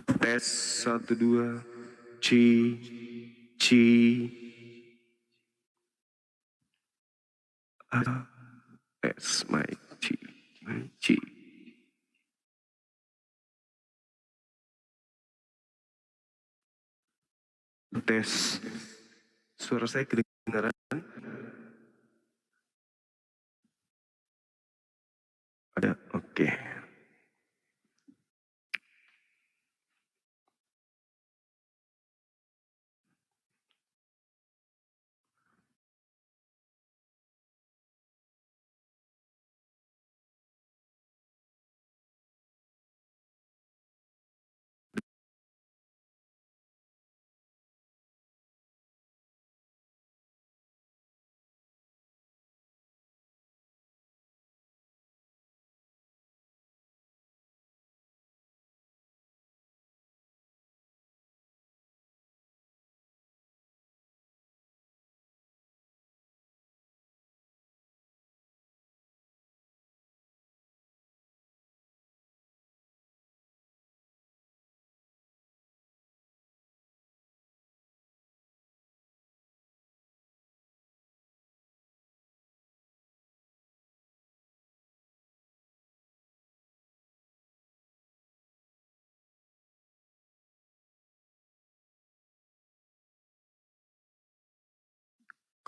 Tes 1 2 ci ci tes mic ci. Tes suara saya kedengaran? Ada, oke.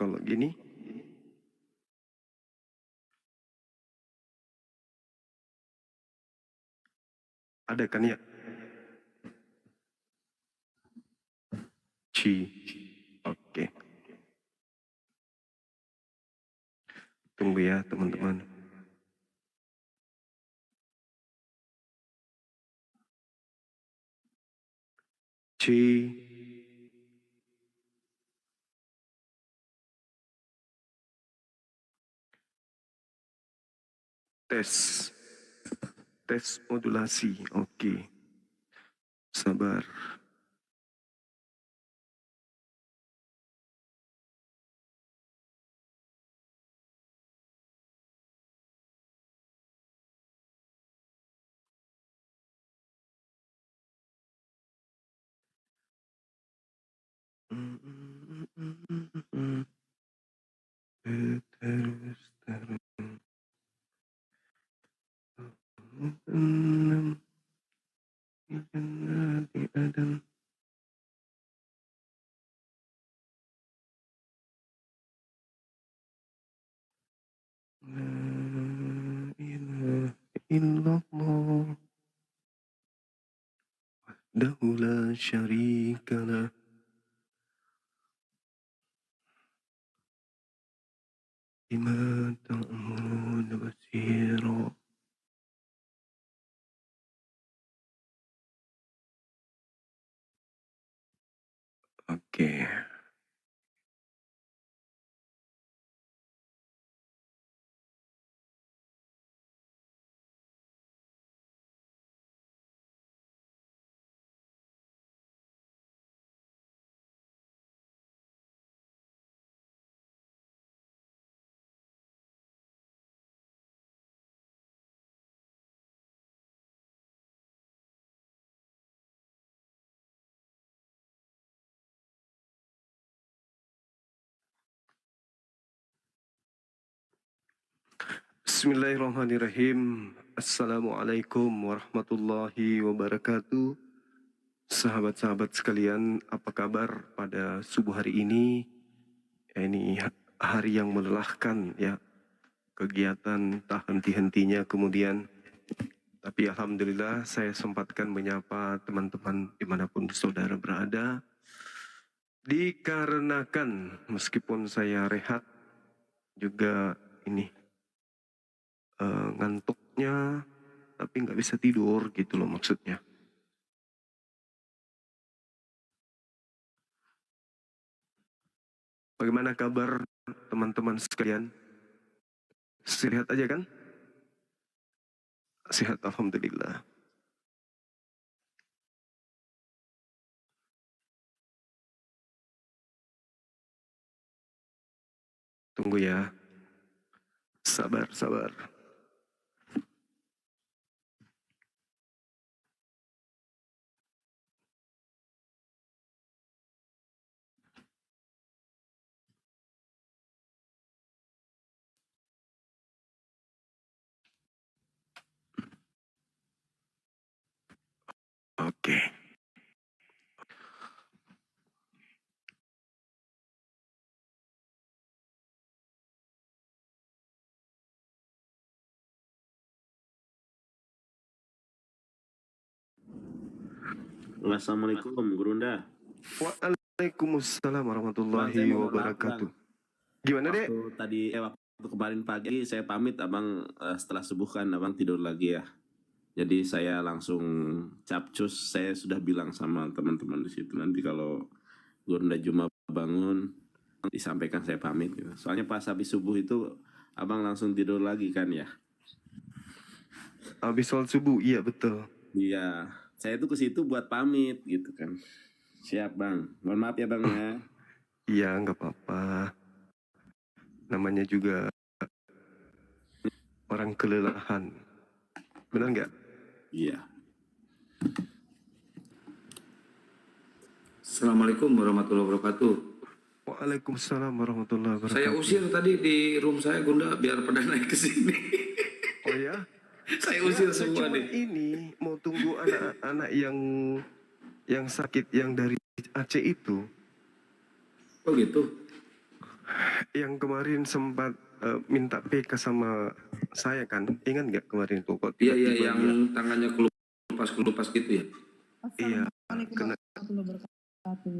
Kalau gini, ada kan ya? Ci, oke. Tunggu ya teman-teman. Ci, tes modulasi, oke. Sabar. Illallah wahdahu la syarikalah bima ta'malun basira. Oke. Bismillahirrahmanirrahim. Assalamualaikum warahmatullahi wabarakatuh. Sahabat-sahabat sekalian, apa kabar pada subuh hari ini? Ini hari yang melelahkan ya. Kegiatan tak henti-hentinya kemudian. Tapi alhamdulillah saya sempatkan menyapa teman-teman dimanapun saudara berada. Dikarenakan meskipun saya rehat juga ini ngantuknya, tapi nggak bisa tidur gitu loh maksudnya. Bagaimana kabar teman-teman sekalian? Sehat aja kan? Sehat alhamdulillah. Tunggu ya. Sabar, sabar. Assalamualaikum, Gurunda. Waalaikumsalam Bang, warahmatullahi saya mau mohon maaf, wabarakatuh. Bang. Gimana, Dek? Waktu kemarin pagi saya pamit, Abang, setelah subuh kan Abang tidur lagi ya. Jadi saya langsung capcus, saya sudah bilang sama teman-teman di situ, nanti kalau Gurunda Juma bangun disampaikan saya pamit gitu. Soalnya pas habis subuh itu Abang langsung tidur lagi kan ya. Habis sholat subuh, iya betul. Iya, saya tuh ke situ buat pamit gitu kan. Siap, Bang. Mohon maaf ya, Bang ya. Iya, nggak apa-apa. Namanya juga orang kelelahan. Benar nggak? Iya. Assalamualaikum warahmatullahi wabarakatuh. Waalaikumsalam warahmatullahi wabarakatuh. Saya usir tadi di room saya, Gunda, biar pada naik ke sini. Oh ya? Saya usir Saya semua cuma nih. ini mau tunggu anak-anak yang sakit yang dari Aceh itu. Oh gitu? Yang kemarin sempat minta PK sama saya kan. Ingat nggak kemarin tuh? Kok Iya, tiba-tiba yang dia- tangannya kelupas-kelupas gitu ya? Iya. Assalamualaikum Kena. warahmatullahi wabarakatuh.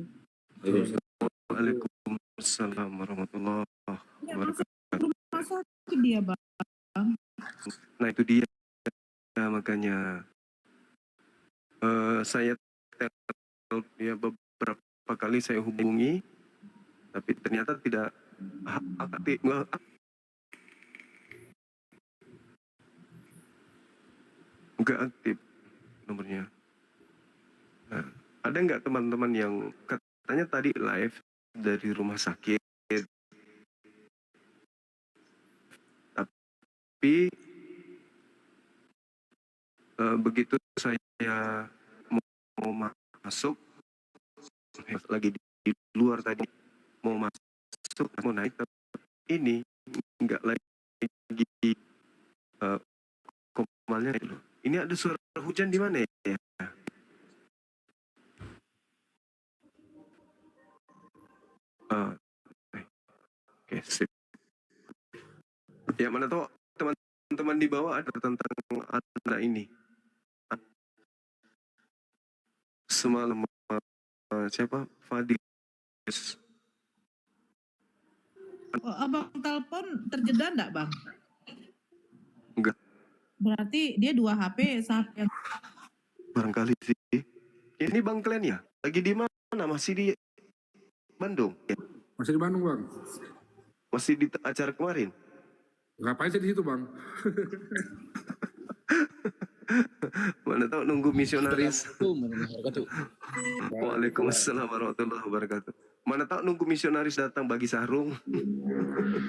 Waalaikumsalam warahmatullahi Ya, wabarakatuh. masuk rumah sakit dia, Bang. Nah itu dia makanya saya ya beberapa kali saya hubungi, tapi ternyata tidak aktif, nggak aktif nomornya. Nah, ada nggak teman-teman yang katanya tadi live dari rumah sakit, tapi begitu saya mau masuk lagi di luar tadi mau masuk mau naik, tapi ini nggak lagi komalnya itu. Ini ada suara hujan di mana ya? Oke, sip. Ya mana tahu teman-teman di bawah ada tentang anak ini. Semalam siapa? Fadil. Oh, Abang telepon terjeda enggak, Bang? Enggak, Berarti dia 2 HP, satu yang barangkali sih. Ini Bang Klen ya? Lagi di mana? Masih di Bandung? Ya. Masih di Bandung, Bang. Masih di acara kemarin? Ngapain sih di situ, Bang? Mana tahu nunggu misionaris. Waalaikumsalam warahmatullahi wabarakatuh. Mana tahu nunggu misionaris datang bagi sarung.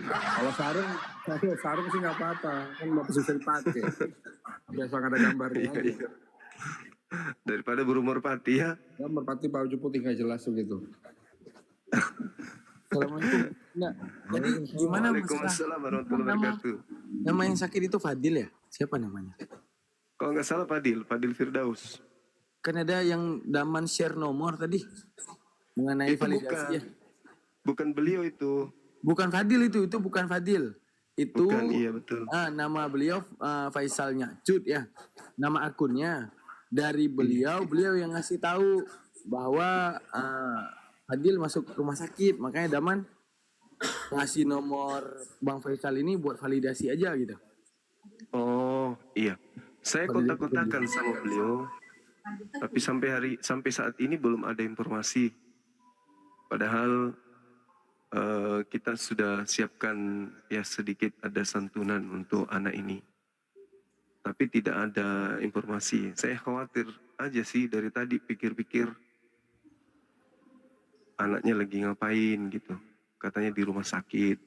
Kalau sarung sih nggak apa-apa, kan nggak bisa dipakai. Biasa nggak ada gambarnya Iya, aja. iya. Daripada burung merpati ya. Kan merpati baju putih nggak jelas tuh gitu. Assalamualaikum. Nah, jadi gimana masalah Waalaikumsalam warahmatullahi wabarakatuh. nama yang sakit itu Fadil ya? Siapa namanya? Kalau nggak salah Fadil Firdaus. Kan ada yang Daman share nomor tadi mengenai Itu validasi ya. bukan beliau itu. Bukan Fadil itu bukan Fadil. Itu Bukan, iya betul. nama beliau Faisal Nyacut ya. Nama akunnya dari beliau yang ngasih tahu bahwa Fadil masuk rumah sakit, makanya Daman ngasih nomor Bang Faisal ini buat validasi aja gitu. Oh iya, saya kontak-kontakan sama beliau, tapi sampai saat ini belum ada informasi. Padahal kita sudah siapkan ya sedikit ada santunan untuk anak ini, tapi tidak ada informasi. Saya khawatir aja sih dari tadi pikir-pikir anaknya lagi ngapain gitu. Katanya di rumah sakit.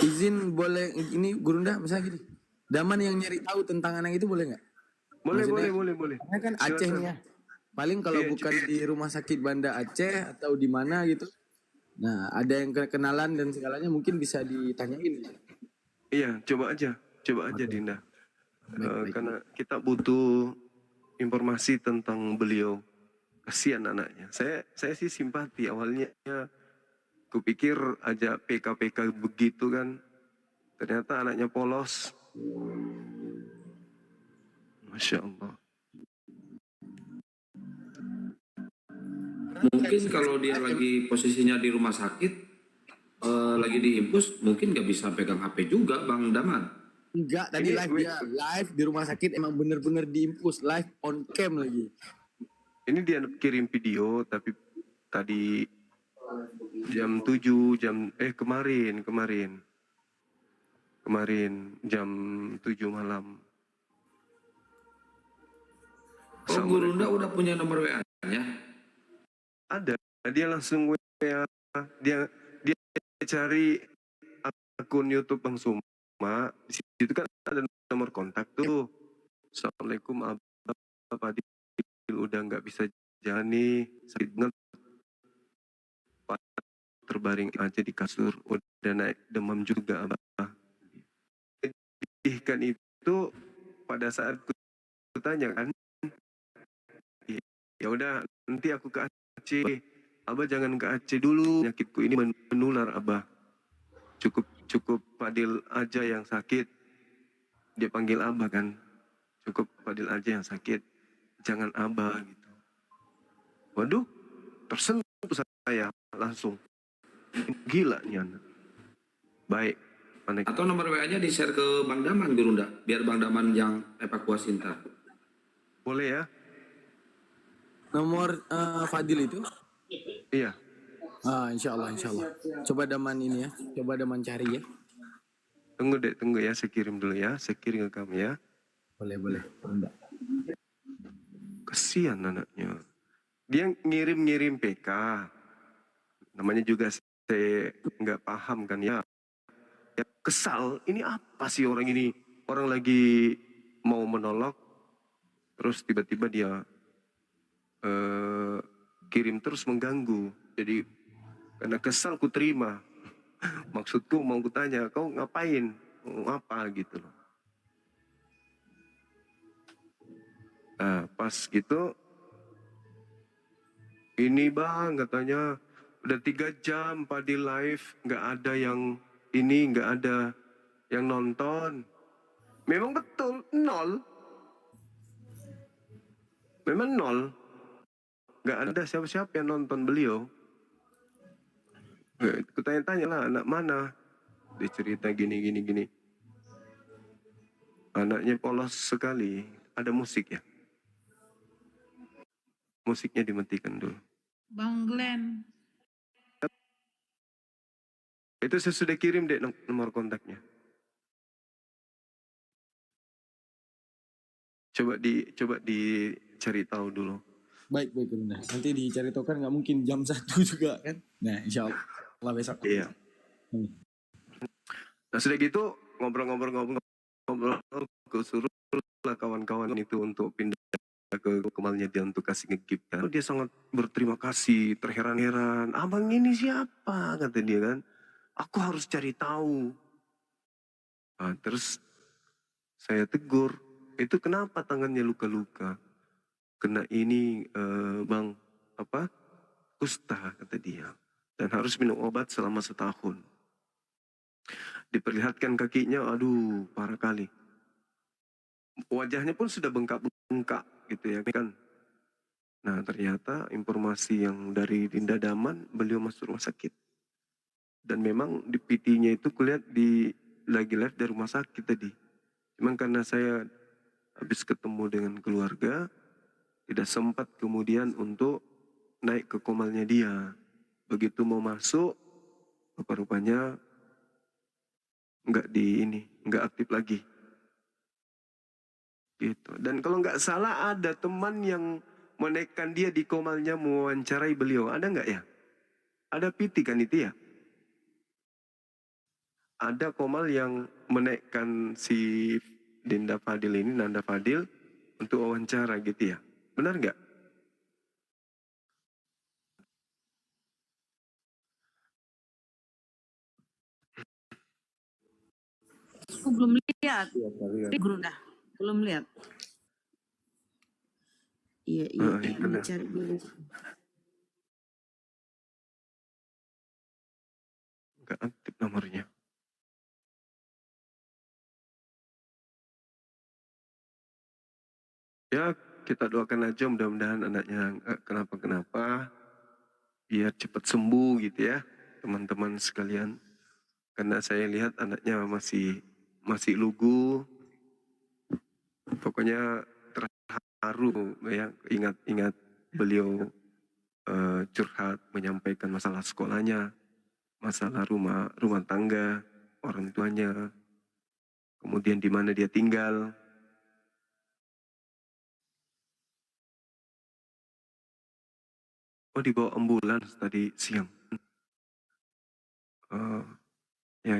Izin boleh ini Gurunda misalnya gini. Daman yang nyari tahu tentang anak itu boleh nggak? Boleh. Karena kan Aceh nih ya. Paling kalau bukan di rumah sakit Banda Aceh atau di mana gitu. Nah, ada yang kenalan dan segalanya mungkin bisa ditanyain. Iya, coba aja Dinda. Karena kita butuh informasi tentang beliau. Kasihan anaknya. Saya sih simpati awalnya. Kupikir aja PK begitu kan. Ternyata anaknya polos. Masya Allah. mungkin kalau dia lagi posisinya di rumah sakit, lagi diimpus, mungkin nggak bisa pegang HP juga, Bang Daman. Enggak, tadi Ini live dia live di rumah sakit emang bener-bener diimpus live on cam lagi. Ini dia kirim video, tapi tadi jam 7, kemarin jam 7 malam. Oh, Gurunda udah punya nomor WA-nya? Ada, dia langsung WA, dia cari akun YouTube Bang Suma, di situ kan ada nomor kontak tuh. Assalamualaikum Abah, Fadil udah nggak bisa jalan nih, sakit banget, terbaring aja di kasur, udah naik demam juga Abah. Kan itu pada saat ku tanya kan, ya udah nanti aku ke Aceh, Abah jangan ke Aceh dulu, penyakitku ini menular Abah, cukup Fadil aja yang sakit. Dia panggil Abah kan, cukup Fadil aja yang sakit, jangan Abah gitu. Waduh, tersentuh saya langsung, gila nih anak. Baik, mana Atau nomor WA-nya di-share ke Bang Daman, Gurunda, biar Bang Daman yang evakuasi ntar. boleh ya? Nomor Fadil itu? Iya, Insya Allah. Coba Daman ini ya, coba Daman cari ya. tunggu ya, saya kirim dulu ya, saya kirim ke kamu ya. Boleh. Enggak. Kasihan anaknya. Dia ngirim PK. Namanya juga saya nggak paham kan ya. Ya, kesal, ini apa sih orang ini? Orang lagi mau menolong, terus tiba-tiba dia kirim terus mengganggu. Jadi karena kesal ku terima. Maksudku mau ku tanya, kau ngapain? Mau apa gitu loh. Nah, pas gitu, ini bang katanya udah 3 jam Padi live, nggak ada yang ini, nggak ada yang nonton. Memang betul, nol. Memang nol. Nggak ada siapa-siapa yang nonton beliau. Kutanya-tanya lah, anak mana? Dia cerita gini. Anaknya polos sekali. Ada musik ya? Musiknya dimatikan dulu. Bang Glenn. Itu saya sudah kirim deh nomor kontaknya. Coba dicari tahu dulu. Baik Bunda. Nanti dicari tahu kan nggak mungkin jam 1 juga kan. Nah insya Allah besok. Iya. Nah sudah gitu ngobrol, ke suruh lah kawan-kawan itu untuk pindah ke kemalnya dia untuk kasih nge-gift kan. Dia sangat berterima kasih, terheran-heran. Abang ini siapa? Kata dia kan. Aku harus cari tahu. Nah, terus saya tegur, itu kenapa tangannya luka-luka? Kena ini bang, kusta kata dia. Dan harus minum obat selama 1 tahun. Diperlihatkan kakinya, aduh parah kali. Wajahnya pun sudah bengkak-bengkak gitu ya kan. Nah ternyata informasi yang dari Dinda Daman, beliau masuk rumah sakit. Dan memang di PT-nya itu kulihat lagi live dari rumah sakit tadi. Cuman karena saya habis ketemu dengan keluarga, tidak sempat kemudian untuk naik ke komalnya dia. Begitu mau masuk, rupa-rupanya nggak aktif lagi. Gitu. Dan kalau nggak salah ada teman yang menaikkan dia di komalnya mewawancarai beliau. Ada nggak ya? Ada PT kan itu ya? Ada komal yang menaikkan si Nanda Fadil untuk wawancara gitu ya. Benar nggak? Aku belum lihat. Gurunda. Belum lihat. Iya, benar. cari dulu. Nggak aktif nomornya. Ya kita doakan aja mudah-mudahan anaknya nggak kenapa-kenapa. biar cepat sembuh gitu ya, teman-teman sekalian. Karena saya lihat anaknya masih lugu, pokoknya terharu ya ingat beliau curhat menyampaikan masalah sekolahnya, masalah rumah tangga, orang tuanya, kemudian di mana dia tinggal. Oh, dibawa ambulans tadi siang. Oh, ya.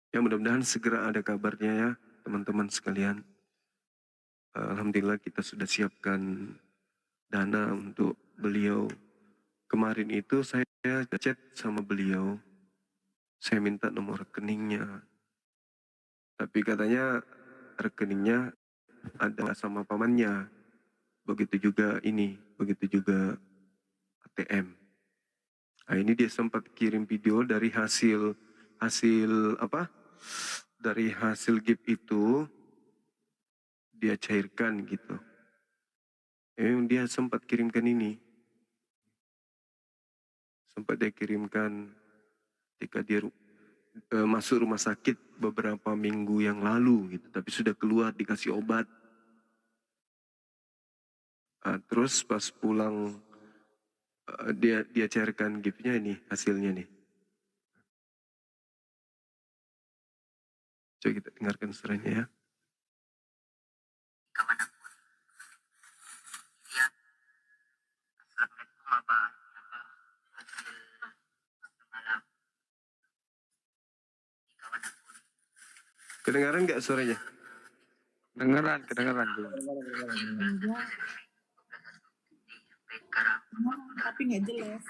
Ya mudah-mudahan segera ada kabarnya ya teman-teman sekalian. Alhamdulillah kita sudah siapkan dana untuk beliau. Kemarin itu saya chat sama beliau. Saya minta nomor rekeningnya. Tapi katanya rekeningnya ada sama pamannya. Begitu juga ATM. Nah, ini dia sempat kirim video dari hasil apa? Dari hasil GIP itu dia cairkan gitu. Dia sempat kirimkan ini. Sempat dia kirimkan ketika dia masuk rumah sakit beberapa minggu yang lalu gitu, tapi sudah keluar dikasih obat. Terus pas pulang dia cairkan GIF-nya ini hasilnya nih. Coba kita dengarkan suaranya ya. Kedengaran nggak suaranya? Kedengaran. Tapi nggak jelas.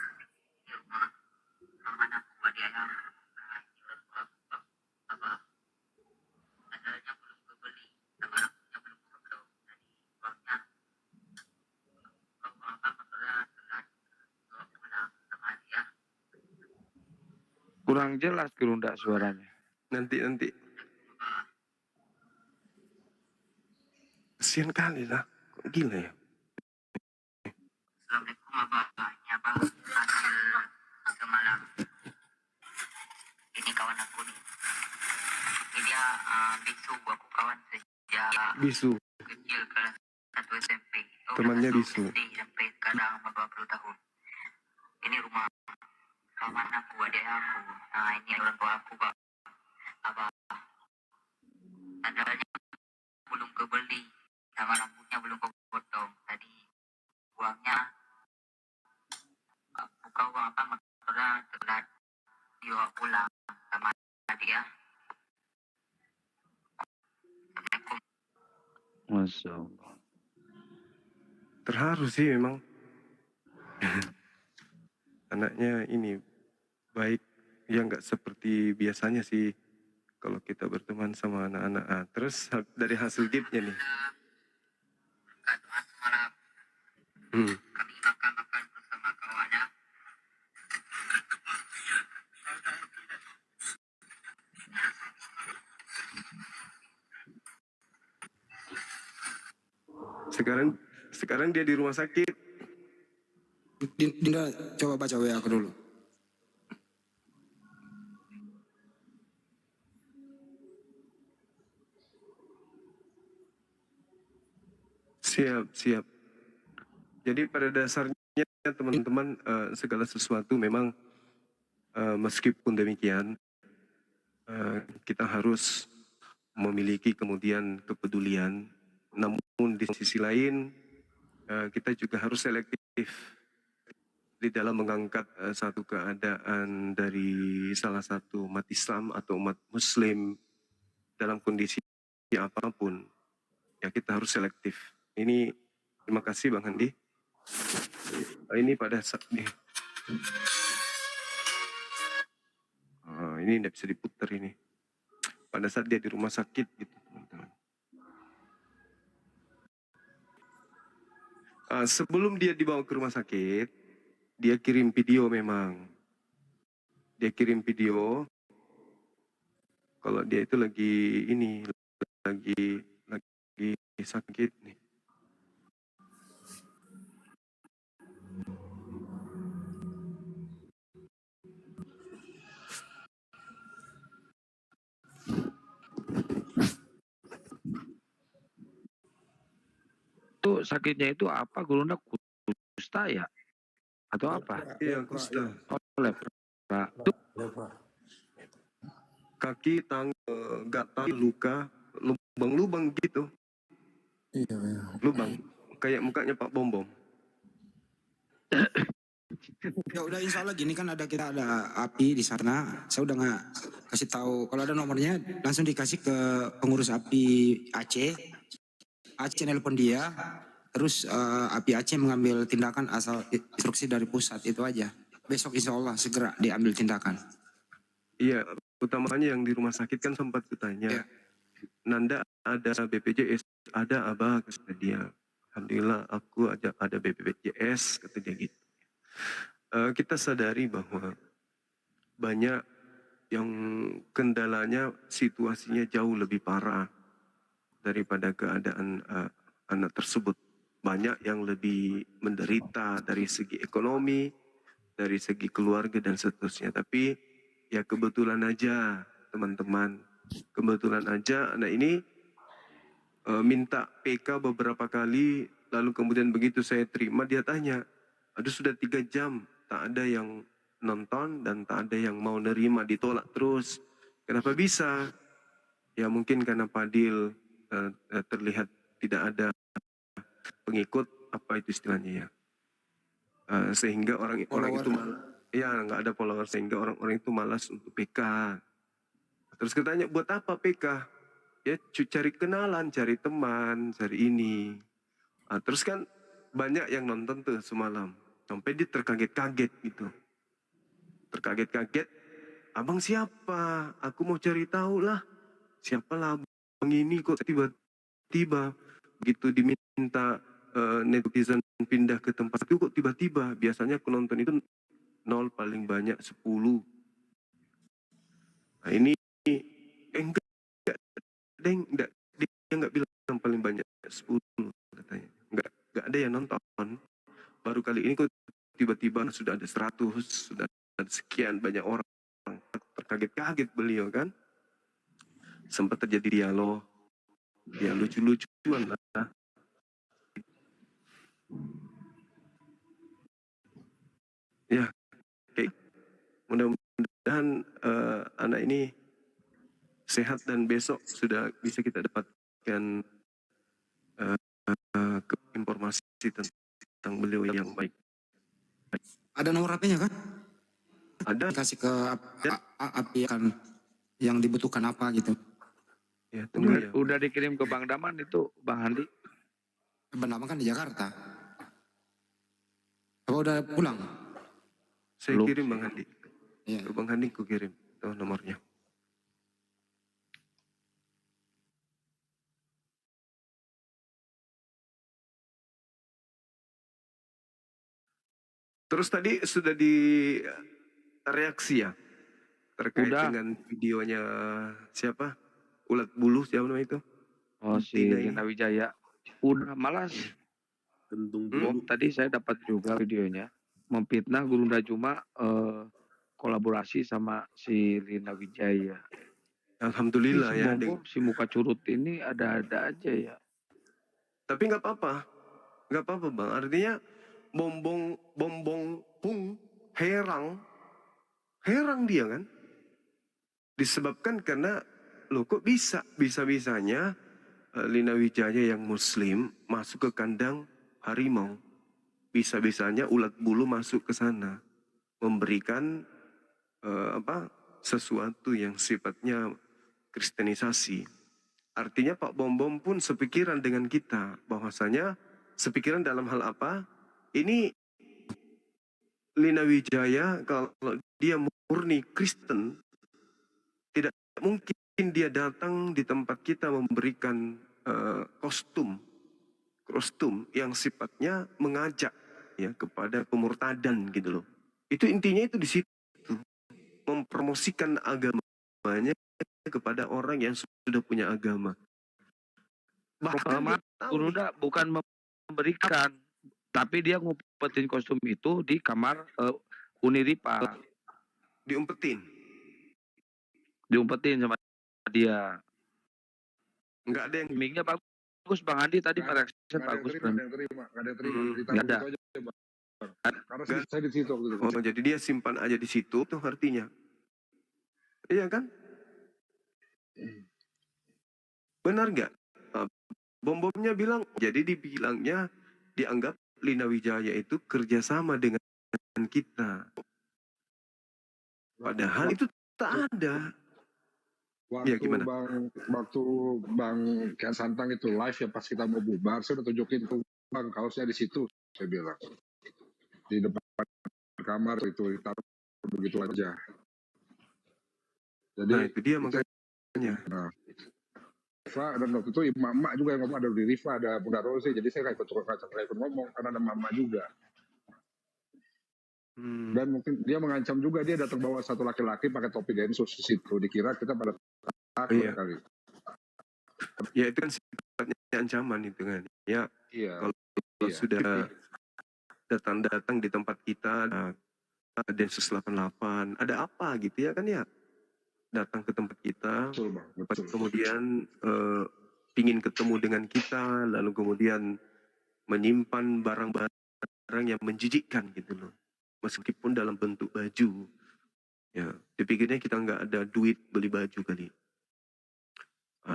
Kurang jelas gerundak suaranya. Nanti. Kasian kali lah. Kok gila ya? Assalamualaikum abah. Ini abah hasil semalam. Ini kawan aku nih. Ini dia bisu, aku kawan sejak Bisu. kecil kelas 1 SMP. Temannya kelas bisu. 1 SD sampai sekarang umur 20 tahun. Ini rumah paman aku, adik aku. Nah, ini orang tua aku, Pak. Abah. Tandanya belum kebeli. Sama rambutnya belum kepotong. Tadi uangnya buka uang apa motornya telat dibawa pulang sama dia. Assalamualaikum. Masya Allah. Terharu sih memang. Anaknya ini baik, ya nggak seperti biasanya sih kalau kita berteman sama anak-anak. Terus dari hasil GIP-nya nih. Doa semalam kami makan bersama kawannya. Sekarang dia di rumah sakit. Dinda coba baca WA aku dulu. Siap. Jadi pada dasarnya teman-teman segala sesuatu memang meskipun demikian kita harus memiliki kemudian kepedulian. Namun di sisi lain kita juga harus selektif di dalam mengangkat satu keadaan dari salah satu umat Islam atau umat Muslim dalam kondisi apapun. Ya kita harus selektif. Ini terima kasih Bang Handi. Ini pada saat ini. Ini tidak bisa diputar ini. Pada saat dia di rumah sakit gitu teman-teman. Sebelum dia dibawa ke rumah sakit, dia kirim video memang. Dia kirim video kalau dia itu lagi sakit nih. sakitnya itu apa? Gurunda kusta ya? Atau apa? Iya, kusta. Oh, lepra. Kaki, tangan, gatal, luka, lubang-lubang gitu. Iya, iya. Lubang. Kayak mukanya Pak Bom Bom. Ya udah insya Allah gini kan kita ada API di sana. Saya udah nggak kasih tahu kalau ada nomornya langsung dikasih ke pengurus API Aceh. Aceh nelpon dia. Terus API Aceh mengambil tindakan asal instruksi dari pusat itu aja. Besok insya Allah segera diambil tindakan. Iya, utamanya yang di rumah sakit kan sempat kutanya. Iya. Nanda ada BPJS, ada Abah, kata dia. Alhamdulillah aku ada BPJS, kata dia gitu. Kita sadari bahwa banyak yang kendalanya situasinya jauh lebih parah daripada keadaan anak tersebut. Banyak yang lebih menderita dari segi ekonomi, dari segi keluarga dan seterusnya. Tapi ya kebetulan aja teman-teman, kebetulan aja anak ini minta PK beberapa kali, lalu kemudian begitu saya terima dia tanya, aduh sudah 3 jam tak ada yang nonton dan tak ada yang mau nerima, ditolak terus. Kenapa bisa? Ya mungkin karena Fadil terlihat tidak ada pengikut, apa itu istilahnya ya, sehingga orang itu malas, ya nggak ada follower sehingga orang-orang itu malas untuk PK. Terus katanya buat apa PK? Ya cari kenalan, cari teman, cari ini. Terus kan banyak yang nonton tuh semalam. Sampai dia terkaget-kaget gitu. Terkaget-kaget. Abang siapa? Aku mau cari tahu lah. Siapalah abang ini kok tiba-tiba begitu diminta netizen pindah ke tempat itu kok tiba-tiba. Biasanya penonton itu 0 paling banyak 10. Nah ini enggak, dia nggak bilang paling banyak 10 katanya. Nggak ada yang nonton. Baru kali ini kok tiba-tiba sudah ada 100, sudah ada sekian banyak orang. Terkaget-kaget beliau kan. Sempat terjadi dialog. Ya lucu-lucuan lah. Ya, kayak mudah-mudahan anak ini sehat dan besok sudah bisa kita dapatkan informasi tentang beliau yang baik. Ada nomor HP-nya kan? Ada. Kasih ke API kan yang dibutuhkan apa gitu. Ya, tunggu ya. Udah dikirim ke Bang Daman itu, Bang Handi. Bang Daman kan di Jakarta. Apa udah pulang? Saya Belum. kirim Bang Handi. Iya. Ke Bang Handi ku kirim tuh nomornya. Terus tadi sudah di reaksi ya terkait Udah. dengan videonya siapa? Ulat bulu siapa namanya itu? Oh, si Tina ini. Lina Wijaya. Udah malas. Kentung Tadi saya dapat juga videonya. Memfitnah Gurunda Juma kolaborasi sama si Lina Wijaya. Alhamdulillah Si ya. Bombom, si muka curut ini ada-ada aja ya. Tapi nggak apa-apa. Nggak apa-apa Bang. Artinya bombong pung herang dia kan. Disebabkan karena loh kok bisa-bisanya Lina Wijaya yang muslim masuk ke kandang harimau. Bisa-bisanya ulat bulu masuk ke sana. Memberikan sesuatu yang sifatnya kristenisasi. Artinya Pak Bom Bom pun sepikiran dengan kita. Bahwasanya sepikiran dalam hal apa? Ini Lina Wijaya kalau dia murni Kristen, tidak mungkin dia datang di tempat kita memberikan kostum yang sifatnya mengajak ya kepada pemurtadan gitu loh. Itu intinya itu di situ, mempromosikan agamanya kepada orang yang sudah punya agama. Bahkan Gurunda bukan memberikan, tapi dia ngumpetin kostum itu di kamar Uniripa. Diumpetin sama dia. Nggak ada yang Mic-nya bagus bagus Bang Andi tadi Nggak mereaction nggak ada yang bagus terima, Bang. nggak ada yang terima, nggak ada yang terima. Hmm. Ditanggung Nggak ada. gitu aja, Bang. Karena saya di situ waktu itu. Oh, jadi dia simpan aja di situ tuh artinya. Iya kan? Benar nggak? Bom-bomnya bilang, jadi dibilangnya dianggap Lina Wijaya itu kerjasama dengan kita. Padahal itu tak ada. Waktu Iya, gimana? Bang Kian Santang itu live ya pas kita mau bubar, saya udah tunjukin tuh Bang kaosnya di situ, saya bilang di depan kamar itu ditaruh begitu aja. Jadi Nah itu dia makanya. nah, Rifa dan waktu itu emak-emak juga yang ngomong, ada di Rifa, ada Bunda Rosi, jadi saya nggak ikut ngomong karena ada mama juga. Dan mungkin dia mengancam juga, dia datang bawa satu laki-laki pakai topi Densus di situ, dikira kita pada takut Iya. kali. Ya itu kan sifatnya ancaman itu kan. Ya Iya. kalau Iya. sudah datang di tempat kita, ada Densus 88, ada apa gitu ya kan ya. Datang ke tempat kita, Betul, Bang. Betul. kemudian ingin ketemu dengan kita, lalu kemudian menyimpan barang-barang yang menjijikkan gitu loh. Meskipun dalam bentuk baju. Ya, dipikirnya kita nggak ada duit beli baju kali.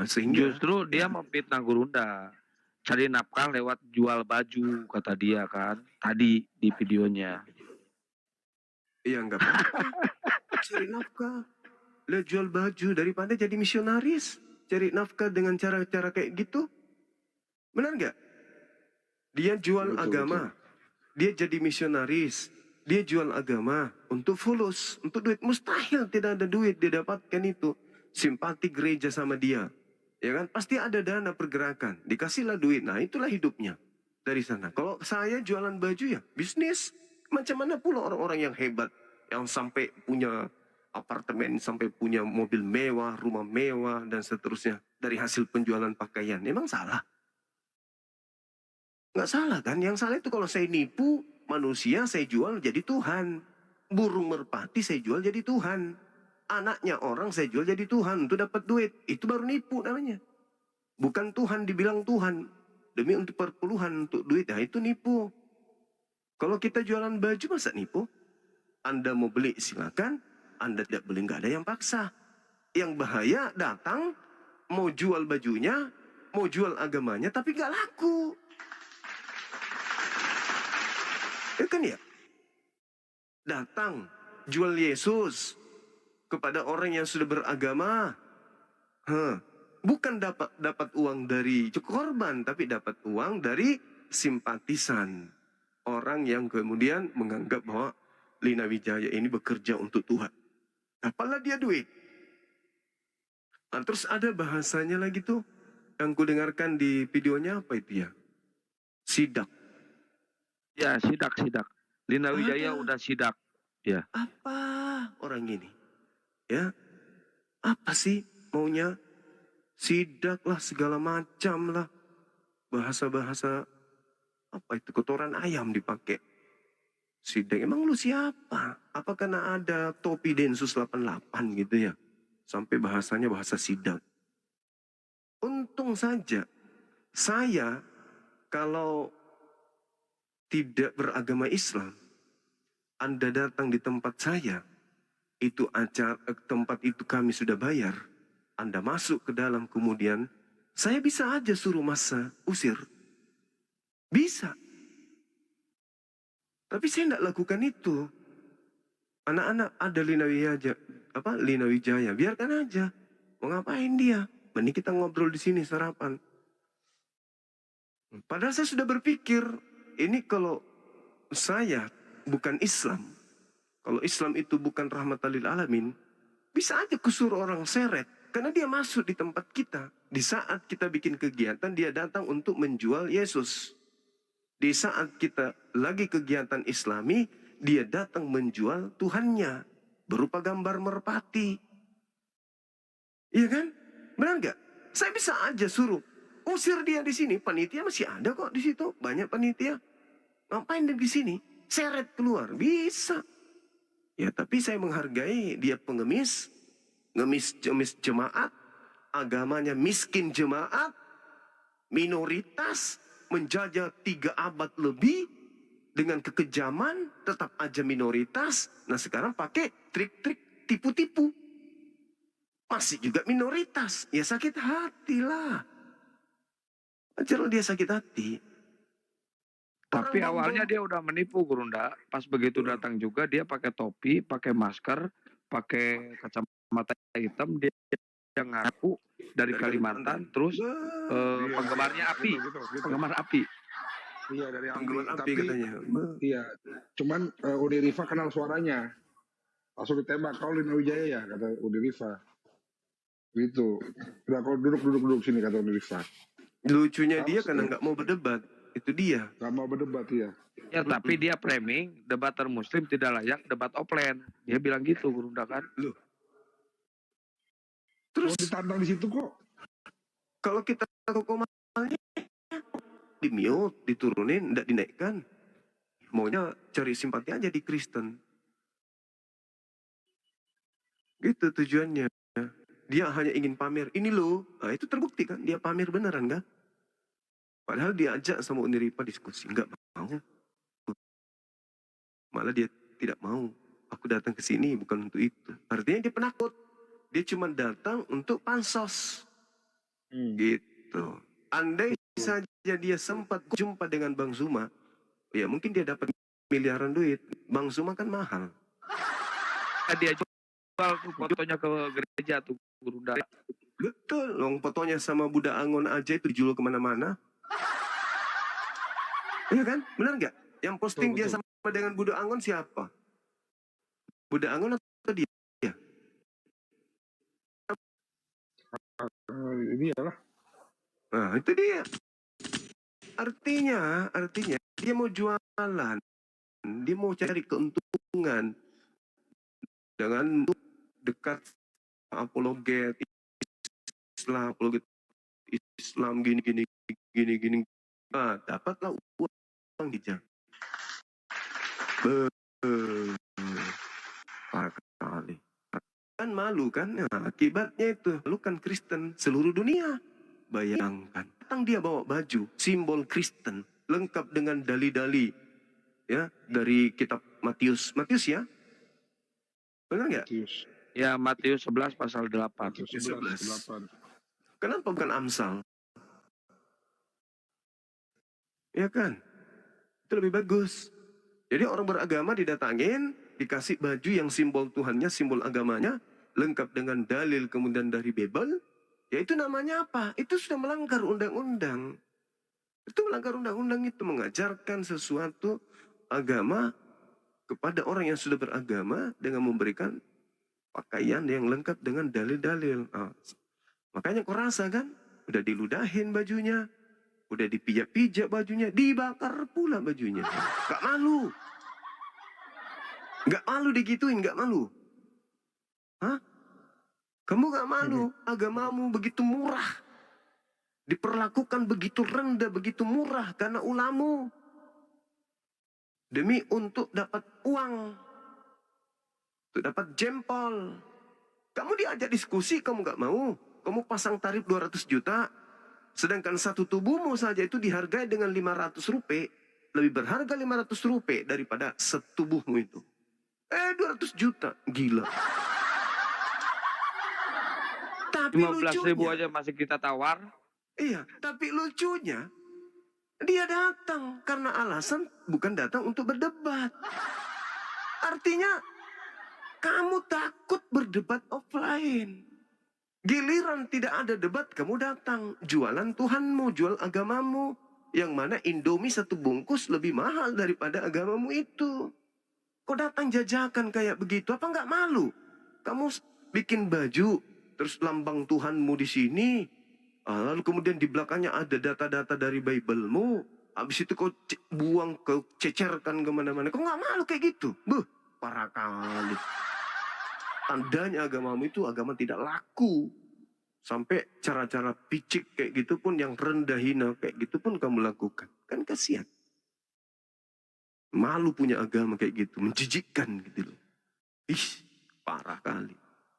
Sehingga Justru dia memfitnah Gurunda. Cari nafkah lewat jual baju kata dia kan tadi di videonya. iya nggak apa-apa. Cari nafkah. Lah jual baju daripada jadi misionaris. Cari nafkah dengan cara-cara kayak gitu. Benar nggak? Dia jual agama. Dia jadi misionaris. Dia jual agama untuk fulus, untuk duit. Mustahil tidak ada duit dia dapatkan itu. Simpati gereja sama dia. Ya kan? Pasti ada dana pergerakan. Dikasihlah duit. Nah itulah hidupnya. Dari sana. Kalau saya jualan baju ya bisnis. Macam mana pula orang-orang yang hebat. Yang sampai punya apartemen, sampai punya mobil mewah, rumah mewah, dan seterusnya. Dari hasil penjualan pakaian. Emang salah? Nggak salah kan? Yang salah itu kalau saya nipu manusia, saya jual jadi Tuhan. Burung merpati saya jual jadi Tuhan. Anaknya orang saya jual jadi Tuhan untuk dapat duit. Itu baru nipu namanya. Bukan Tuhan dibilang Tuhan. Demi untuk perpuluhan, untuk duit. Nah itu nipu. Kalau kita jualan baju masa nipu? Anda mau beli silakan. Anda tidak beli, nggak ada yang paksa. Yang bahaya datang, mau jual bajunya, mau jual agamanya, tapi nggak laku. Ya kan ya? Datang, jual Yesus kepada orang yang sudah beragama. Bukan dapat uang dari korban, tapi dapat uang dari simpatisan. Orang yang kemudian menganggap bahwa Lina Wijaya ini bekerja untuk Tuhan. Apalah dia duit. Nah, terus ada bahasanya lagi tuh. Yang ku dengarkan di videonya apa itu ya? Sidak. Ya sidak. Lina Wijaya udah sidak. Ya. Apa orang ini? Ya. Apa sih maunya? Sidak lah segala macam lah. Bahasa-bahasa apa itu, kotoran ayam dipakai. Sidak, emang lu siapa? Apa karena ada topi Densus 88 gitu ya? Sampai bahasanya bahasa sidak. Untung saja saya kalau tidak beragama Islam, Anda datang di tempat saya, itu tempat itu kami sudah bayar, Anda masuk ke dalam kemudian, saya bisa aja suruh massa usir. Bisa. Tapi saya tidak lakukan itu. Anak-anak ada Lina Wijaya, biarkan aja. Mau ngapain dia? Mending kita ngobrol di sini sarapan. Padahal saya sudah berpikir, ini kalau saya bukan Islam, kalau Islam itu bukan rahmatan lil alamin, bisa aja kusuruh orang seret. Karena dia masuk di tempat kita. Di saat kita bikin kegiatan, dia datang untuk menjual Yesus. Di saat kita lagi kegiatan Islami, dia datang menjual Tuhannya berupa gambar merpati. Iya kan? Benar nggak? Saya bisa aja suruh usir dia di sini. Panitia masih ada kok di situ, banyak panitia. Ngapain dia di sini? Seret keluar, bisa. Ya tapi saya menghargai dia pengemis, ngemis jemaat, agamanya miskin jemaat, Minoritas menjajah 3 abad lebih dengan kekejaman, tetap aja minoritas. Nah sekarang pakai trik-trik tipu-tipu. Masih juga minoritas. Ya sakit hati lah. Wajar dia sakit hati. Tapi Orang awalnya bom-bom. dia udah menipu Gurunda. Pas begitu datang juga dia pakai topi, pakai masker, pakai kacamata hitam. Dia ngaku dari Kalimantan, terus Iya, penggemarnya api, gitu. penggemar api. Iya dari api. Penggemar api Tapi katanya. iya, cuman Udi Rifa kenal suaranya. Langsung ditembak, kau Lina Wijaya ya, kata Udi Rifa. Gitu. Udah kau duduk sini, kata Udi Rifa. Lucunya dia Harus, karena nggak mau berdebat. Itu dia. Gak mau berdebat ya. Ya tapi dia framing debater muslim tidak layak debat offline. Dia bilang gitu Gurunda kan. Loh. Terus Terus ditantang di situ kok. kalau kita kokomalnya di mute, diturunin, tidak dinaikkan. Maunya cari simpati aja di Kristen. Gitu tujuannya. Dia hanya ingin pamer. Ini loh. Nah, itu terbukti kan. Dia pamer beneran kan? Padahal diajak sama Uniripa diskusi. Enggak mau. Malah dia tidak mau. Aku datang ke sini bukan untuk itu. Artinya dia penakut. Dia cuma datang untuk pansos. Gitu. Andai saja dia sempat jumpa dengan Bang Zuma, ya mungkin dia dapat miliaran duit. Bang Zuma kan mahal. Dia jual tuh fotonya ke gereja tuh Gurunda. Betul, long fotonya sama Buddha Angon aja itu dijual kemana-mana. Iya kan? Benar nggak? Yang posting dia sama dengan Buddha Angon siapa? Buddha Angon atau dia? Ini lah. Nah, itu dia. Artinya dia mau jualan. Dia mau cari keuntungan dengan dekat apologet Islam gini. Ah, dapatlah uang dijang. Parah kali. Kan malu kan? Nah, akibatnya itu lu kan Kristen seluruh dunia. Bayangkan, datang dia bawa baju simbol Kristen lengkap dengan dali-dali ya dari kitab Matius ya, benar nggak? Ya Matius 11 pasal 8. 11. Kenapa bukan Amsal? Ya kan? Itu lebih bagus. Jadi orang beragama didatangin, dikasih baju yang simbol Tuhannya, simbol agamanya, lengkap dengan dalil kemudian dari Bible. Ya itu namanya apa? Itu sudah melanggar undang-undang. Itu melanggar undang-undang, itu mengajarkan sesuatu agama kepada orang yang sudah beragama dengan memberikan pakaian yang lengkap dengan dalil-dalil. Nah, makanya kau rasa kan? Udah diludahin bajunya. Udah dipijak-pijak bajunya. Dibakar pula bajunya. Gak malu. Gak malu digituin, gak malu. Hah? Kamu gak malu? Agamamu begitu murah. Diperlakukan begitu rendah, begitu murah karena ulamamu. Demi untuk dapat uang. Untuk dapat jempol. Kamu diajak diskusi, kamu gak mau. Kamu pasang tarif 200 juta. Sedangkan satu tubuhmu saja itu dihargai dengan 500 rupiah. Lebih berharga 500 rupiah daripada setubuhmu itu. 200 juta. Gila. Tapi 15.000 lucunya, aja masih kita tawar. iya, tapi lucunya dia datang karena alasan bukan datang untuk berdebat. Artinya kamu takut berdebat offline. Giliran tidak ada debat, kamu datang jualan Tuhanmu, jual agamamu, yang mana Indomie satu bungkus lebih mahal daripada agamamu itu. Kau datang jajakan kayak begitu, apa nggak malu? Kamu bikin baju, terus lambang Tuhanmu di sini, lalu kemudian di belakangnya ada data-data dari Bible-mu, habis itu kau buang, kau cecerkan kemana-mana. Kau nggak malu kayak gitu? Buh, parah kali. Tandanya agamamu itu agama tidak laku. Sampai cara-cara picik kayak gitu pun, yang rendah hina kayak gitu pun kamu lakukan. Kan kasihan. Malu punya agama kayak gitu, menjijikkan gitu loh. Ih, parah kali.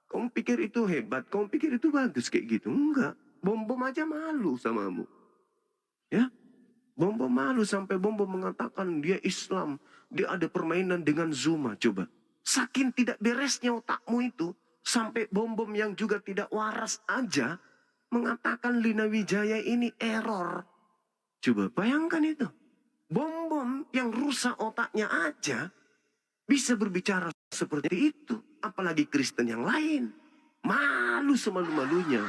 Kamu pikir itu hebat, kamu pikir itu bagus kayak gitu? Enggak. Bom-bom aja malu samamu. Ya, Bom Bom malu sampai Bom Bom mengatakan dia Islam, dia ada permainan dengan Zuma. Coba, saking tidak beresnya otakmu itu, sampai Bom Bom yang juga tidak waras aja mengatakan Lina Wijaya ini error. Coba bayangkan itu. Bom Bom yang rusak otaknya aja bisa berbicara seperti itu. Apalagi Kristen yang lain. Malu semalu-malunya.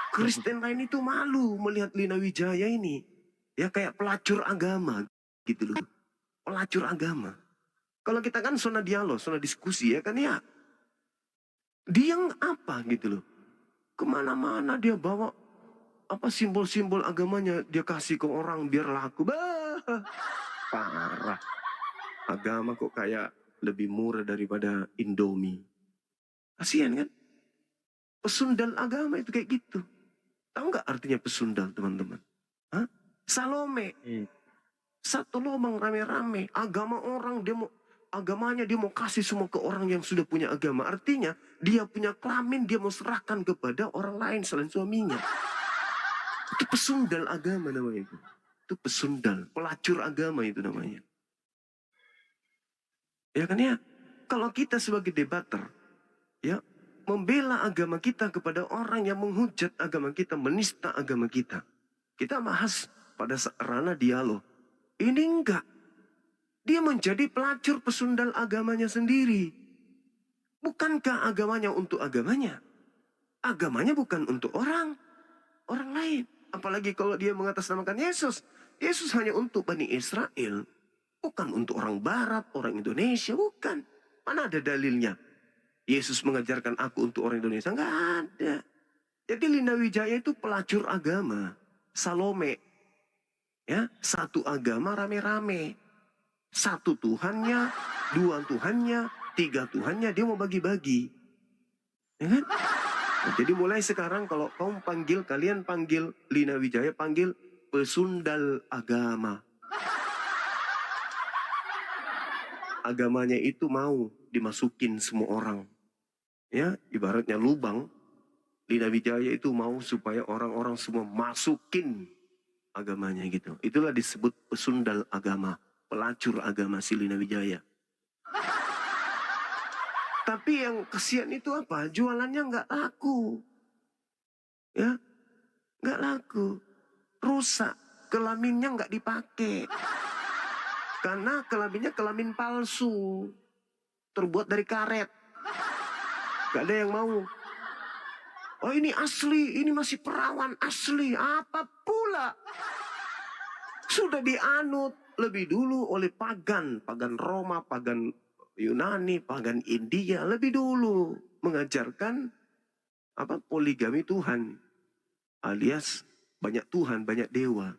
Kristen lain itu malu melihat Lina Wijaya ini. Ya kayak pelacur agama gitu loh. Pelacur agama. Kalau kita kan zona dialog, zona diskusi ya kan ya. Dia apa gitu loh. Kemana-mana dia bawa apa simbol-simbol agamanya dia kasih ke orang biar laku. Bah, parah. Agama kok kayak lebih murah daripada Indomie. Kasihan kan? Pesundal agama itu kayak gitu. Tahu nggak artinya pesundal teman-teman? Hah? Salome. Satu lubang rame-rame. Agama orang agamanya dia mau kasih semua ke orang yang sudah punya agama. Artinya dia punya kelamin dia mau serahkan kepada orang lain selain suaminya. Itu pesundal agama namanya itu. Itu pesundal, pelacur agama itu namanya. Ya kan ya? Kalau kita sebagai debater, ya, membela agama kita kepada orang yang menghujat agama kita, menista agama kita. Kita bahas pada ranah dialog. Ini enggak. Dia menjadi pelacur pesundal agamanya sendiri. Bukankah agamanya untuk agamanya? Agamanya bukan untuk orang lain. Apalagi kalau dia mengatasnamakan Yesus. Yesus hanya untuk Bani Israel. Bukan untuk orang Barat, orang Indonesia, bukan. Mana ada dalilnya? Yesus mengajarkan aku untuk orang Indonesia. Enggak ada. Jadi Lina Wijaya itu pelacur agama. Salome. Ya, satu agama rame-rame. Satu Tuhannya, dua Tuhannya, tiga Tuhannya, dia mau bagi-bagi. Ya kan? Nah, jadi mulai sekarang kalau kalian panggil Lina Wijaya, panggil pesundal agama. Agamanya itu mau dimasukin semua orang. Ya, ibaratnya lubang. Lina Wijaya itu mau supaya orang-orang semua masukin agamanya gitu. Itulah disebut pesundal agama, pelacur agama si Lina Wijaya. Tapi yang kesian itu apa? Jualannya nggak laku. Ya, nggak laku. Rusak. Kelaminnya nggak dipakai. Karena kelaminnya kelamin palsu. Terbuat dari karet. Gak ada yang mau. Oh ini asli, ini masih perawan asli. Apa pula? Sudah dianut lebih dulu oleh pagan Roma, pagan Yunani, pagan India lebih dulu mengajarkan apa poligami Tuhan, alias banyak Tuhan, banyak dewa.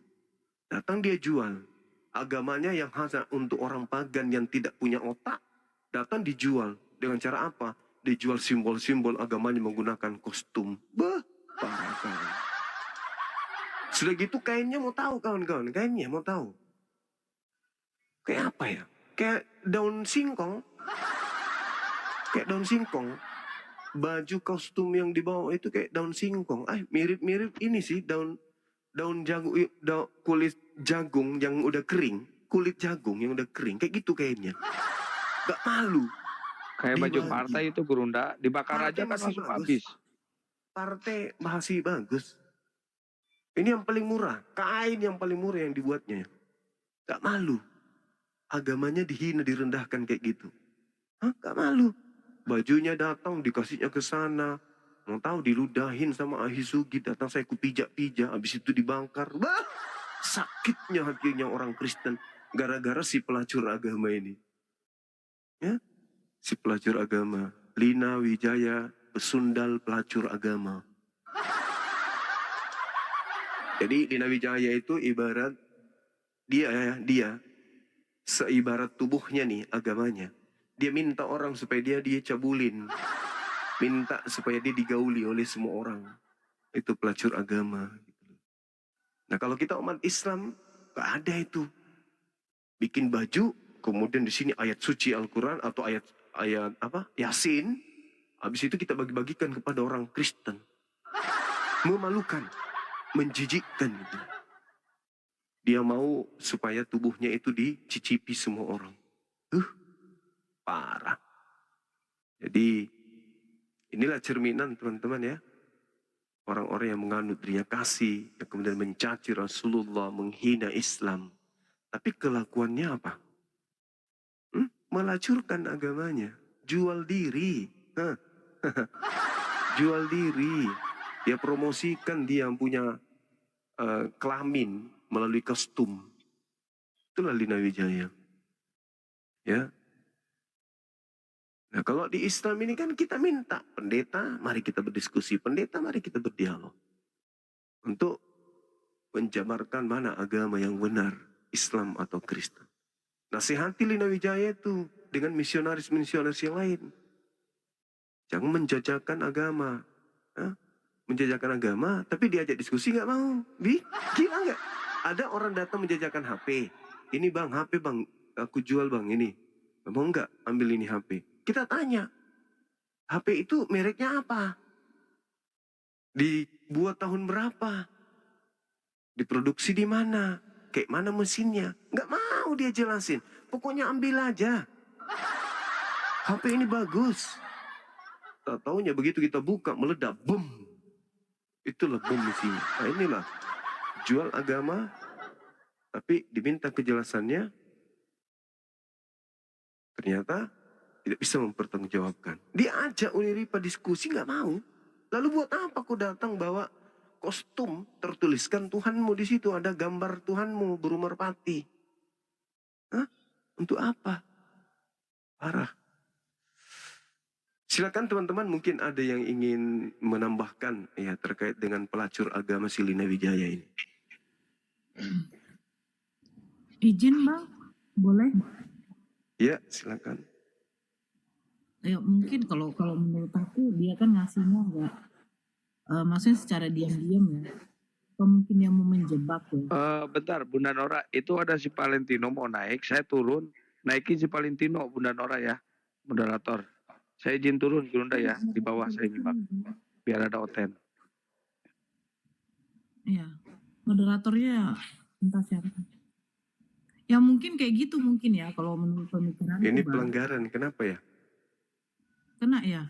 Datang dia jual agamanya yang hanya untuk orang pagan yang tidak punya otak. Datang dijual dengan cara apa? Dijual simbol-simbol agamanya menggunakan kostum. Parah. Sudah gitu kainnya mau tahu kawan-kawan, kainnya mau tahu. Kayak apa ya? Kayak daun singkong. Kayak daun singkong. Baju kostum yang dibawa itu kayak daun singkong. Mirip-mirip ini sih daun jagung, kulit jagung yang udah kering. Kulit jagung yang udah kering. Kayak gitu kayaknya. Gak malu. Kayak baju partai itu Gurunda, dibakar Partai aja kan masih langsung bagus. habis. Partai masih bagus. Ini yang paling murah. Kain yang paling murah yang dibuatnya. Gak malu. Agamanya dihina, direndahkan kayak gitu. Hah? Gak malu. Bajunya datang, dikasihnya ke sana. Mau tahu diludahin sama Ahisugi. Datang saya kupijak-pijak. Habis itu dibangkar. Sakitnya hatinya orang Kristen. Gara-gara si pelacur agama ini. Ya? Si pelacur agama. Lina Wijaya, pesundal pelacur agama. Jadi Lina Wijaya itu ibarat dia seibarat tubuhnya nih agamanya. Dia minta orang supaya dia cabulin. Minta supaya dia digauli oleh semua orang. Itu pelacur agama. Nah kalau kita umat Islam gak ada itu. Bikin baju, kemudian di sini ayat suci Al-Quran atau ayat apa? Yasin. Habis itu kita bagi-bagikan kepada orang Kristen. Memalukan, menjijikkan gitu. Dia mau supaya tubuhnya itu dicicipi semua orang. Parah. Jadi inilah cerminan teman-teman ya. Orang-orang yang menganut dirinya kasih, yang kemudian mencaci Rasulullah, menghina Islam. Tapi kelakuannya apa? Melacurkan agamanya. Jual diri. Jual diri. Dia promosikan dia punya kelamin melalui kostum. Itulah Lina Wijaya. Ya. Nah, kalau di Islam ini kan kita minta pendeta, mari kita berdiskusi. Pendeta, mari kita berdialog. Untuk menjabarkan mana agama yang benar, Islam atau Kristen. Nasihati Lina Wijaya itu dengan misionaris-misionaris yang lain. Jangan menjajakan agama. Menjajakan agama, tapi diajak diskusi nggak mau. Gila nggak? Ada orang datang menjajakan HP. Ini bang, HP bang, aku jual bang ini. Mau nggak ambil ini HP? Kita tanya, HP itu mereknya apa? Dibuat tahun berapa? Diproduksi di mana? Kayak mana mesinnya? Nggak mau dia jelasin. Pokoknya ambil aja. HP ini bagus. Tak taunya begitu kita buka, meledak, boom. Itulah bom isinya. Nah inilah, jual agama, tapi diminta kejelasannya, ternyata tidak bisa mempertanggungjawabkan. Diajak Uniripa diskusi, nggak mau. Lalu buat apa kau datang bawa kostum, tertuliskan Tuhanmu di situ, ada gambar Tuhanmu berumur pati. Untuk apa? Parah. Silakan teman-teman, mungkin ada yang ingin menambahkan ya terkait dengan pelacur agama si Lina Wijaya ini. Izin bang, boleh? Ya, silakan. Ya mungkin kalau menurut aku dia kan ngasihnya enggak, maksudnya secara diam-diam ya. Atau mungkin dia mau menjebak ya. Bentar, Bunda Nora, itu ada si Valentino mau naik, saya turun, naikin si Valentino, Bunda Nora ya, moderator. Saya izin turun, Bunda ya, di bawah saya nyimak, biar ada oten. Iya, moderatornya entah siapa. Ya mungkin kayak gitu mungkin ya kalau menurut pemikiran. Ini pelanggaran, kenapa ya? Kena ya.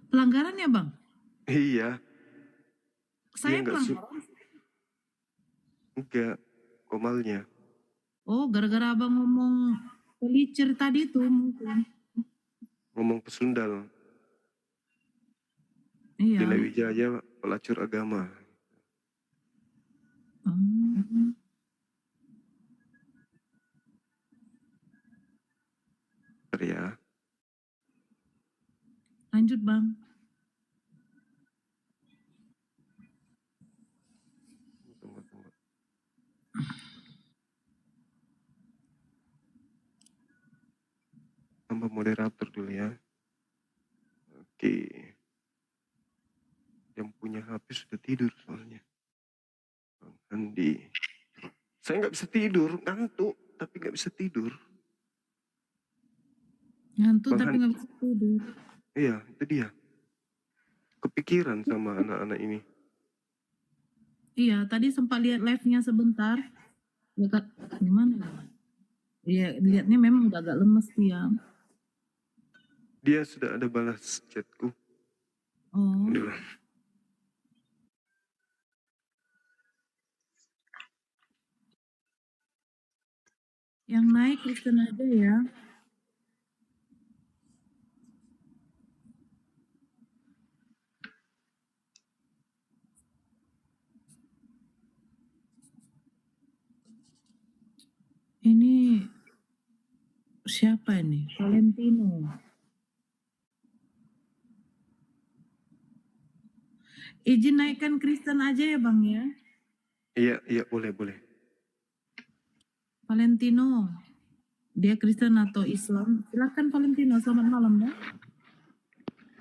Pelanggaran ya bang? Iya. Saya Dia pelanggaran. Enggak, Komalnya. Oh, gara-gara abang ngomong pelicir tadi tuh mungkin. Ngomong pesundal. Iya. Lina Wijaya pelacur agama. Ya. Lanjut bang. Tunggu. Tambah moderator dulu ya. Oke. Yang punya HP sudah tidur soalnya. Bang Andi. Saya nggak bisa tidur, ngantuk, tapi nggak bisa tidur. Ngantuk Bang tapi nggak bisa tidur. Iya, itu dia. Kepikiran sama anak-anak ini. Iya, tadi sempat lihat live-nya sebentar. Ya, gimana ya? Iya, lihatnya memang udah agak lemes dia. Dia sudah ada balas chatku. Oh. Udah. Yang naik Kristen aja ya. Ini siapa ini? Valentino. Izin naikkan Kristen aja ya bang ya. Iya, boleh. Valentino. Dia Kristen atau Islam? Silakan Valentino, selamat malam ya.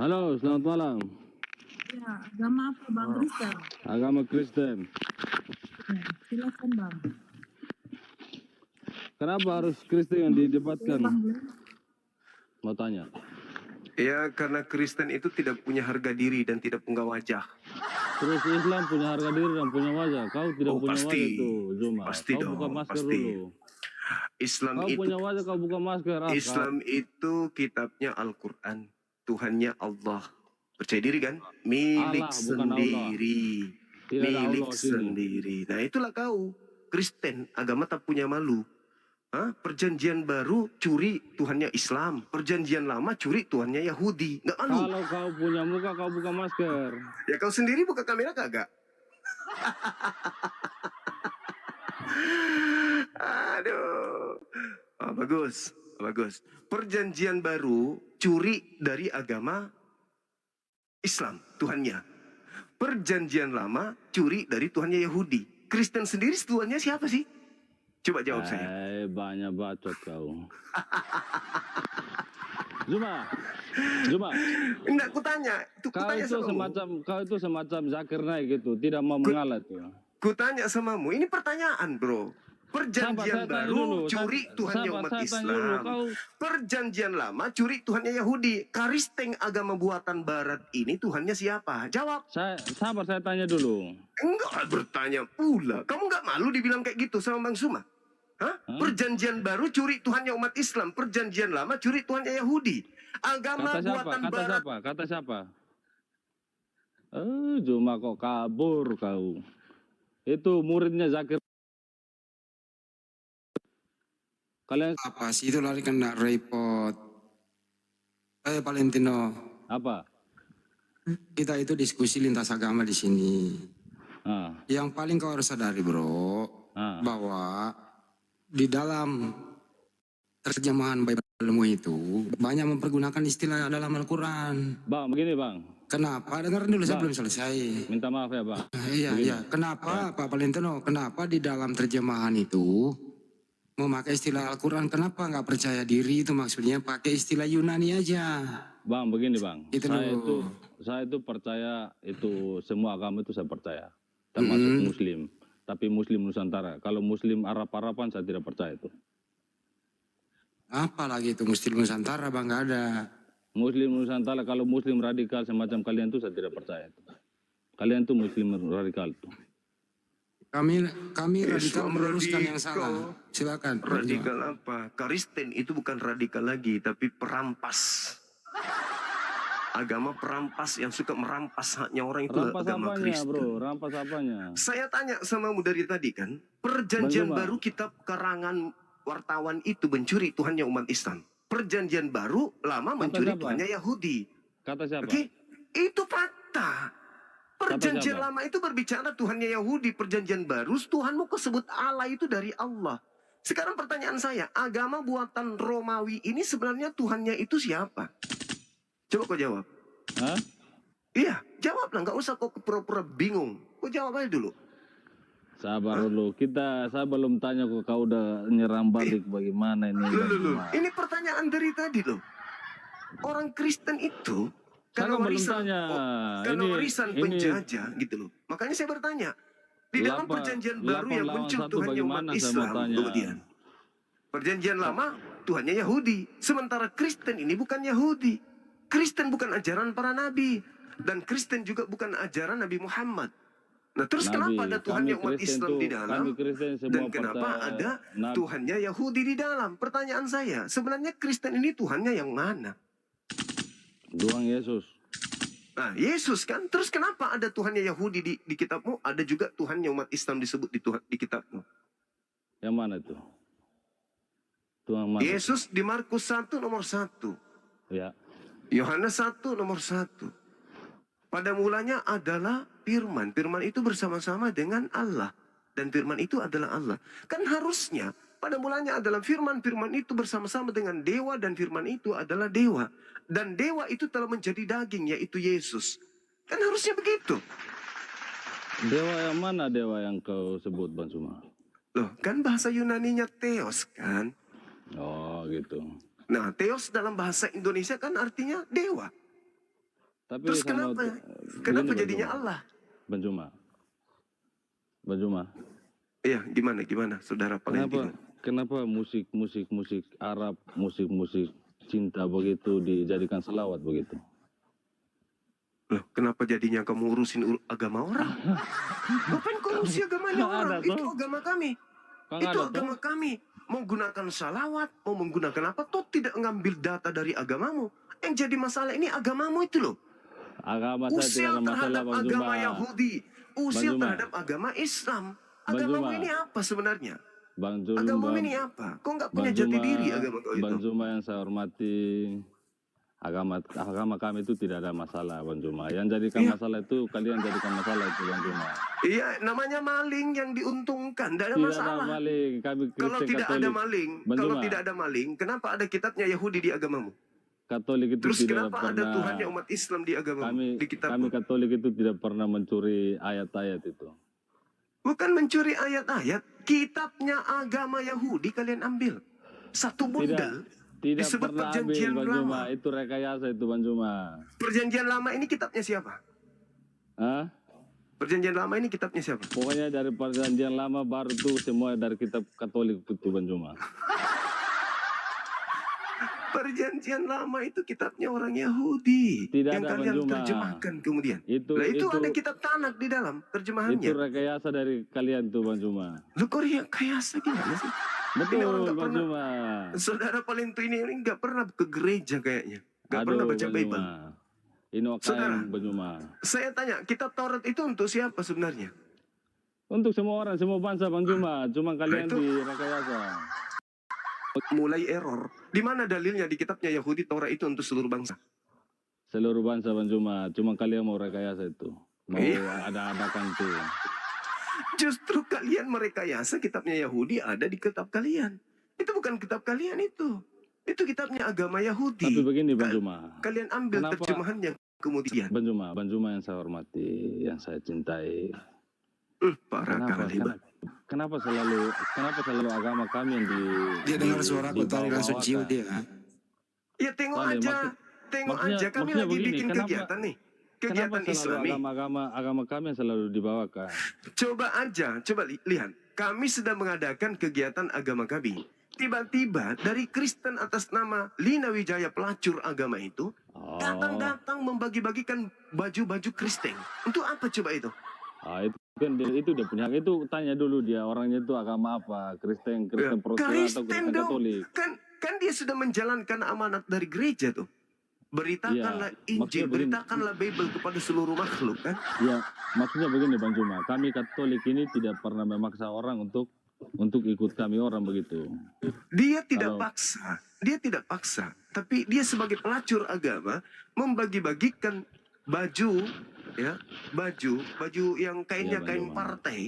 Halo, selamat malam. Ya, agama apa Bang Kristen? Agama Kristen. Ya, silakan Bang. Kenapa harus Kristen yang didebatkan? Bang Glenn. Mau tanya. Ya, karena Kristen itu tidak punya harga diri dan tidak punya wajah. Terus Islam punya harga diri dan punya wajah. Kau tidak Oh, punya pasti. wajah tuh, Zuma. Pasti Kau dong, buka masker pasti. dulu. Islam Kau itu punya wajah, kau buka masker. Ah, Islam itu kitabnya Al-Quran. Tuhannya Allah. Percaya diri kan? Milik Allah, bukan Allah. sendiri. Tidak ada Milik Allah sini. sendiri. Nah, itulah kau. Kristen, agama tak punya malu. Hah? Perjanjian baru curi Tuhannya Islam. Perjanjian lama curi Tuhannya Yahudi. Nggak malu. Kalau kau punya muka, kau buka masker. Ya kau sendiri buka kamera kagak? Aduh. Ah, bagus, bagus. Perjanjian baru curi dari agama Islam, Tuhannya. Perjanjian lama curi dari Tuhannya Yahudi. Kristen sendiri Tuhannya siapa sih? Coba jawab saya. Banyak bacot kau. Zuma. Enggak, kutanya. Kau Kutanya itu sama kau itu semacam Zakir Naik gitu, tidak mau mengalah tuh. Kutanya samamu. Ini pertanyaan, bro. Perjanjian baru curi Tuhannya umat Islam. Perjanjian lama curi Tuhannya Yahudi. Karisteng agama buatan Barat ini Tuhannya siapa? Jawab. Sabar, saya tanya dulu. Enggak bertanya pula. Kamu enggak malu dibilang kayak gitu sama Bang Suma? Hah? Perjanjian baru curi Tuhannya umat Islam. Perjanjian lama curi Tuhannya Yahudi. Agama buatan Barat. Kata siapa? Cuma kok kabur kau. Itu muridnya Zakir. Kalian Apa sih itu lari kena repot? Valentino, apa? kita itu diskusi lintas agama di sini. Ah, Yang paling kau harus sadari bro, bahwa di dalam terjemahan Bible-mu itu banyak mempergunakan istilah dalam Al-Quran. Bang, begini bang. Kenapa? Dengar dulu, saya belum selesai. Minta maaf ya bang. Iya. Kenapa Pak Valentino? Kenapa di dalam terjemahan itu memakai istilah Al-Quran? Kenapa nggak percaya diri? Itu maksudnya pakai istilah Yunani aja. Bang, begini bang. Itu Saya itu percaya itu semua agama itu saya percaya, termasuk Muslim. Tapi Muslim Nusantara. Kalau Muslim Arab-Araban saya tidak percaya itu. Apalagi itu Muslim Nusantara bang, nggak ada. Muslim Nusantara, kalau Muslim radikal semacam kalian itu saya tidak percaya itu. Kalian itu Muslim radikal itu. Kami radikal Islam meluruskan yang radikal. salah. Silakan. Radikal apa? Kristen itu bukan radikal lagi, tapi perampas. Agama perampas yang suka merampas haknya orang itu Rampas agama apanya Kristen. bro? Rampas apanya? Saya tanya samamu dari tadi kan, perjanjian Bagaimana? baru kitab karangan wartawan itu mencuri Tuhannya umat Islam. Perjanjian baru lama mencuri siapa? Tuhannya Yahudi. Kata siapa? Oke, itu fakta. Perjanjian siapa? lama itu berbicara Tuhannya Yahudi, perjanjian baru Tuhanmu kesebut Allah itu dari Allah. Sekarang pertanyaan saya, agama buatan Romawi ini sebenarnya Tuhannya itu siapa? Coba kau jawab. Hah? Iya, jawablah, nggak usah kau pura-pura bingung. Kau jawab aja dulu. Sabar dulu. Saya belum tanya kok kau udah nyerang balik bagaimana ini. Loh. Ini pertanyaan dari tadi loh. Orang Kristen itu Saya karena kan belum warisan, tanya. karena warisan Ini penjajah gitu loh. Makanya saya bertanya, di dalam perjanjian baru yang muncul Tuhannya umat Islam, kemudian perjanjian lama Tuhannya Yahudi, sementara Kristen ini bukan Yahudi. Kristen bukan ajaran para nabi, dan Kristen juga bukan ajaran Nabi Muhammad. Nah terus kenapa ada Tuhannya umat Islam di dalam, dan kenapa ada Tuhannya Yahudi di dalam? Pertanyaan saya, sebenarnya Kristen ini Tuhannya yang mana? Tuhan Yesus. Nah, Yesus kan. Terus kenapa ada Tuhannya Yahudi di kitabmu, ada juga Tuhannya umat Islam disebut di kitabmu? Yang mana itu? Tuhan mana? Yesus di Markus 1 nomor 1. Ya. Yohanes 1 nomor 1. Pada mulanya adalah firman. Firman itu bersama-sama dengan Allah. Dan firman itu adalah Allah. Kan harusnya pada mulanya adalah firman. Firman itu bersama-sama dengan dewa, dan firman itu adalah dewa. Dan dewa itu telah menjadi daging, yaitu Yesus. Kan harusnya begitu. Dewa yang mana dewa yang kau sebut Bang Suma? Loh, kan bahasa Yunaninya Theos kan? Oh gitu. Nah, Theos dalam bahasa Indonesia kan artinya dewa. Tapi Terus sama kenapa begini, jadinya Allah? Bang Juma. Iya, gimana saudara Valentino? Kenapa musik Arab, musik cinta begitu dijadikan selawat begitu? Loh, kenapa jadinya kamu urusin agama orang? Ngapain kau urusi agamanya orang? Itu agama kami. Itu agama kami. Mau gunakan salawat, mau menggunakan apa, toh tidak ngambil data dari agamamu. Yang jadi masalah ini agamamu itu loh. Agama saya tidak Usil ada masalah, terhadap Bang agama Juma. Usil Bang Juma. terhadap agama Islam. Bang Agamamu Juma. ini apa sebenarnya? Bang Juma. Agamamu ini apa? Kau nggak punya Bang jati Juma, diri agama kau itu. Bang Juma yang saya hormati, agama kami itu tidak ada masalah, Bang Juma. Yang jadikan Iya. masalah itu kalian jadikan masalah itu, Bang Juma. Iya, namanya maling yang diuntungkan, tidak ada Tidak masalah. ada maling, kami Kalau Kristen tidak ada Katolik. maling, Bang kalau Juma, tidak ada maling, kenapa ada kitabnya Yahudi di agamamu? Katolik itu Terus tidak kenapa ada pernah. Tuhannya umat Islam di agamamu, di Kami kitabmu? Katolik itu tidak pernah mencuri ayat-ayat itu. Bukan mencuri ayat-ayat, kitabnya agama Yahudi kalian ambil. Satu bundel Tidak disebut pernah ambil, perjanjian Bang lama. Juma. Itu rekayasa itu, Bang Juma. Perjanjian lama ini kitabnya siapa? Hah? Perjanjian lama ini kitabnya siapa? Pokoknya dari perjanjian lama baru tuh semua dari kitab Katolik itu, Bang Juma. Perjanjian lama itu kitabnya orang Yahudi. Tidak yang ada, kalian Bang Juma. terjemahkan kemudian. Itu Itu ada kitab Tanak di dalam terjemahannya. Itu rekayasa dari kalian tuh, Bang Juma. Lu kok rekayasa gimana sih? Ini orang Betul, nggak Bang pernah. Juma. Saudara Valentino ini nggak pernah ke gereja kayaknya. Nggak pernah baca Bang Bible. Juma. Ini Saudara. Bang Juma. Saya tanya, kitab Taurat itu untuk siapa sebenarnya? Untuk semua orang, semua bangsa, Bang Juma. Cuma kalian itu- direkayasa. Mulai error. Di mana dalilnya di kitabnya Yahudi Taurat itu untuk seluruh bangsa? Seluruh bangsa, Bang Juma. Cuma kalian mau rekayasa itu. Mau Iya. ada-adakan tuh. Justru kalian merekayasa kitabnya Yahudi ada di kitab kalian. Itu bukan kitab kalian itu. Itu kitabnya agama Yahudi. Tapi begini, Bang Juma. Kalian ambil Kenapa- terjemahannya kemudian. Bang Juma yang saya hormati, yang saya cintai. Parah kali, Bang. Kenapa selalu agama kami yang Dia dengar suara aku tadi langsung cium dia. Ya tengok Soalnya aja. Tengok aja kami maksudnya lagi begini, bikin kenapa- kegiatan nih. Kenapa Kegiatan selalu Islami. agama kami yang selalu dibawakan? Coba aja, lihat. Kami sedang mengadakan kegiatan agama kami. Tiba-tiba dari Kristen atas nama Lina Wijaya pelacur agama itu datang membagi-bagikan baju-baju Kristen. Untuk apa coba itu? Itu kan itu dia punya hak. Itu tanya dulu dia orangnya itu agama apa, Kristen Protestan atau Kristen Kristen dong. Katolik. Kan dia sudah menjalankan amanat dari gereja tuh. Beritakanlah Iya, Injil, maksudnya begini. beritakanlah Bible kepada seluruh makhluk kan. Ya, maksudnya begini, Bang Juma. Kami Katolik ini tidak pernah memaksa orang untuk ikut kami orang begitu. Dia tidak Kalau- paksa, dia tidak paksa, tapi dia sebagai pelacur agama membagi-bagikan baju, ya, baju yang kainnya Iya, Bang kain Juma. partai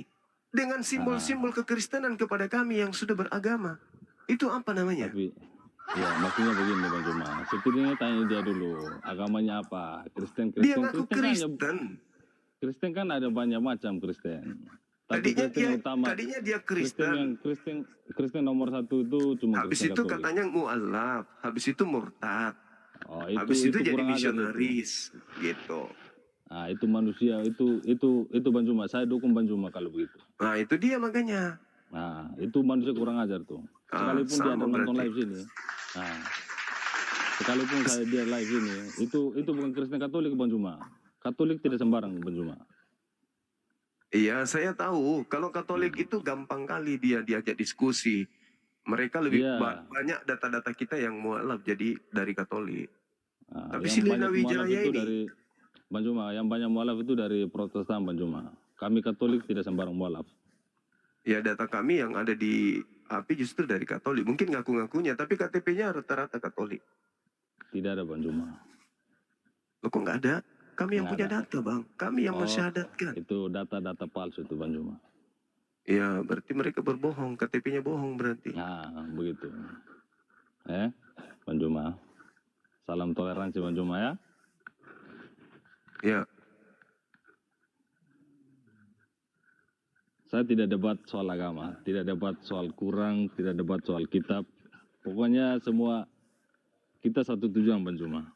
dengan simbol-simbol kekristenan kepada kami yang sudah beragama. Itu apa namanya? Tapi ya maksudnya begini, Bang Juma. Setidaknya tanya dia dulu agamanya apa. Kristen Dia ngaku Kristen Kristen. kan ada banyak macam Kristen. Tapi Tadinya Kristen dia, utama, tadinya dia Kristen Kristen. Kristen nomor satu itu cuma Habis Kristen itu Katolik. katanya mu'alaf, habis itu murtad, Oh, habis itu jadi kurang ajar itu. misionaris, gitu. Ah, itu manusia itu Bang Juma. Saya dukung Bang Juma kalau begitu. Nah itu dia makanya. Nah, itu manusia kurang ajar tuh. Sekalipun dia ada sama nonton berarti. live sini. Nah, sekalipun dia live ini, itu bukan Kristen Katolik, Bang Juma. Katolik tidak sembarang, Bang Juma. Iya, saya tahu. Kalau Katolik itu gampang kali dia diajak diskusi. Mereka lebih Iya. banyak data-data kita yang mualaf jadi dari Katolik. Nah, Tapi yang si Lina banyak mualaf Wijaya itu ini, dari Bang Juma, yang banyak mualaf itu dari Protestan, Bang Juma. Kami Katolik tidak sembarang mualaf. ya data kami yang ada di API justru dari Katolik. Mungkin ngaku-ngakunya, tapi KTP-nya rata-rata Katolik. Tidak ada, Bang Juma. Loh kok nggak ada? Kami yang Nggak punya ada. data, Bang. Kami yang Oh, mensyahadatkan. Itu data-data palsu itu, Bang Juma. Ya, berarti mereka berbohong. KTP-nya bohong berarti. Nah, begitu. Bang Juma. Salam toleransi, Bang Juma ya. Ya, Saya tidak debat soal agama, tidak debat soal Quran, tidak debat soal kitab. Pokoknya semua kita satu tujuan, Bang Juma.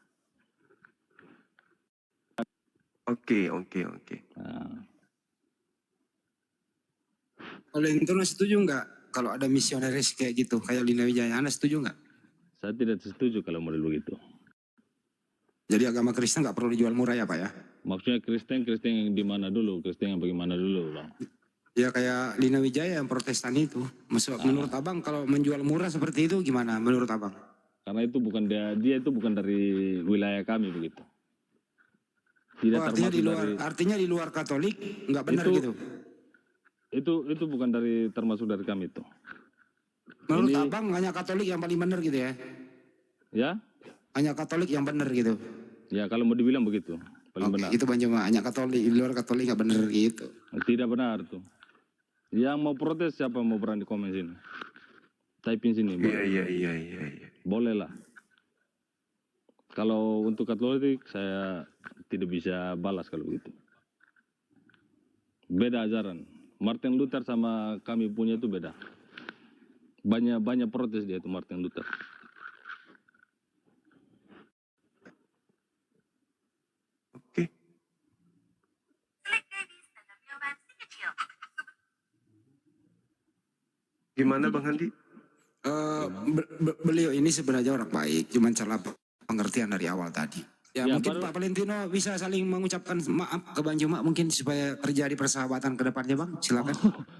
Oke. Nah, Kalau yang itu Anda setuju nggak kalau ada misionaris kayak gitu, kayak Lina Wijaya, Anda setuju nggak? saya tidak setuju kalau model begitu. Jadi agama Kristen nggak perlu dijual murah ya Pak ya? Maksudnya Kristen yang di mana dulu? Kristen yang bagaimana dulu, Bang? Ya kayak Lina Wijaya yang Protestan itu. Menurut Abang kalau menjual murah seperti itu gimana menurut Abang? Karena itu bukan dia itu bukan dari wilayah kami begitu. Tidak Oh, artinya termasuk di luar Katolik nggak benar Itu- gitu. itu bukan termasuk dari kami itu. Menurut ini- Abang hanya Katolik yang paling benar gitu ya? Ya? Hanya Katolik yang benar gitu. Ya kalau mau dibilang begitu, paling Oke, benar. itu Bang Juma, hanya Katolik, di luar Katolik nggak benar gitu. Tidak benar tuh. Yang mau protes siapa mau berani komen sini? Typing sini. Boleh. Iya. Boleh lah. Kalau untuk Katolik saya tidak bisa balas kalau begitu. Beda ajaran. Martin Luther sama kami punya itu beda. Banyak protes dia itu Martin Luther. Oke. Gimana Bang Handi? Beliau ini sebenarnya orang baik, cuman salah pengertian dari awal tadi. Ya, Ya, mungkin baru- Pak Valentino bisa saling mengucapkan maaf ke Bang Juma mungkin supaya terjadi persahabatan ke depannya Bang. Silakan.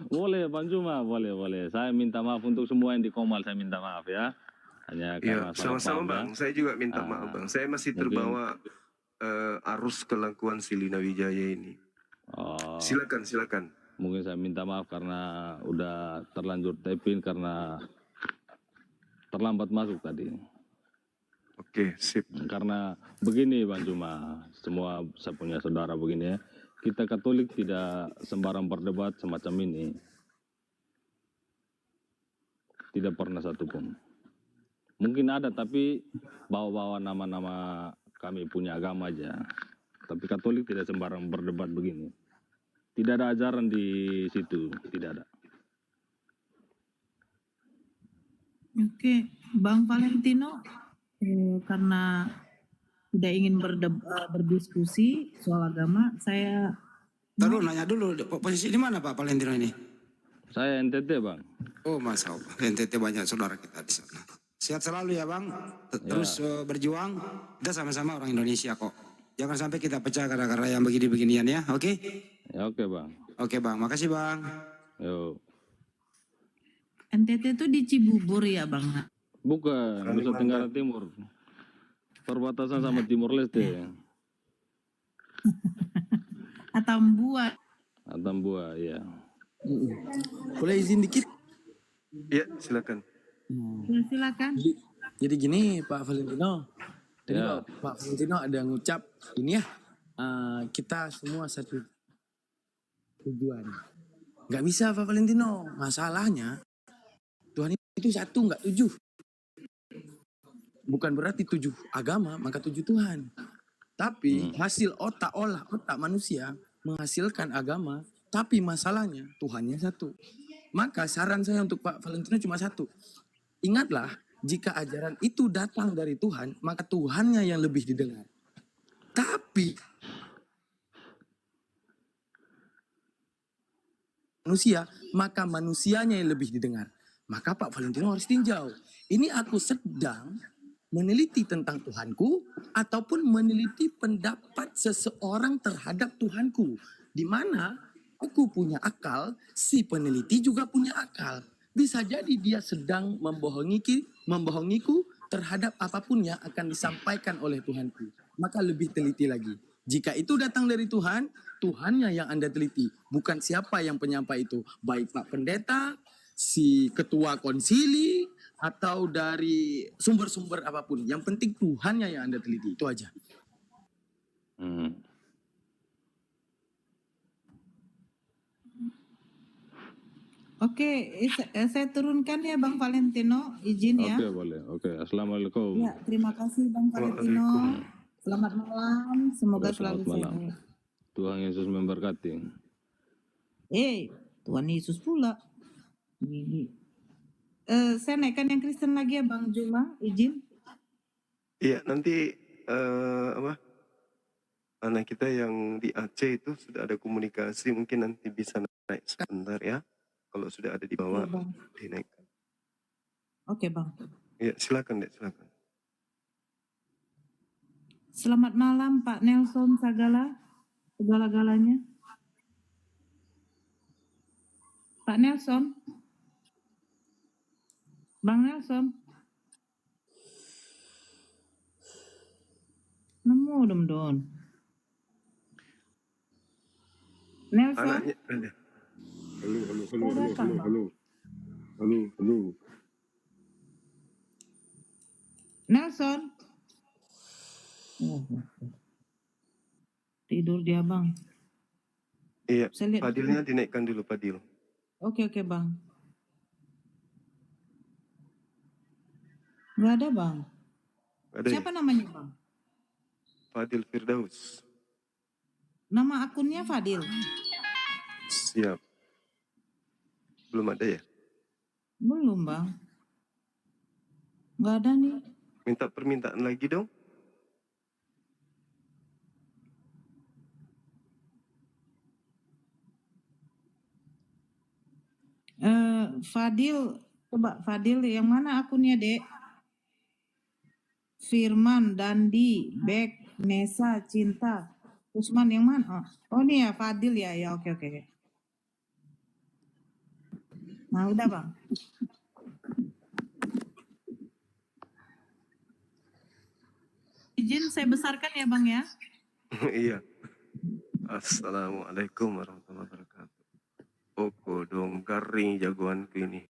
Boleh Bang Juma, boleh. Saya minta maaf untuk semua yang di Komal, saya minta maaf ya. Hanya Iya, karena salah sama-sama paham, Bang. ya. Saya juga minta maaf Bang. Saya masih mungkin- terbawa arus kelakuan si Lina Wijaya ini. Oh, Silakan. mungkin saya minta maaf karena udah terlanjur typing karena terlambat masuk tadi. Oke, sip. Karena begini Bang Juma, semua saya punya saudara begini ya. Kita Katolik tidak sembarang berdebat semacam ini. Tidak pernah satupun. Mungkin ada tapi bawa-bawa nama-nama kami punya agama aja. Tapi Katolik tidak sembarang berdebat begini. Tidak ada ajaran di situ, tidak ada. Oke, Bang Valentino, karena tidak ingin berdiskusi soal agama, saya Terus nanya dulu, posisi di mana Pak Valentino ini? Saya NTT Bang. Oh, Masya Allah. NTT banyak saudara kita di sana. Sehat selalu ya Bang. Terus berjuang. Kita sama-sama orang Indonesia kok. Jangan sampai kita pecah gara-gara yang begini-beginian ya. Oke? Ya oke Bang. Oke Bang. Makasih Bang. Yo. NTT itu di Cibubur ya Bang? Bukan, Nusa Tenggara Timur. Perbatasan sama Timur Leste. Atambua. Atambua, ya. Boleh izin dikit? Iya, silakan. Silakan. Jadi gini Pak Valentino, tadi Ya. Pak Valentino ada ngucap ini ya, kita semua satu tujuan. Nggak bisa Pak Valentino, masalahnya Tuhan itu satu nggak 7. Bukan berarti 7 agama maka 7 Tuhan. Tapi hasil otak manusia menghasilkan agama, tapi masalahnya Tuhannya satu. Maka saran saya untuk Pak Valentino cuma satu. Ingatlah, jika ajaran itu datang dari Tuhan, maka Tuhannya yang lebih didengar. Tapi manusia, maka manusianya yang lebih didengar. Maka Pak Valentino harus tinjau. Ini aku sedang meneliti tentang Tuhanku ataupun meneliti pendapat seseorang terhadap Tuhanku. Di mana aku punya akal, si peneliti juga punya akal. Bisa jadi dia sedang membohongiku terhadap apapun yang akan disampaikan oleh Tuhanku. Maka lebih teliti lagi. Jika itu datang dari Tuhan, Tuhannya yang Anda teliti. Bukan siapa yang penyampai itu. Baik Pak Pendeta, si ketua konsili, atau dari sumber-sumber apapun. Yang penting Tuhannya yang Anda teliti. Itu aja. Oke, saya turunkan ya Bang Valentino, izin ya. Oke, boleh. Oke, Assalamualaikum. Ya, terima kasih Bang Valentino. Selamat malam, semoga Ya, selalu selamat malam. sehat. Tuhan Yesus memberkati. Tuhan Yesus pula. Ini. Saya naikkan yang Kristen lagi ya Bang Juma, izin. Iya, nanti anak kita yang di Aceh itu sudah ada komunikasi, mungkin nanti bisa naik sebentar ya. Kalau sudah ada di bawah, Bang. dinaikkan. Oke, Bang. Ya, silakan Dek, silakan. Selamat malam Pak Nelson segala-galanya. Pak Nelson. Bang Nelson. Nemu dom. Nelson. Anaknya ada. Halo. Nelson. Oh, tidur dia Bang. Iya, Saya lihat. Fadilnya dinaikkan dulu, Fadil. Oke Bang. Nggak ada Bang. Ada Siapa ya? namanya Bang? Fadil Firdaus. Nama akunnya Fadil. Siap. Belum ada ya? Belum Bang. Nggak ada nih. Minta permintaan lagi dong. Fadil, coba Fadil yang mana akunnya Dek? Firman, Dandi, Bek, Nesa, Cinta, Usman yang mana? Oh ini ya Fadil ya, oke. Nah udah Bang. Izin saya besarkan ya Bang ya. Iya. Assalamualaikum warahmatullahi wabarakatuh. Oko dong, garing jagoanku ini.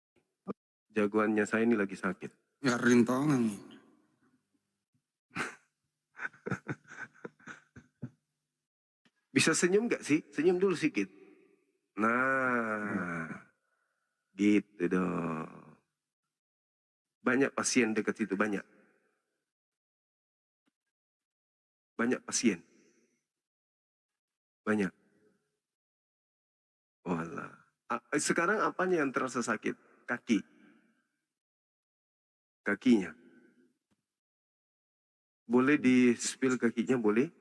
Jagoannya saya ini lagi sakit. Ya rintongan. Bisa senyum gak sih? Senyum dulu sedikit. Nah, gitu dong. Banyak pasien dekat situ, banyak. Banyak pasien. Banyak. Walah. Sekarang apanya yang terasa sakit? Kaki. Kakinya. Boleh di-spill kakinya, boleh?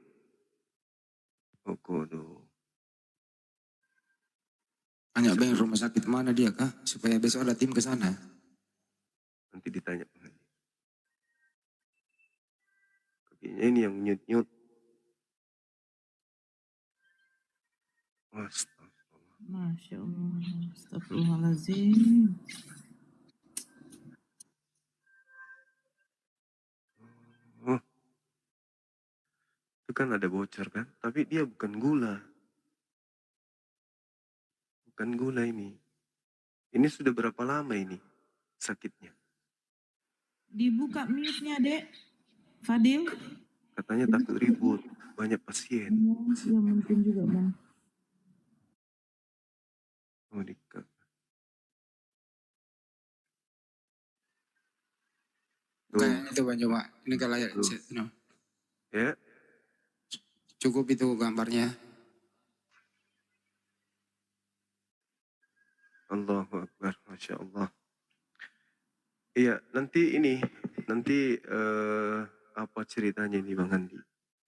Oh, kodo. Tanya Bang, rumah sakit mana dia kah? Supaya besok ada tim ke sana. Nanti ditanya. Kakinya ini yang nyut-nyut. Masya Allah, astagfirullahaladzim. Oh. Itu kan ada bocor kan? Tapi dia bukan gula. Bukan gula ini. Ini sudah berapa lama ini sakitnya? Dibuka mute-nya Dek. Fadil. Katanya takut ribut. Banyak pasien. Ya mungkin juga Bang. Oh, Dika. Kayak itu Bang coba. Ini kalau layar. No. Ya. Cukup itu gambarnya. Allahu Akbar, Masya Allah. Iya, nanti apa ceritanya ini Bang Andi?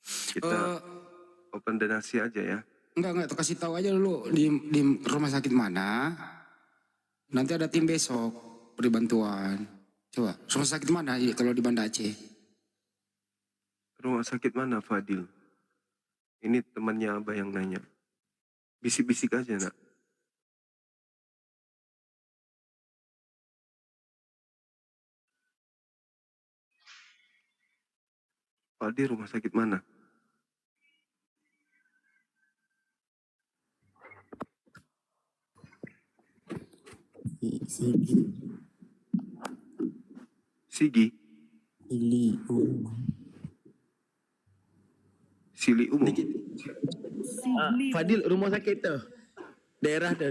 Kita open donasi aja ya. Enggak, tuh kasih tahu aja dulu di rumah sakit mana. Nanti ada tim besok beri bantuan. Coba, rumah sakit mana kalau di Banda Aceh? Rumah sakit mana Fadil? Ini temannya Abah yang nanya. Bisik-bisik aja nak. Fadil rumah sakit mana? Sigi. Sili umum. Fadil rumah sakit tu. Daerah tu.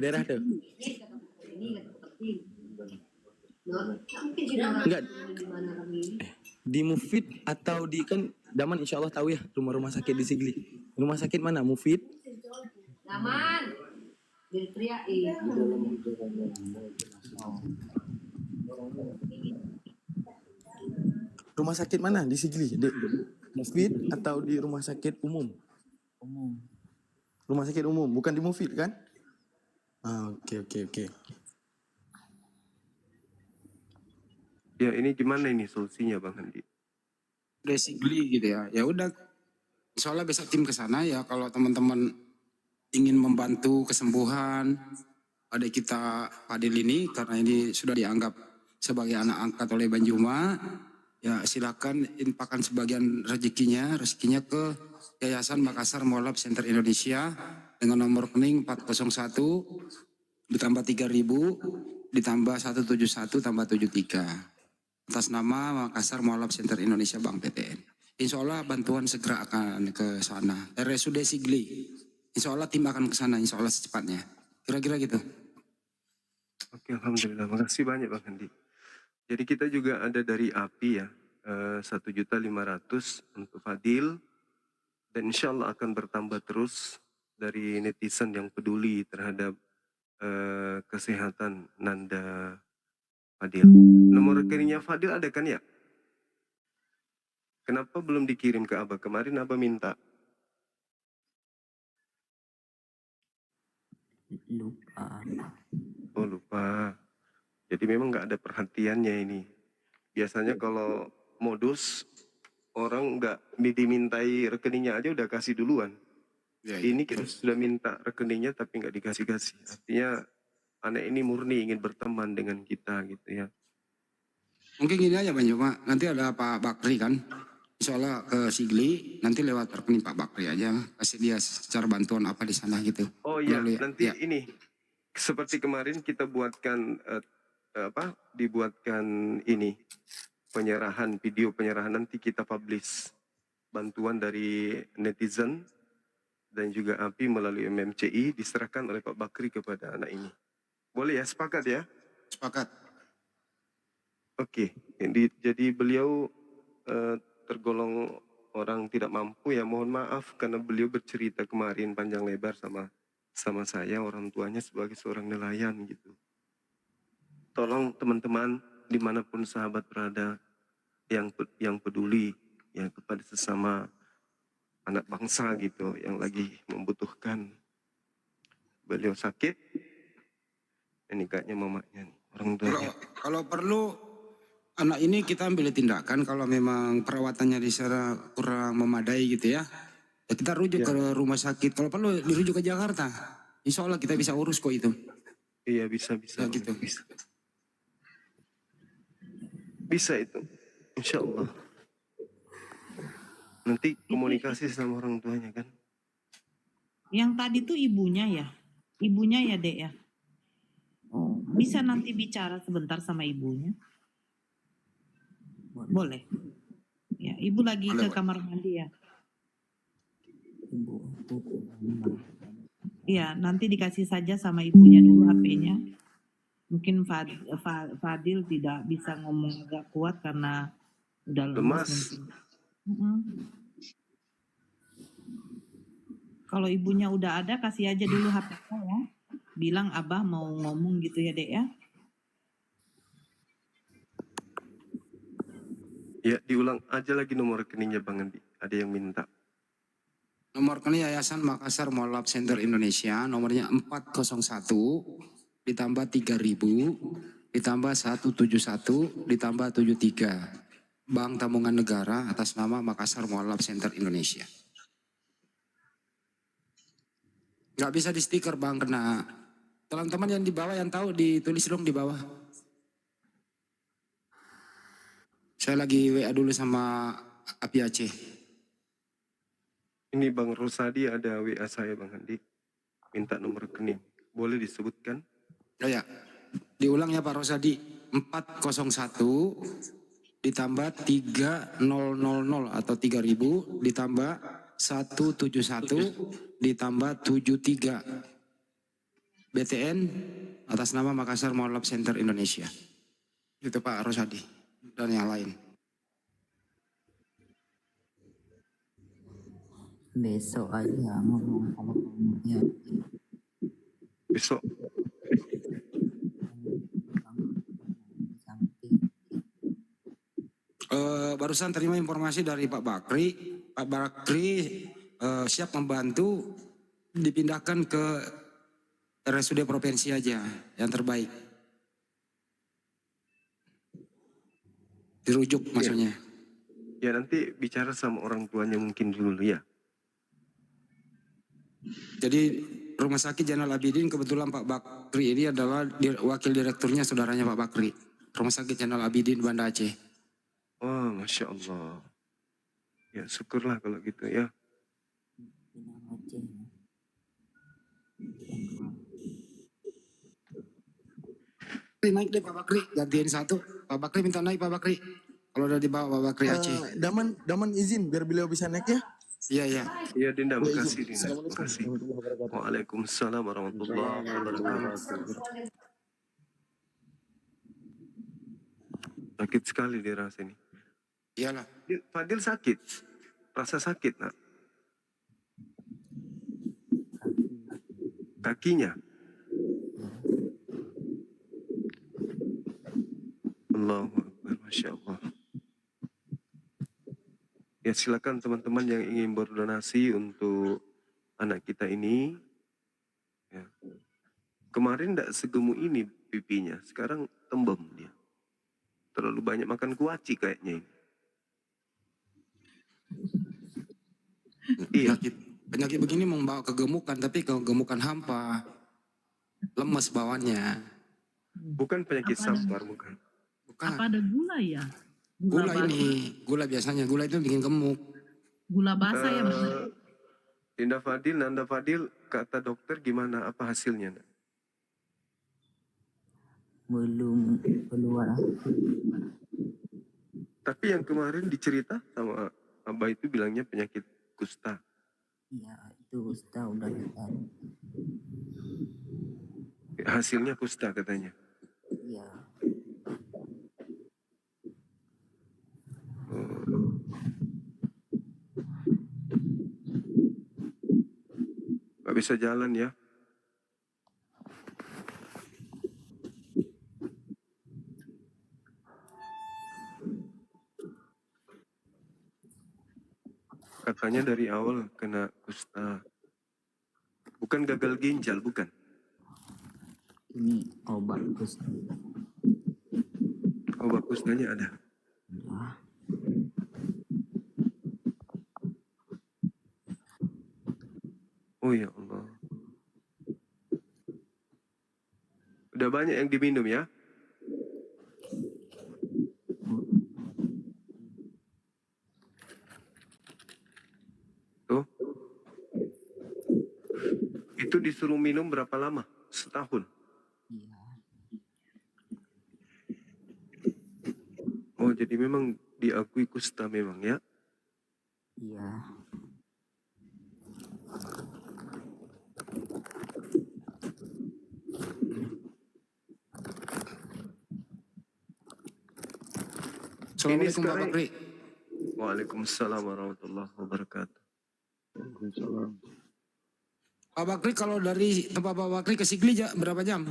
Enggak. Di Mufid atau di kan Daman insya Allah tahu ya rumah-rumah sakit di Sigli. Rumah sakit mana? Mufid? Daman. Diteriakin. Rumah sakit mana di Sigli? Di Mufid atau di rumah sakit umum? rumah sakit umum, bukan di Mufid kan? Oke. Ya ini gimana ini solusinya Bang Handi? Basically gitu ya. Ya udah, soalnya besok tim ke sana ya, kalau teman-teman ingin membantu kesembuhan adik kita Fadil ini, karena ini sudah dianggap sebagai anak angkat oleh Banjuma, ya silakan infakkan sebagian rezekinya ke Yayasan Makassar Mualaf Center Indonesia dengan nomor rekening 401 ditambah 3.000 ditambah 171 tambah 73 atas nama Makassar Mualaf Center Indonesia Bank PTN. Insya Allah bantuan segera akan ke sana. RSUD Sigli, insya Allah tim akan ke sana, insya Allah secepatnya. Kira-kira gitu. Oke, alhamdulillah. Makasih banyak Bang Handi. Jadi kita juga ada dari API ya, 1.500.000 untuk Fadil, dan insya Allah akan bertambah terus dari netizen yang peduli terhadap kesehatan Nanda Fadil. Nomor rekeningnya Fadil ada kan ya? Kenapa belum dikirim ke Abah? Kemarin Abah minta. Lupa. Oh lupa. Jadi memang nggak ada perhatiannya ini. Biasanya kalau modus orang nggak dimintai rekeningnya aja udah kasih duluan. Ya. Ini kita sudah minta rekeningnya tapi nggak dikasih-kasih. Artinya anak ini murni ingin berteman dengan kita gitu ya. Mungkin gini aja Bang Juma, nanti ada Pak Bakri kan, insya Allah ke Sigli, nanti lewat rekening Pak Bakri aja, kasih dia secara bantuan apa di sana gitu. Oh iya, Melalui- nanti ya. ini seperti kemarin kita buatkan dibuatkan ini video penyerahan, nanti kita publish bantuan dari netizen dan juga API melalui MMCI diserahkan oleh Pak Bakri kepada anak ini. Boleh ya, sepakat ya? Sepakat. Oke, jadi beliau tergolong orang tidak mampu ya, mohon maaf karena beliau bercerita kemarin panjang lebar sama saya, orang tuanya sebagai seorang nelayan gitu. Tolong teman-teman dimanapun sahabat berada yang peduli ya kepada sesama anak bangsa gitu yang lagi membutuhkan. Beliau sakit, ini kayaknya mamanya nih, orang tuanya. Kalau perlu anak ini kita ambil tindakan kalau memang perawatannya di sana kurang memadai gitu ya. Ya kita rujuk ke rumah sakit. Kalau perlu dirujuk ke Jakarta. Insya Allah kita bisa urus kok itu. Iya bisa Ya, gitu. Bisa itu, insya Allah. Nanti komunikasi sama orang tuanya kan. Yang tadi tuh ibunya ya Dek ya. Oh, bisa nanti bicara sebentar sama ibunya. Boleh. Ya, ibu lagi ke kamar mandi ya. Iya, nanti dikasih saja sama ibunya dulu HP-nya. Mungkin Fadil tidak bisa ngomong agak kuat karena udah lemas. Kalau ibunya udah ada, kasih aja dulu HP-nya ya. Bilang Abah mau ngomong gitu ya, Dek ya. Ya, diulang aja lagi nomor rekeningnya Bang Andi. Ada yang minta. Nomor rekening Yayasan Makassar Mualaf Center Indonesia, nomornya 401 ditambah 3.000 ditambah 171 ditambah 73. Bank Tabungan Negara atas nama Makassar Mualaf Center Indonesia. Gak bisa di stiker Bang, kena. Teman-teman yang di bawah yang tahu ditulis dong di bawah. Saya lagi WA dulu sama API Aceh. Ini Bang Rosadi ada WA saya Bang Andi. Minta nomor rekening. Boleh disebutkan? Ya, diulang ya Pak Rosadi. 401 ditambah 3000 atau 3.000 ditambah 171 ditambah 73. BTN atas nama Makassar Mualaf Center Indonesia. Itu Pak Rosadi dan yang lain. Besok aja ngomong kalau kamunya. Besok. Barusan terima informasi dari Pak Bakri. Pak Bakri siap membantu dipindahkan ke RSUD provinsi aja yang terbaik. Dirujuk maksudnya. Ya nanti bicara sama orang tuanya mungkin dulu ya. Jadi Rumah Sakit Zainal Abidin kebetulan Pak Bakri ini adalah wakil direkturnya saudaranya Pak Bakri. Rumah Sakit Zainal Abidin Banda Aceh. Oh, Masya Allah. Ya syukurlah kalau gitu ya. Naik deh Pak Bakri, gantiin satu. Pak Bakri minta naik Pak Bakri. Kalau udah dibawa Pak Bakri Aceh. Daman izin biar beliau bisa naik ya. Iya, iya. Iya Dinda, makasih Dinda. Makasih. Waalaikumsalam warahmatullahi wabarakatuh. Sakit sekali dia rasa ini. Iyalah. Fadil sakit. Rasa sakit nak. Kakinya. Allahu Akbar, Masya Allah. Ya silakan teman-teman yang ingin berdonasi untuk anak kita ini. Ya. Kemarin tidak segemuk ini pipinya, sekarang tembem dia. Terlalu banyak makan kuaci kayaknya ini. Iya. Penyakit begini membawa kegemukan, tapi kegemukan hampa. Lemes bawaannya. Bukan penyakit sampar, bukan. Apa ada gula ya? Gula basah. ini, gula biasanya, gula itu bikin gemuk. Gula basah ya Mas? Nanda Fadil, kata dokter gimana? Apa hasilnya? Nak? Belum keluar. Tapi yang kemarin dicerita sama Abah itu bilangnya penyakit kusta. Iya, itu Ustaz udah tahu. Hasilnya kusta katanya. Iya. Gak bisa jalan ya. Katanya dari awal kena kusta. Bukan gagal ginjal, bukan? Ini obat kusta. Obat kustanya ada. Ya. Oh ya Allah. Udah banyak yang diminum ya? Tuh. Itu disuruh minum berapa lama? Setahun? Iya. Oh jadi memang diakui kusta memang ya? Iya. Assalamualaikum Pak Bakri. Waalaikumsalam warahmatullahi wabarakatuh. Waalaikumsalam. Pak Bakri kalau dari tempat Pak Bakri ke Sigli berapa jam?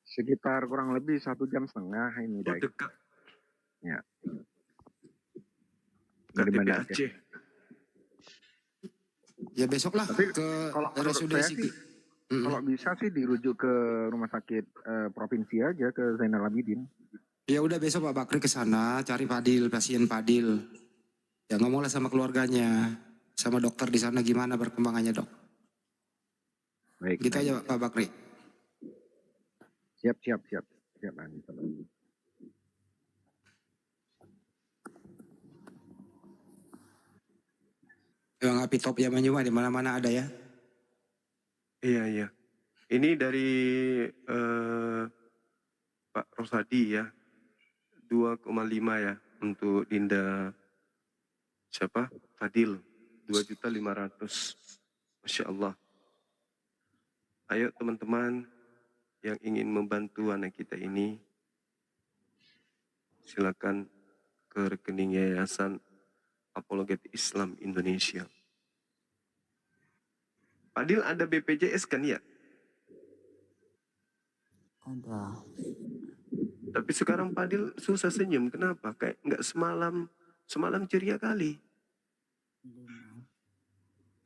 Sekitar kurang lebih 1,5 jam ini. Oh, dekat. Ya. Dari Banda Aceh. Ya besok lah Tapi ke kalau menurut RSUD saya Sigli. sih, kalau bisa sih dirujuk ke rumah sakit provinsi aja, ke Zainal Abidin. Ya udah besok Pak Bakri ke sana cari Fadil, pasien Fadil. Ya ngomonglah sama keluarganya, sama dokter di sana gimana perkembangannya dok. Baik. Gitu aja Pak Bakri. Siap Bang. Emang api top ya Manyuma di mana-mana ada ya. Iya. Ini dari Pak Rosadi ya. 2,5 ya untuk Dinda siapa? Fadil 2.500.000. Masya Allah. Ayo teman-teman yang ingin membantu anak kita ini, silakan ke rekening Yayasan Apologet Islam Indonesia. Fadil ada BPJS kan ya? Ada. Tapi sekarang Fadil susah senyum. Kenapa? Kayak nggak semalam ceria kali.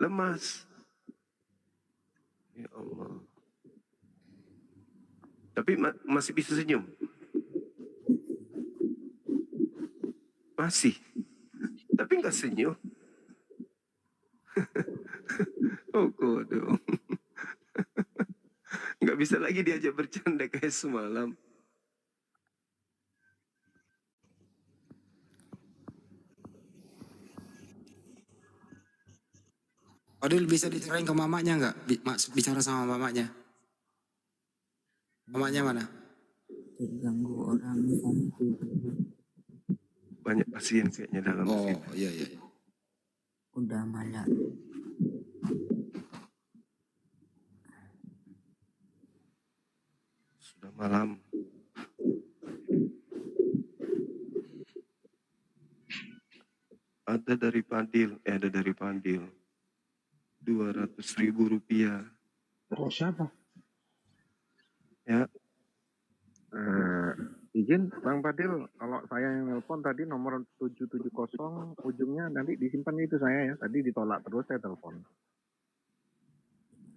Lemas. Ya Allah. Tapi masih bisa senyum? Masih. Tapi nggak senyum. Oh, kodoh. Nggak bisa lagi diajak bercanda kayak semalam. Fadil bisa dicerain ke mamanya nggak? Bicara sama mamanya. Mamanya mana? Terganggu orang itu. Banyak pasien kayaknya dalam sini. Oh iya iya. Udah malam. Sudah malam. Ada dari Padil. 200.000 rupiah. Oh, siapa? Ya, Izin Bang Fadil, kalau saya yang nelpon tadi nomor 770 ujungnya nanti disimpan itu saya ya. Tadi ditolak terus saya telepon.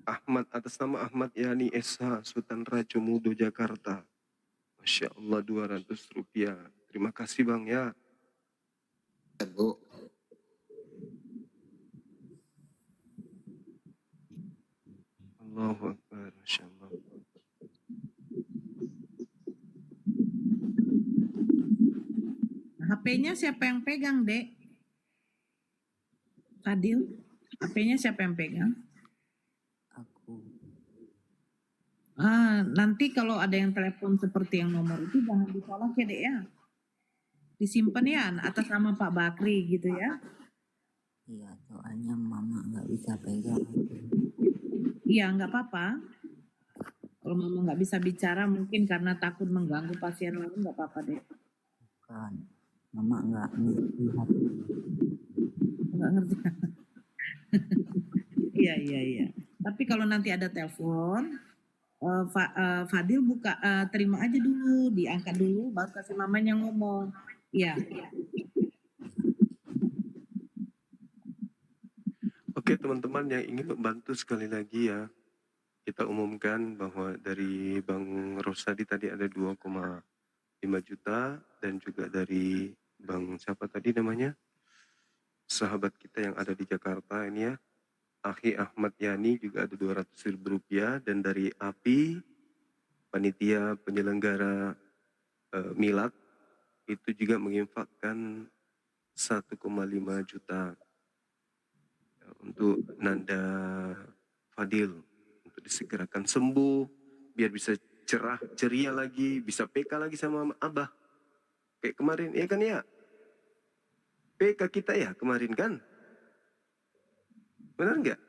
Ahmad, atas nama Ahmad Yani SH, Sultan Raja Mudo, Jakarta. Masya Allah, 200 rupiah. Terima kasih Bang ya. Bu. Allahu Akbar, Masya Allah. HP-nya siapa yang pegang, Dek? Fadil, HP-nya siapa yang pegang? Aku. Nanti kalau ada yang telepon seperti yang nomor itu jangan ditolak ya, Dek ya. Disimpan ya atas nama Pak Bakri gitu ya. Iya, soalnya mama nggak bisa pegang. Iya, nggak apa-apa. Kalau mama nggak bisa bicara mungkin karena takut mengganggu pasien lain, nggak apa-apa deh. Bukan, mama nggak ngerti hati. Nggak ngerti. Iya. Tapi kalau nanti ada telepon, Fadil terima aja dulu, diangkat dulu, baru kasih mamanya ngomong. Iya. Oke teman-teman yang ingin membantu sekali lagi ya. Kita umumkan bahwa dari Bang Rosadi tadi ada 2,5 juta dan juga dari Bang siapa tadi namanya? Sahabat kita yang ada di Jakarta ini ya. Akhi Ahmad Yani juga ada 200.000 rupiah dan dari API panitia penyelenggara milad itu juga menginfakkan 1,5 juta untuk Nanda Fadil untuk disegerakan sembuh biar bisa cerah ceria lagi, bisa PK lagi sama Abah kayak kemarin ya kan ya, PK kita ya kemarin kan, benar nggak?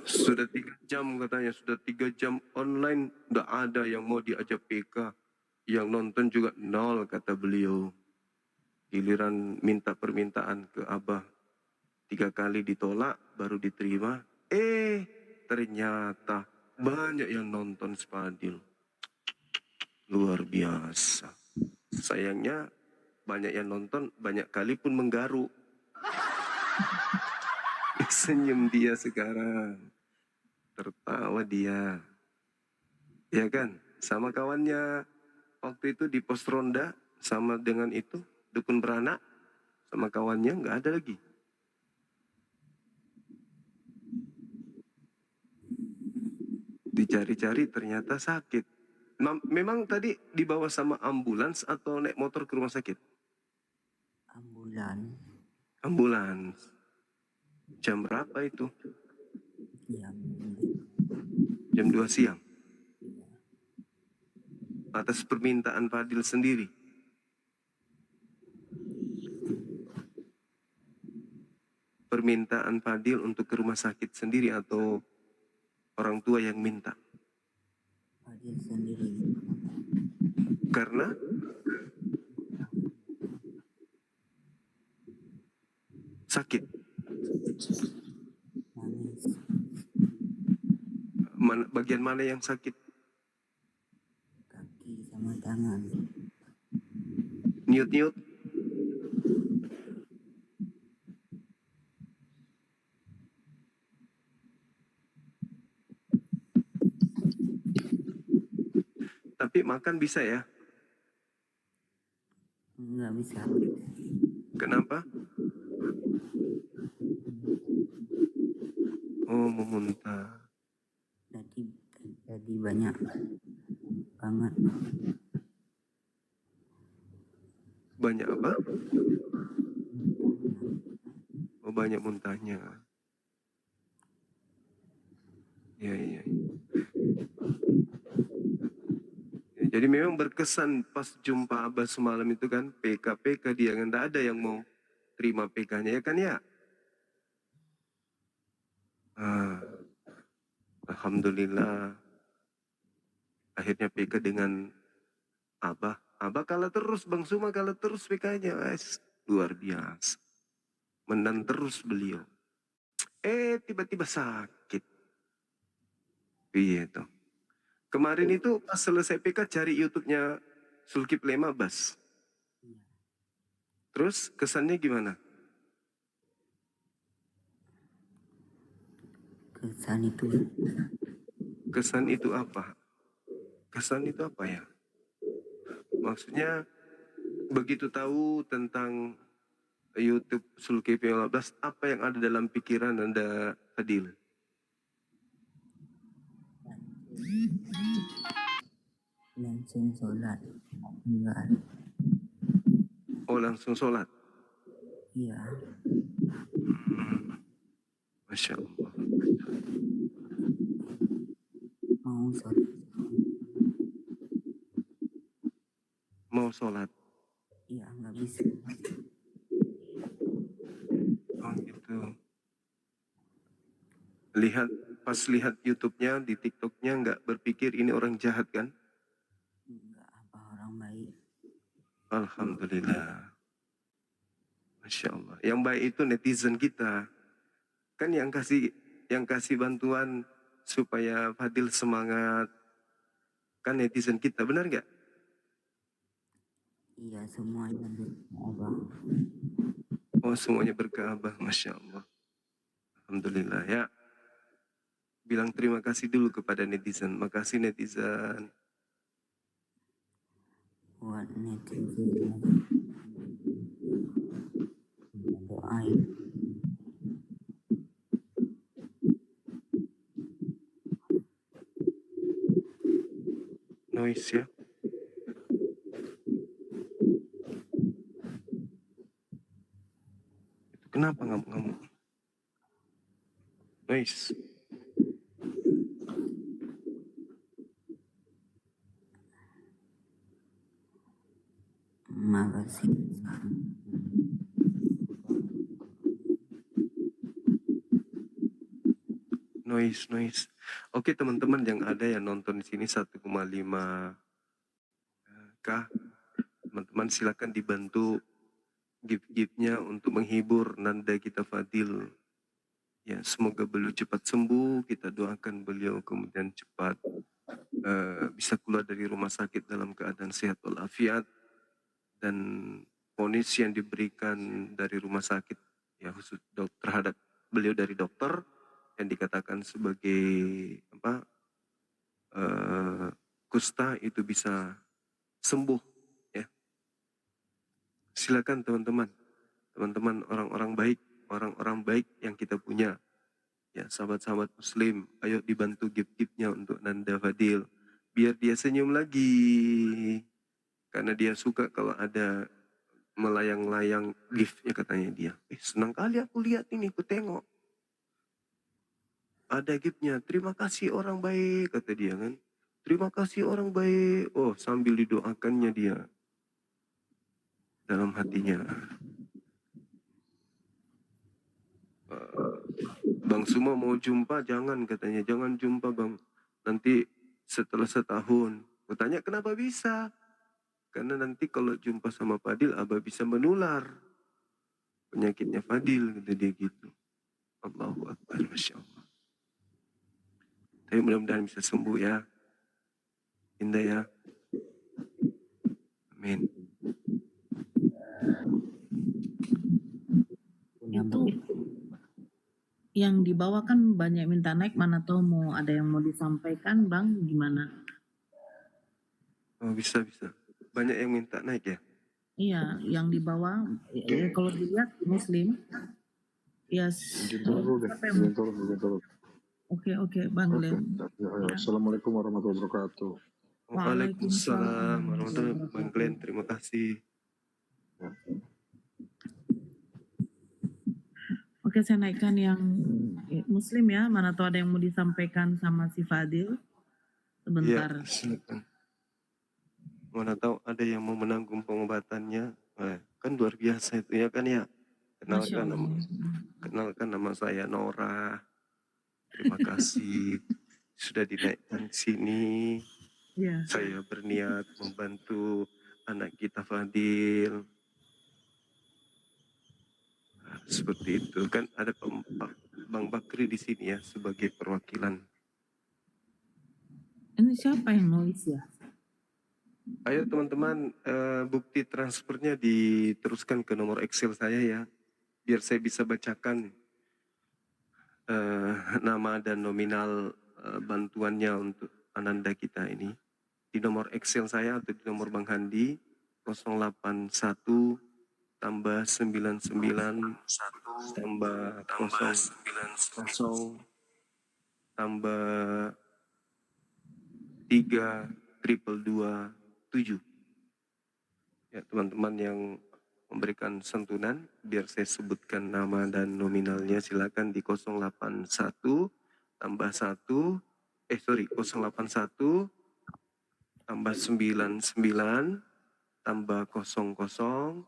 Sudah 3 jam katanya, sudah 3 jam online, nggak ada yang mau diajak PK, yang nonton juga nol kata beliau. Giliran minta permintaan ke Abah 3 kali ditolak baru diterima, ternyata banyak yang nonton Spadil. Luar biasa. Sayangnya banyak yang nonton, banyak kali pun menggaruk. Senyum dia sekarang. Tertawa dia. Ya kan? Sama kawannya waktu itu di pos ronda, sama dengan itu, dukun beranak, sama kawannya nggak ada lagi. Dicari-cari ternyata sakit. Memang tadi dibawa sama ambulans atau naik motor ke rumah sakit? Ambulans. Jam berapa itu? Jam 2 siang. Atas permintaan Fadil sendiri. Permintaan Fadil untuk ke rumah sakit sendiri atau orang tua yang minta? Fadil sendiri. Karena sakit. Bagian mana yang sakit? Kaki sama tangan. Niut-niut. Tapi makan bisa ya? Nggak bisa. Kenapa? Oh, memuntah. Jadi banyak banget. Banyak apa? Oh, banyak muntahnya. Ya, ya. Ya, jadi memang berkesan pas jumpa Abah semalam itu kan, PK dia kan, nggak ada yang mau terima PK-nya ya kan ya? Alhamdulillah. Akhirnya PK dengan Abah. Abah kalah terus, Bang Suma kalah terus PK-nya. Luar biasa. Menang terus beliau. Tiba-tiba sakit. Iya tuh. Kemarin itu pas selesai PK cari YouTube-nya Zulkifli Abbas. Terus kesannya gimana? Kesan itu apa? Kesan itu apa ya? Maksudnya begitu tahu tentang YouTube Zulkifli Abbas, apa yang ada dalam pikiran Anda, Fadil? Langsung sholat. Enggak. Oh, langsung sholat? Iya. Masya Allah. Mau sholat. Mau sholat? Iya, nggak bisa. Oh gitu. Pas lihat YouTube-nya, di TikTok-nya nggak berpikir ini orang jahat kan? Enggak, apa orang baik. Alhamdulillah. Masya Allah. Yang baik itu netizen kita. Kan yang kasih bantuan supaya Fadil semangat. Kan netizen kita, benar nggak? Iya, semuanya berkah. Oh, semuanya berkah Abah. Masya Allah. Alhamdulillah ya. Bilang terima kasih dulu kepada netizen. Makasih netizen. Buat netizen. Doain. Noise ya. Kenapa ngamuk-ngamuk? Noise. Makasih. Noise. Oke teman-teman yang ada yang nonton di sini 1,5 K, teman-teman silakan dibantu gift-giftnya untuk menghibur Nanda kita Fadil. Ya, semoga beliau cepat sembuh. Kita doakan beliau kemudian cepat bisa keluar dari rumah sakit dalam keadaan sehat walafiat, dan vonis yang diberikan dari rumah sakit ya khusus terhadap beliau dari dokter yang dikatakan sebagai kusta itu bisa sembuh ya. Silakan teman-teman orang-orang baik yang kita punya ya, sahabat-sahabat muslim, ayo dibantu gift-giftnya untuk Nanda Fadil biar dia senyum lagi, karena dia suka kalau ada melayang-layang giftnya katanya dia. Senang kali aku lihat ini, aku tengok ada giftnya, terima kasih orang baik kata dia kan, terima kasih orang baik. Oh, sambil didoakannya dia dalam hatinya. Bang Suma mau jumpa, jangan katanya, jangan jumpa Bang, nanti setelah setahun. Kutanya kenapa bisa? Karena nanti kalau jumpa sama Fadil, Abah bisa menular penyakitnya Fadil, kata dia gitu. Allahu Akbar, Masya Allah. Tapi mudah-mudahan bisa sembuh ya. Indah ya. Amin. Itu yang dibawakan banyak minta naik, mana tahu mau ada yang mau disampaikan Bang, gimana? Oh, bisa. Banyak yang minta naik ya? Iya, yang di bawah, kalau dilihat Muslim, ya Izin turun dulu deh. siapa yang Izin turun. Oke, Bang Oke. Glenn. Ya. Assalamualaikum warahmatullahi wabarakatuh. Waalaikumsalam warahmatullahi wabarakatuh. Bang Glenn, terima kasih. Oke, saya naikkan yang Muslim ya. Mana tahu ada yang mau disampaikan sama si Fadil. Iya, Sebentar. silakan. Mana tahu ada yang mau menanggung pengobatannya. Kan luar biasa itu ya kan ya. Masya Allah. Kenalkan nama saya Nora. Terima kasih sudah dinaikkan ke sini. Ya. Saya berniat membantu anak kita Fadil. Seperti itu kan ada Bang Bakri di sini ya sebagai perwakilan. Ini siapa yang nulis ya? Ayo teman-teman, bukti transfernya diteruskan ke nomor Excel saya ya, biar saya bisa bacakan nama dan nominal bantuannya untuk Ananda kita ini. Di nomor Excel saya atau di nomor Bang Handi 081 tambah 99 tambah 00 tambah 3 227. Ya, teman-teman yang memberikan santunan, biar saya sebutkan nama dan nominalnya, silakan di 081 tambah 1, 081 tambah 99 tambah 00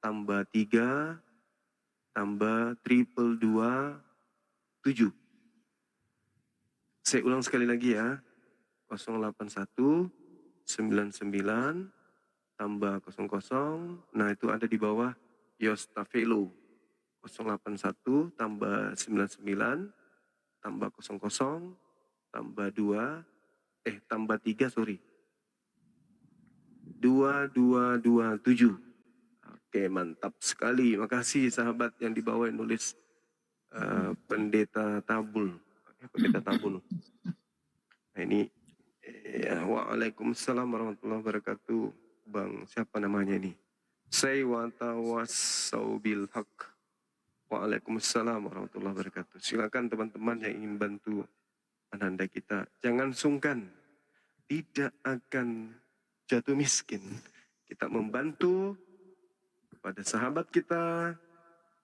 tambah 3 tambah 227. Saya ulang sekali lagi ya. 081 99 tambah 00. Nah, itu ada di bawah Yostafelo. 081 tambah 99 tambah 00 tambah 3, sorry. 2227. Oke, mantap sekali. Makasih sahabat yang di bawah yang nulis Pendeta Tabul. Nah, ini ya, waalaikumsalam warahmatullahi wabarakatuh. Bang, siapa namanya ini? Say watawasau bil haq. Waalaikumsalam warahmatullahi wabarakatuh. Silakan teman-teman yang ingin bantu Ananda kita. Jangan sungkan. Tidak akan jatuh miskin. Kita membantu pada sahabat kita.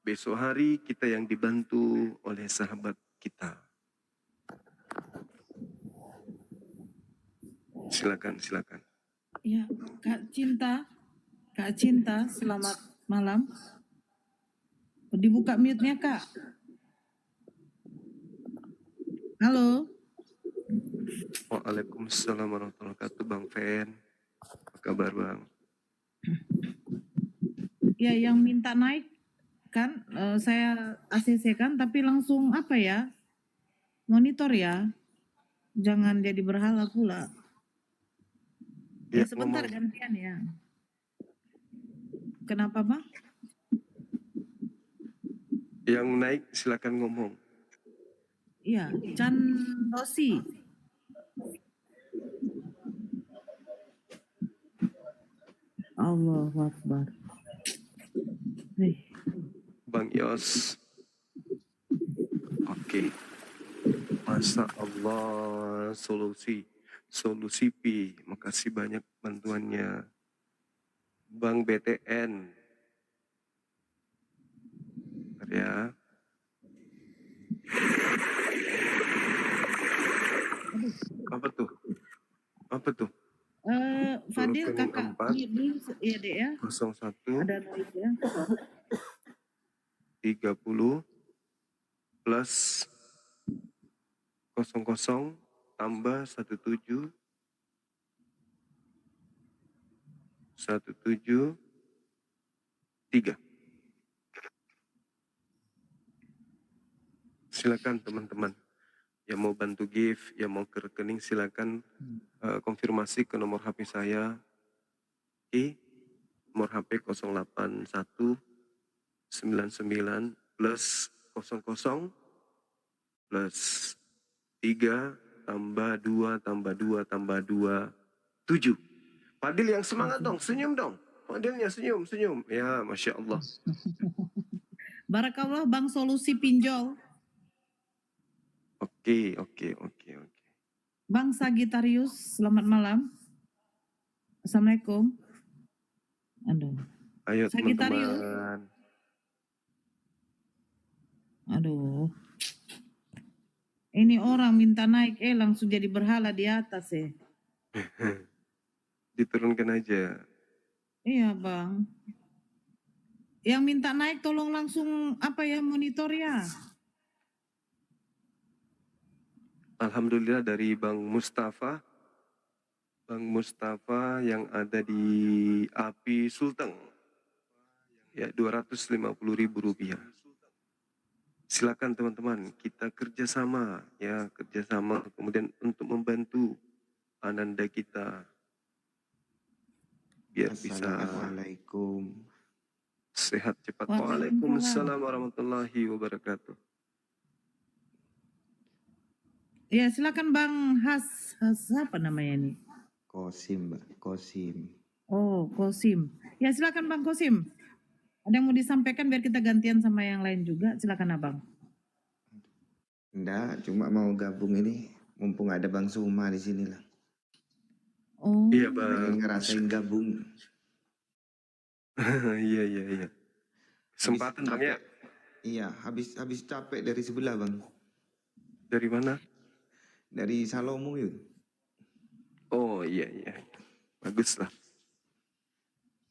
Besok hari kita yang dibantu oleh sahabat kita. Silakan. Ya, Kak Cinta, selamat malam. Dibuka mute-nya, Kak. Halo. Waalaikumsalam warahmatullahi wabarakatuh, Bang Fen. Apa kabar, Bang? Ya, yang minta naik kan saya ACC kan, tapi langsung apa ya? Monitor ya. Jangan jadi berhala pula. Ya, sebentar gantian ya. Kenapa, Bang? Yang naik silakan ngomong. Iya, Chan Rosi. Allahu Akbar. Bang Yos. Oke. Masya Allah, solusi Pi. Makasih banyak bantuannya. Bang BTN. Bentar ya. Apa tuh? Fadil Rekening kakak 4, dulu ya dek ya. 01 Ada noise ya. 30 plus 00 tambah 17 3. Silakan teman-teman yang mau bantu gift, yang mau ke rekening, silakan konfirmasi ke nomor HP saya. Nomor HP 081 99 plus 00 plus 3 tambah 2 tambah 2 tambah 2 7. Fadil yang semangat dong, senyum dong. Fadilnya senyum, senyum. Ya, Masya Allah. Barakallah Bang Solusi Pinjol. Oke. Bang Sagitarius, selamat malam. Assalamualaikum. Aduh. Ayo Sagitarius. teman-teman. Aduh. Ini orang minta naik, langsung jadi berhala di atas ya. Diturunkan aja. Iya Bang. Yang minta naik tolong langsung monitor ya. Alhamdulillah dari Bang Mustafa. Bang Mustafa yang ada di Api Sulteng. Ya, Rp250.000. Silakan teman-teman, kita kerjasama kemudian untuk membantu ananda kita biar bisa sehat cepat. Waalaikumsalam warahmatullahi wabarakatuh. Ya silakan Bang Has apa namanya ini? Kosim, Mbak. Kosim. Oh Kosim. Ya silakan Bang Kosim. Ada yang mau disampaikan biar kita gantian sama yang lain juga. Silakan Abang. Enggak, cuma mau gabung ini. Mumpung ada Bang Suma di sini lah. Oh. Iya Bang. Ngerasain gabung. Iya. Kesempatan Bang ya. Iya, habis capek dari sebelah Bang. Dari mana? Dari Salomo yuk. Oh iya. Bagus lah.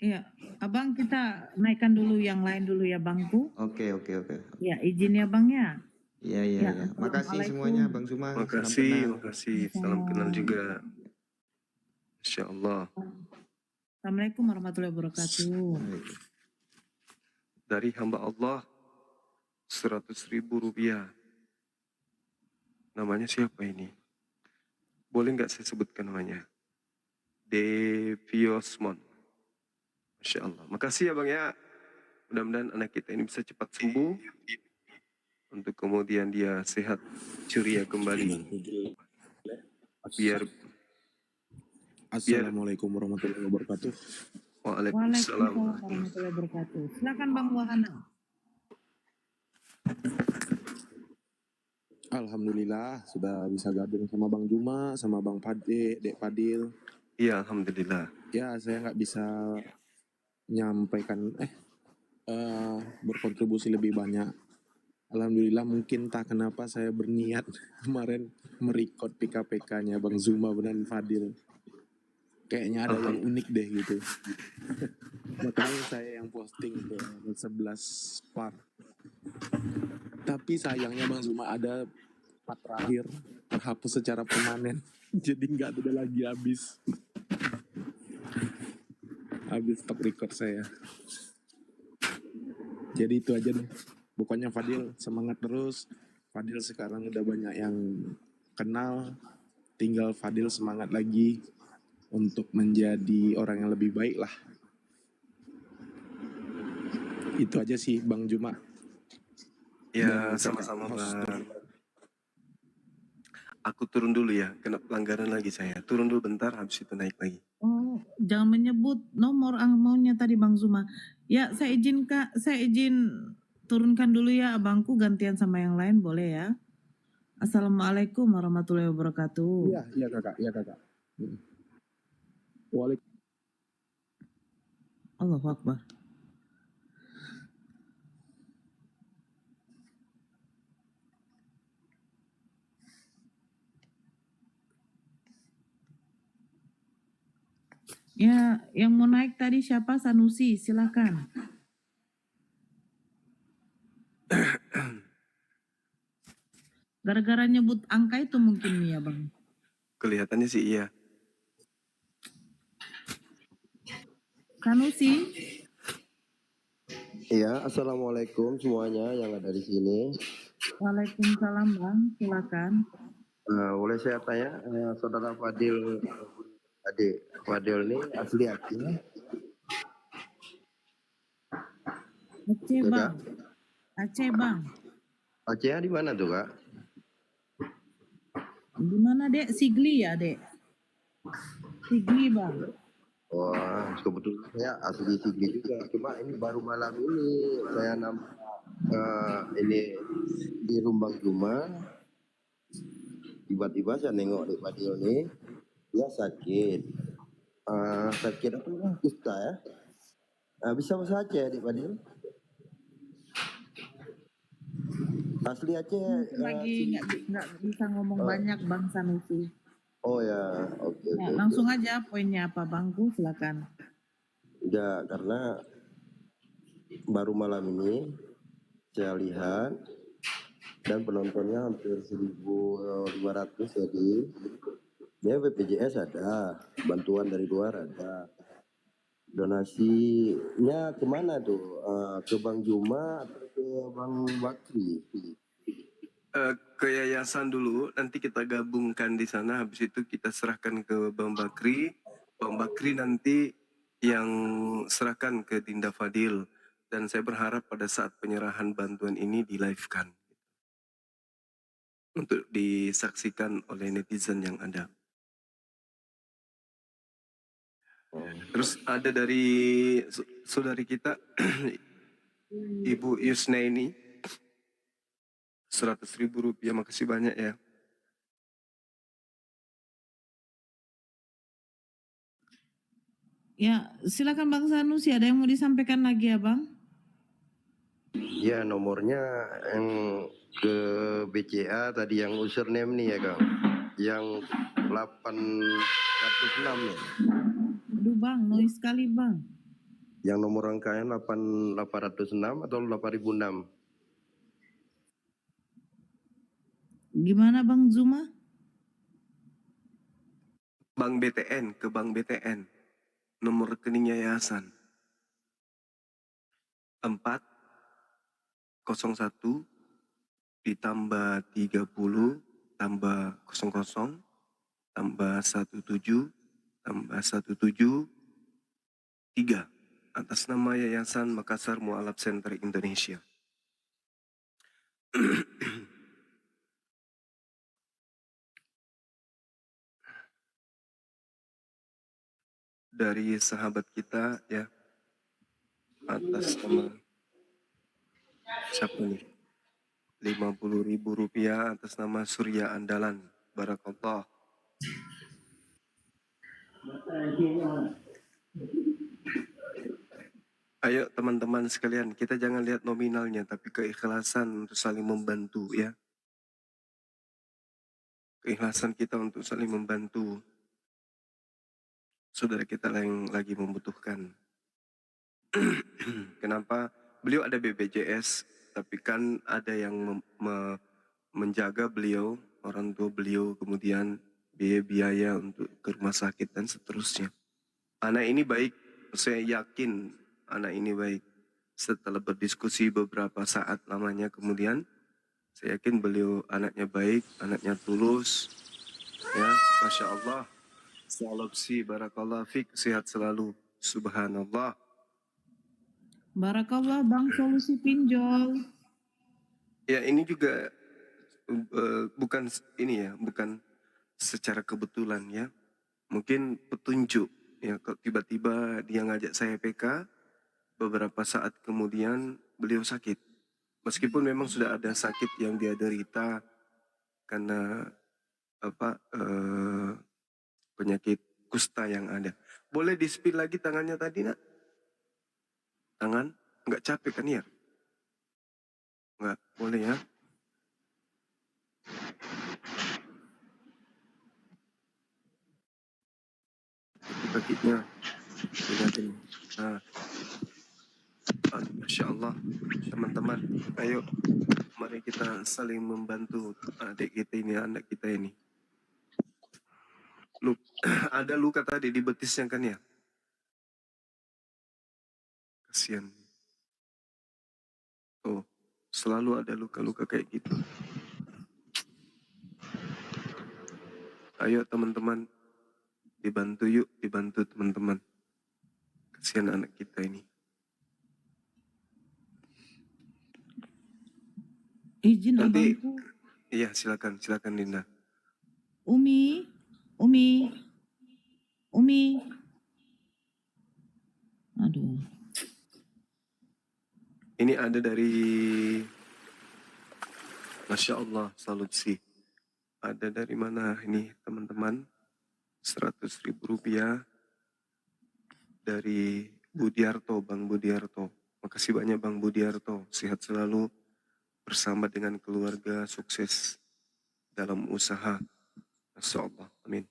Iya, Abang kita naikkan dulu yang lain dulu ya Bangku. Oke. Ya izin ya Bang ya. Iya. Makasih semuanya Bang Suma. Makasih. Salam kenal juga. Insya Allah. Assalamualaikum warahmatullahi wabarakatuh. Dari hamba Allah Rp100.000. Namanya siapa ini? Boleh nggak saya sebutkan namanya? Deviosmon. Masya Allah. Makasih ya Bang ya. Mudah-mudahan anak kita ini bisa cepat sembuh. Untuk kemudian dia sehat, ceria kembali. Assalamualaikum warahmatullahi wabarakatuh. Waalaikumsalam warahmatullahi wabarakatuh. Silakan Bang Wahana. Alhamdulillah sudah bisa gabung sama Bang Juma, sama Bang Dek Fadil. Iya, alhamdulillah. Ya, saya nggak bisa menyampaikan berkontribusi lebih banyak. Alhamdulillah mungkin tak kenapa saya berniat kemarin merecord PK-PK-nya Bang Zuma dan Fadil. Kayaknya ada yang unik deh gitu. Makanya saya yang posting ke 11 part. Tapi sayangnya Bang Zuma ada part terakhir terhapus secara permanen. Jadi nggak ada lagi habis stop record saya. Jadi itu aja deh. Pokoknya Fadil semangat terus. Fadil sekarang udah banyak yang kenal. Tinggal Fadil semangat lagi untuk menjadi orang yang lebih baik lah. Itu aja sih Bang Juma. Ya, sama-sama Bang. Aku turun dulu ya, kena pelanggaran lagi saya. Turun dulu bentar, habis itu naik lagi. Oh, jangan menyebut nomor maunya tadi Bang Zuma. Ya, saya izin turunkan dulu ya abangku, gantian sama yang lain boleh ya. Assalamualaikum warahmatullahi wabarakatuh. Iya kakak. Waalaikumsalam. Allahu Akbar. Ya, yang mau naik tadi siapa? Sanusi, silakan. Gara-gara nyebut angka itu mungkin nih ya Bang. Kelihatannya sih iya. Sanusi. Iya, assalamualaikum semuanya yang ada di sini. Waalaikumsalam Bang, silakan. Boleh saya tanya, saudara Fadil, adik Fadil ini asli Aceh? Aceh Bang. Aceh Bang. Aceh di mana tuh Kak? Di mana Dek? Sigli ya Dek? Sigli Bang. Wah, kebetulan saya asli Sigli juga. Cuma ini baru malam ini saya ini di Rumbang Juma. Tiba-tiba saya nengok Dek Fadil nih, dia sakit. Sakit apa ya? Kusta ya. Bisa bahasa Aceh Dek Fadil? Asli Aceh. Lagi nggak bisa ngomong banyak Bang Sanusi. Oh ya, oke. Ya, langsung aja poinnya apa Bangku, silakan. Ya, karena baru malam ini saya lihat dan penontonnya hampir 1.500 jadi ya BPJS ada, bantuan dari luar ada. Donasinya kemana tuh? Ke Bang Juma atau ke Bang Bakri? Ke yayasan dulu, nanti kita gabungkan di sana, habis itu kita serahkan ke Bang Bakri. Bang Bakri nanti yang serahkan ke Dinda Fadil, dan saya berharap pada saat penyerahan bantuan ini di live-kan untuk disaksikan oleh netizen yang ada. Terus ada dari saudari kita Ibu Yusnaini, 100.000 rupiah, makasih banyak ya. Ya, silakan Bang Sanusi, ada yang mau disampaikan lagi ya Bang? Ya, nomornya yang ke BCA tadi yang username nih ya Kang. Yang 806 ya. Aduh Bang, noise sekali Bang. Yang nomor rangkaian 806 atau 8006? Gimana Bang Zuma? Bank BTN, ke Bank BTN. Nomor rekening yayasan 401 ditambah 30 tambah 00 tambah 17 tambah 173 atas nama Yayasan Makassar Mualaf Center Indonesia. Dari sahabat kita ya, atas nama siapa nih? 50.000 rupiah atas nama Surya Andalan. Barakallah. Ayo teman-teman sekalian, kita jangan lihat nominalnya, tapi keikhlasan untuk saling membantu ya. Keikhlasan kita untuk saling membantu saudara kita yang lagi membutuhkan. Kenapa? Beliau ada BPJS, tapi kan ada yang menjaga beliau, orang tua beliau, kemudian biaya-biaya untuk ke rumah sakit dan seterusnya. Anak ini baik, saya yakin anak ini baik. Setelah berdiskusi beberapa saat lamanya kemudian, saya yakin beliau anaknya baik, anaknya tulus, ya, Masya Allah. Salopsi, barakallah fik, sehat selalu, subhanallah. Barakallah Bang Solusi Pinjol. Ya ini juga bukan ini ya, bukan secara kebetulan ya. Mungkin petunjuk ya, kok tiba-tiba dia ngajak saya PK, beberapa saat kemudian beliau sakit. Meskipun memang sudah ada sakit yang dia derita karena penyakit kusta yang ada. Boleh di-spin lagi tangannya tadi, Nak? Tangan? Nggak capek kan ya? Nggak, boleh ya? Kakinya. Lihatin. Nah. Masya Allah. Teman-teman, ayo. Mari kita saling membantu adik kita ini, anak kita ini. Ada luka tadi di betisnya kan ya? Kasihan. Oh, selalu ada luka-luka kayak gitu. Ayo teman-teman, dibantu yuk, dibantu teman-teman. Kasihan anak kita ini. Izin Nanti, abangku. iya silakan Dinda. Umi. Aduh. Ini ada dari Masya Allah, salut sih. Ada dari mana ini teman-teman? 100.000 rupiah dari Budiarto, Bang Budiarto. Makasih banyak Bang Budiarto. Sehat selalu bersama dengan keluarga, sukses dalam usaha. Masya Allah. Amin.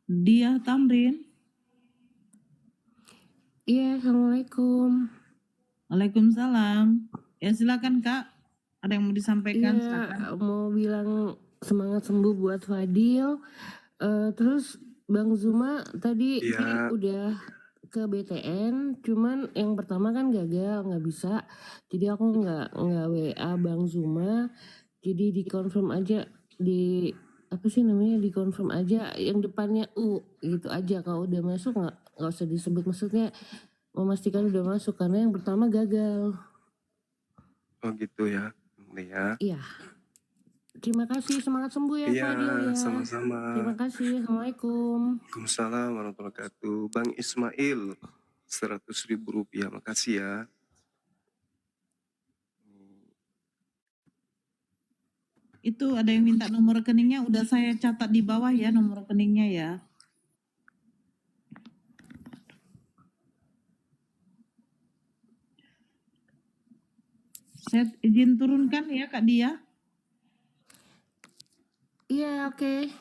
Dia Tamrin. Iya, Assalamualaikum. Waalaikumsalam. Ya silakan Kak. Ada yang mau disampaikan? Iya, Silakan. mau bilang semangat sembuh buat Fadil. Terus Bang Zuma tadi Iya. udah ke BTN, cuman yang pertama kan gagal, nggak bisa. Jadi aku nggak WA Bang Zuma. Jadi dikonfirm aja di apa sih namanya, dikonfirm aja yang depannya U gitu aja. Kalau udah masuk nggak usah disebut, maksudnya memastikan udah masuk karena yang pertama gagal. Oh gitu ya. Ya. Iya. Terima kasih, semangat sembuh ya Iya, Fadil ya. sama-sama. Terima kasih, Assalamualaikum. Waalaikumsalam warahmatullahi wabarakatuh. Bang Ismail, 100.000 rupiah. Makasih ya. Itu ada yang minta nomor rekeningnya, udah saya catat di bawah ya nomor rekeningnya ya. Saya izin turunkan ya Kak Dia. Iya, oke.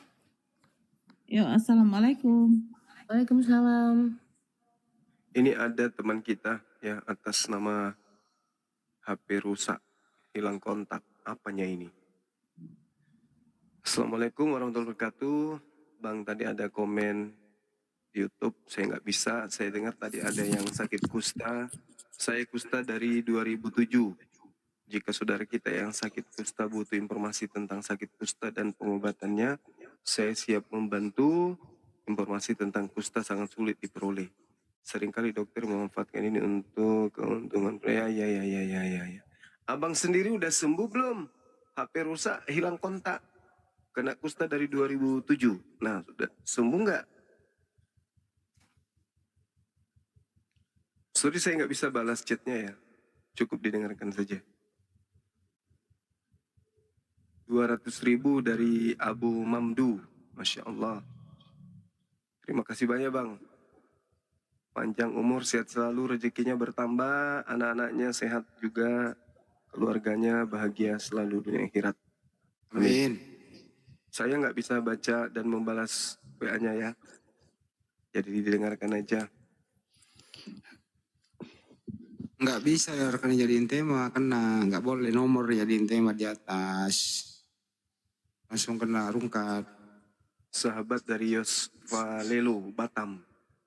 Yuk, assalamualaikum. Waalaikumsalam. Ini ada teman kita ya atas nama HP rusak, hilang kontak. Apanya ini? Assalamualaikum warahmatullahi wabarakatuh. Bang, tadi ada komen YouTube, saya nggak bisa. Saya dengar tadi ada yang sakit kusta. Saya kusta dari 2007. Jika saudara kita yang sakit kusta butuh informasi tentang sakit kusta dan pengobatannya, saya siap membantu. Informasi tentang kusta sangat sulit diperoleh. Seringkali dokter memanfaatkan ini untuk keuntungan. Ya. Abang sendiri udah sembuh belum? HP rusak, hilang kontak. Kena kusta dari 2007. Nah, sudah sembuh nggak? Sorry saya nggak bisa balas chatnya ya. Cukup didengarkan saja. 200.000 dari Abu Mamdu. Masya Allah. Terima kasih banyak Bang. Panjang umur, sehat selalu, rezekinya bertambah, anak-anaknya sehat juga, keluarganya bahagia selalu dunia akhirat. Amin. Saya nggak bisa baca dan membalas WA-nya ya. Jadi didengarkan aja. Nggak bisa ya rekannya jadiin tema, kena nggak boleh nomor jadiin tema di atas. Langsung kena rungkat. Sahabat dari Yosfa Lelo, Batam,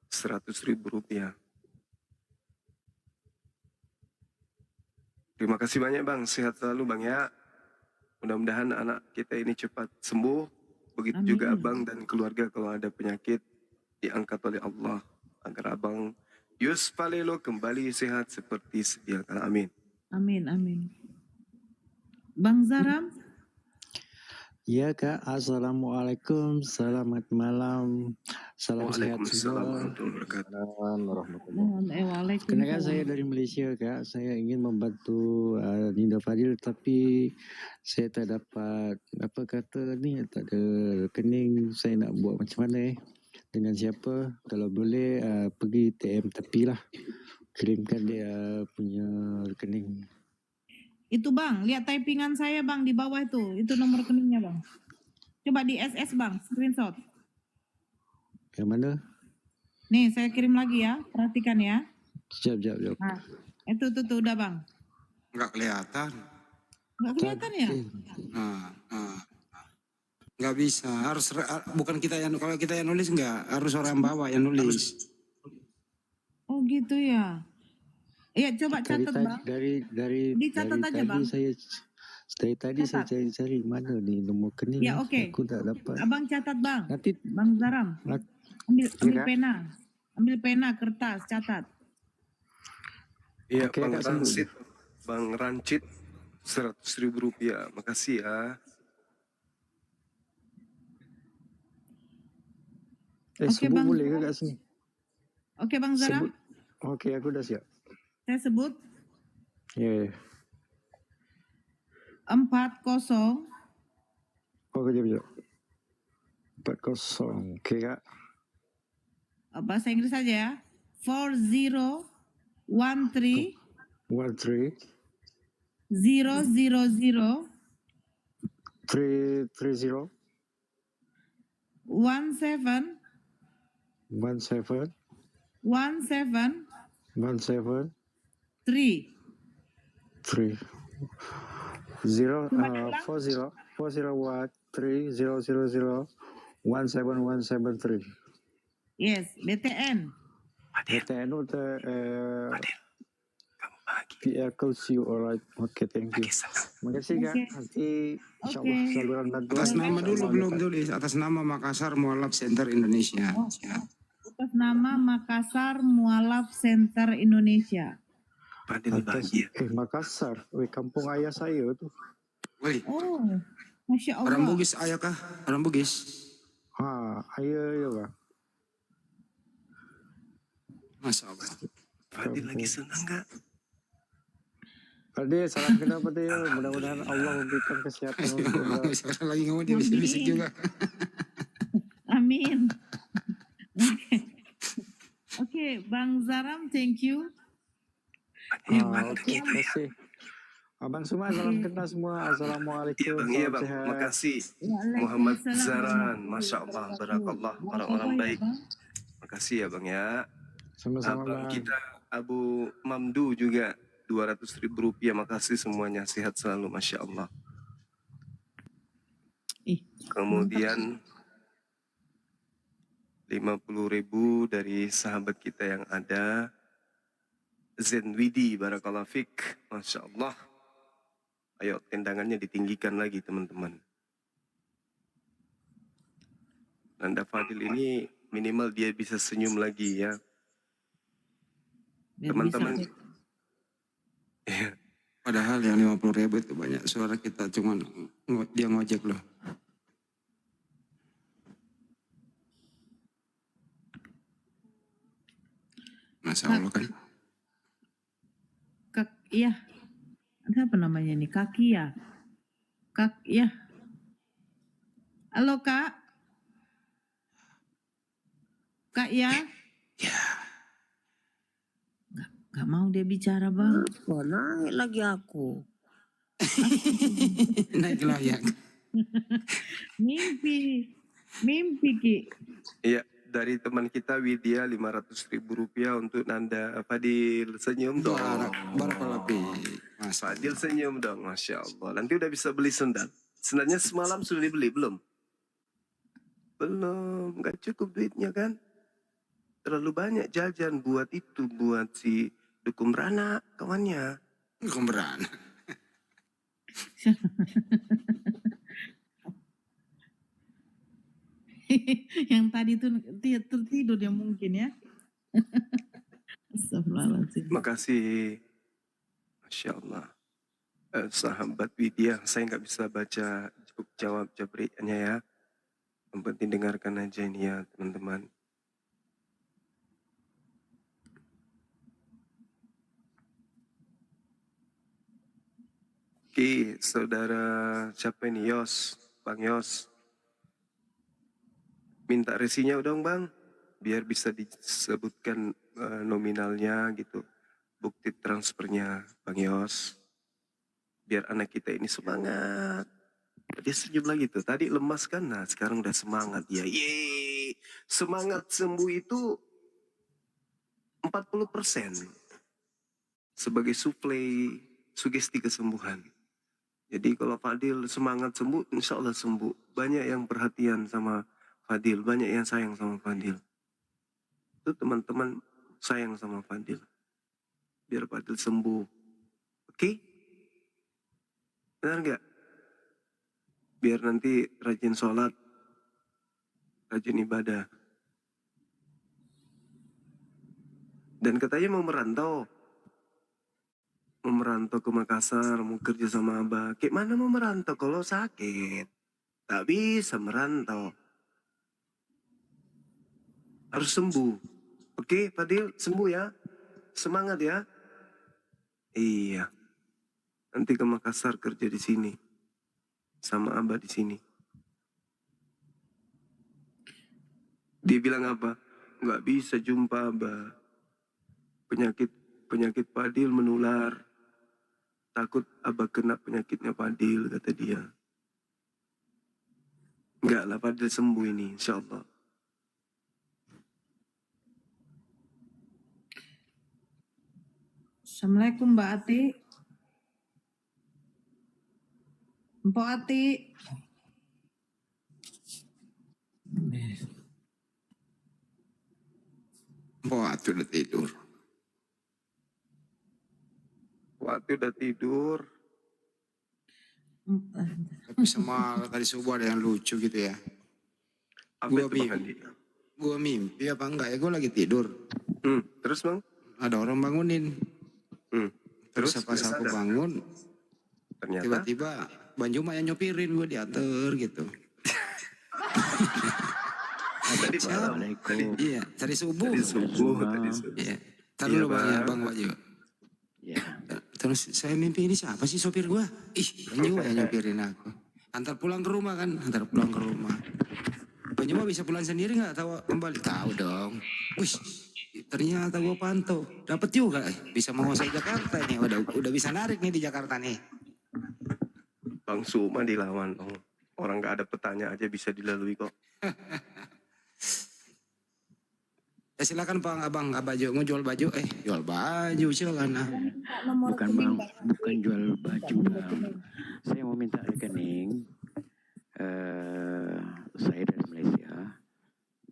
100.000 rupiah. Terima kasih banyak Bang, sehat selalu Bang ya. Mudah-mudahan anak kita ini cepat sembuh. Begitu Amin. juga Abang dan keluarga kalau ada penyakit diangkat oleh Allah. Agar Abang Yosfa Lelo kembali sehat seperti sedia kala. Amin. Amin, amin. Bang Zaram, Ya Kak, Assalamualaikum, selamat malam, salam sehat Waalaikumsalam semua. warahmatullahi wabarakatuh. waalaikumsalam. Kenalkan saya dari Malaysia Kak, saya ingin membantu Dinda Fadil tapi saya tak dapat apa kata ni, tak ada rekening, saya nak buat macam mana dengan siapa, kalau boleh pergi TM tepi lah, kirimkan dia punya rekening. itu Bang, lihat typingan saya Bang di bawah itu nomor rekeningnya Bang. Coba di SS Bang, screenshot. Yang mana? Nih saya kirim lagi ya, perhatikan ya. Siap. Nah, itu tuh udah Bang. Nggak kelihatan. Nggak kelihatan ya? Nggak bisa, harus bukan kita yang, kalau kita yang nulis nggak, harus orang bawah yang nulis. Oh gitu ya. Iya coba catat Bang. Dicatat aja Bang. Dari tadi saya cari mana nih nomor rekening. Ya oke. Aku tak dapat. Abang catat Bang. Nanti Bang Zaram. Ambil pena. Ambil pena, kertas, catat. Iya Oke, Bang Kak, sembuh. Rancit, Bang Rancit, 100.000 rupiah. Makasih ya. Oke sebut Bang boleh ke Zaram. kat sini? Oke Bang Zaram. Sebut. Oke, aku udah siap. Saya sebut Ya, yeah. 40. Oh, kejap. 40. Oke kak. Bahasa Inggris saja ya. 4013 13 000 330 17 17 17 17 3. 3 0 Coba diulang. 40 401 3000 17173. Yes, BTN. BTN udah PR calls you, alright. Oke, thank you. Makasih kak. Oke. Nanti insya Oke. Allah saluran bantuan. Atas nama dulu Insya Allah belum dekat. tulis. Atas nama Makassar Mualaf Center Indonesia. Atas nama Makassar Mualaf Center Indonesia. Atas Makassar, kampung ayah saya tuh. Woi, Oh, Masya Allah. orang Bugis ayah kah? Orang Bugis. Ayah ya kak. Masya Allah. Fadil lagi senang gak? Tadi salam kenapa dia? Mudah-mudahan Allah memberikan kesehatan untuk kita. Sekarang lagi ngomong dia bisik-bisik juga. Amin. Oke, Bang Zaram, thank you. Oke, terima kasih. Abang semua salam kenal semua. Assalamualaikum. Iya Salam bang, sehat. makasih. Waalaikumsalam Muhammad Zaran, warahmatullahi masya Allah, barakallah, wabarakatuh. orang-orang Apa ya, baik. Bang? Makasih ya bang ya. Sama-sama Abang bang. kita Abu Mamdu juga 200.000 rupiah. Makasih semuanya, sehat selalu, masya Allah. Kemudian 50.000 dari sahabat kita yang ada, Zenwidi, barakallah fik, masya Allah. Ayo tendangannya ditinggikan lagi teman-teman. Nanda Fadil ini minimal dia bisa senyum lagi ya. Teman-teman. Padahal yang 50.000 itu banyak suara kita, cuman dia ngojek loh. Masya Allah kan. Iya. Ada apa namanya nih? Kaki ya? Ya. Halo Kak. Kak ya? Gak mau dia bicara bang. Wah, naik lagi aku. Naik layak. Mimpi Ki. Iya, dari teman kita Widya 500.000 rupiah untuk Nanda Fadil, senyum dong. Barakallah fi. Fadil senyum dong, masya Allah. Nanti udah bisa beli sendal. Sendalnya semalam sudah dibeli belum? Belum, nggak cukup duitnya kan? Terlalu banyak jajan buat itu, buat si Dukum Rana kawannya. Dukum Rana. Yang tadi tuh tertidur ya mungkin ya. Astagfirullahaladzim. Makasih, masya Allah. Sahabat Widya, saya nggak bisa baca jawab jabriannya ya. Yang penting dengarkan aja ini ya teman-teman. Oke, saudara siapa ini? Yos, Bang Yos. Minta resinya dong Bang, biar bisa disebutkan nominalnya gitu. Bukti transfernya Bang Yos. Biar anak kita ini semangat. Dia senyum lagi tuh, tadi lemas kan, nah sekarang udah semangat ya. Yeay, semangat sembuh itu 40% sebagai suplai sugesti kesembuhan. Jadi kalau Fadil semangat sembuh, insya Allah sembuh. Banyak yang perhatian sama Fadil, banyak yang sayang sama Fadil. Itu teman-teman sayang sama Fadil. Biar Fadil sembuh. Oke? Benar nggak? Biar nanti rajin sholat, rajin ibadah. Dan katanya mau merantau. Mau merantau ke Makassar, mau kerja sama Abah. Kayak mana mau merantau kalau sakit? Tak bisa merantau. Harus sembuh. Oke, Fadil, sembuh ya. Semangat ya. Iya. Nanti ke Makassar kerja di sini. Sama Abah di sini. Dia bilang apa? Nggak bisa jumpa Abah. Penyakit Fadil menular. Takut Abah kena penyakitnya Fadil, kata dia. Enggak lah, Fadil sembuh ini, insya Allah. Assalamualaikum Mbak Ati. Mpok Ati. Waktu udah tidur. Waktu udah tidur. Tapi sama tadi subuh ada yang lucu gitu ya. Apa Gua itu Bang Andi? Gua mimpi apa enggak ya? Gue lagi tidur. Terus Bang? Ada orang bangunin. Terus Terus pas nggak aku sadar? bangun, Ternyata tiba-tiba Bang Juma yang nyopirin gue diatur gitu. tadi malam. Iya, tadi subuh. Tadi subuh. Iya. Ntar Iya, dulu Bang ya, Bang. Bang Wahyu. Terus saya mimpi ini siapa sih sopir gua? Ih, Bang Juma yang nyopirin aku. Antar pulang ke rumah kan, antar pulang ke rumah. Bang Juma bisa pulang sendiri nggak? Tahu kembali? Tahu dong. Wih, ternyata gua pantau. Dapat juga, bisa menguasai Jakarta nih. Udah bisa narik nih di Jakarta nih. Bang Suma dilawan. Oh, orang nggak ada petanya aja bisa dilalui kok. Ya silakan Bang Abang Abajo mau jual baju, jual baju silakan. Bukan bang, bukan jual baju bang. Saya mau minta rekening. Saya dari Malaysia.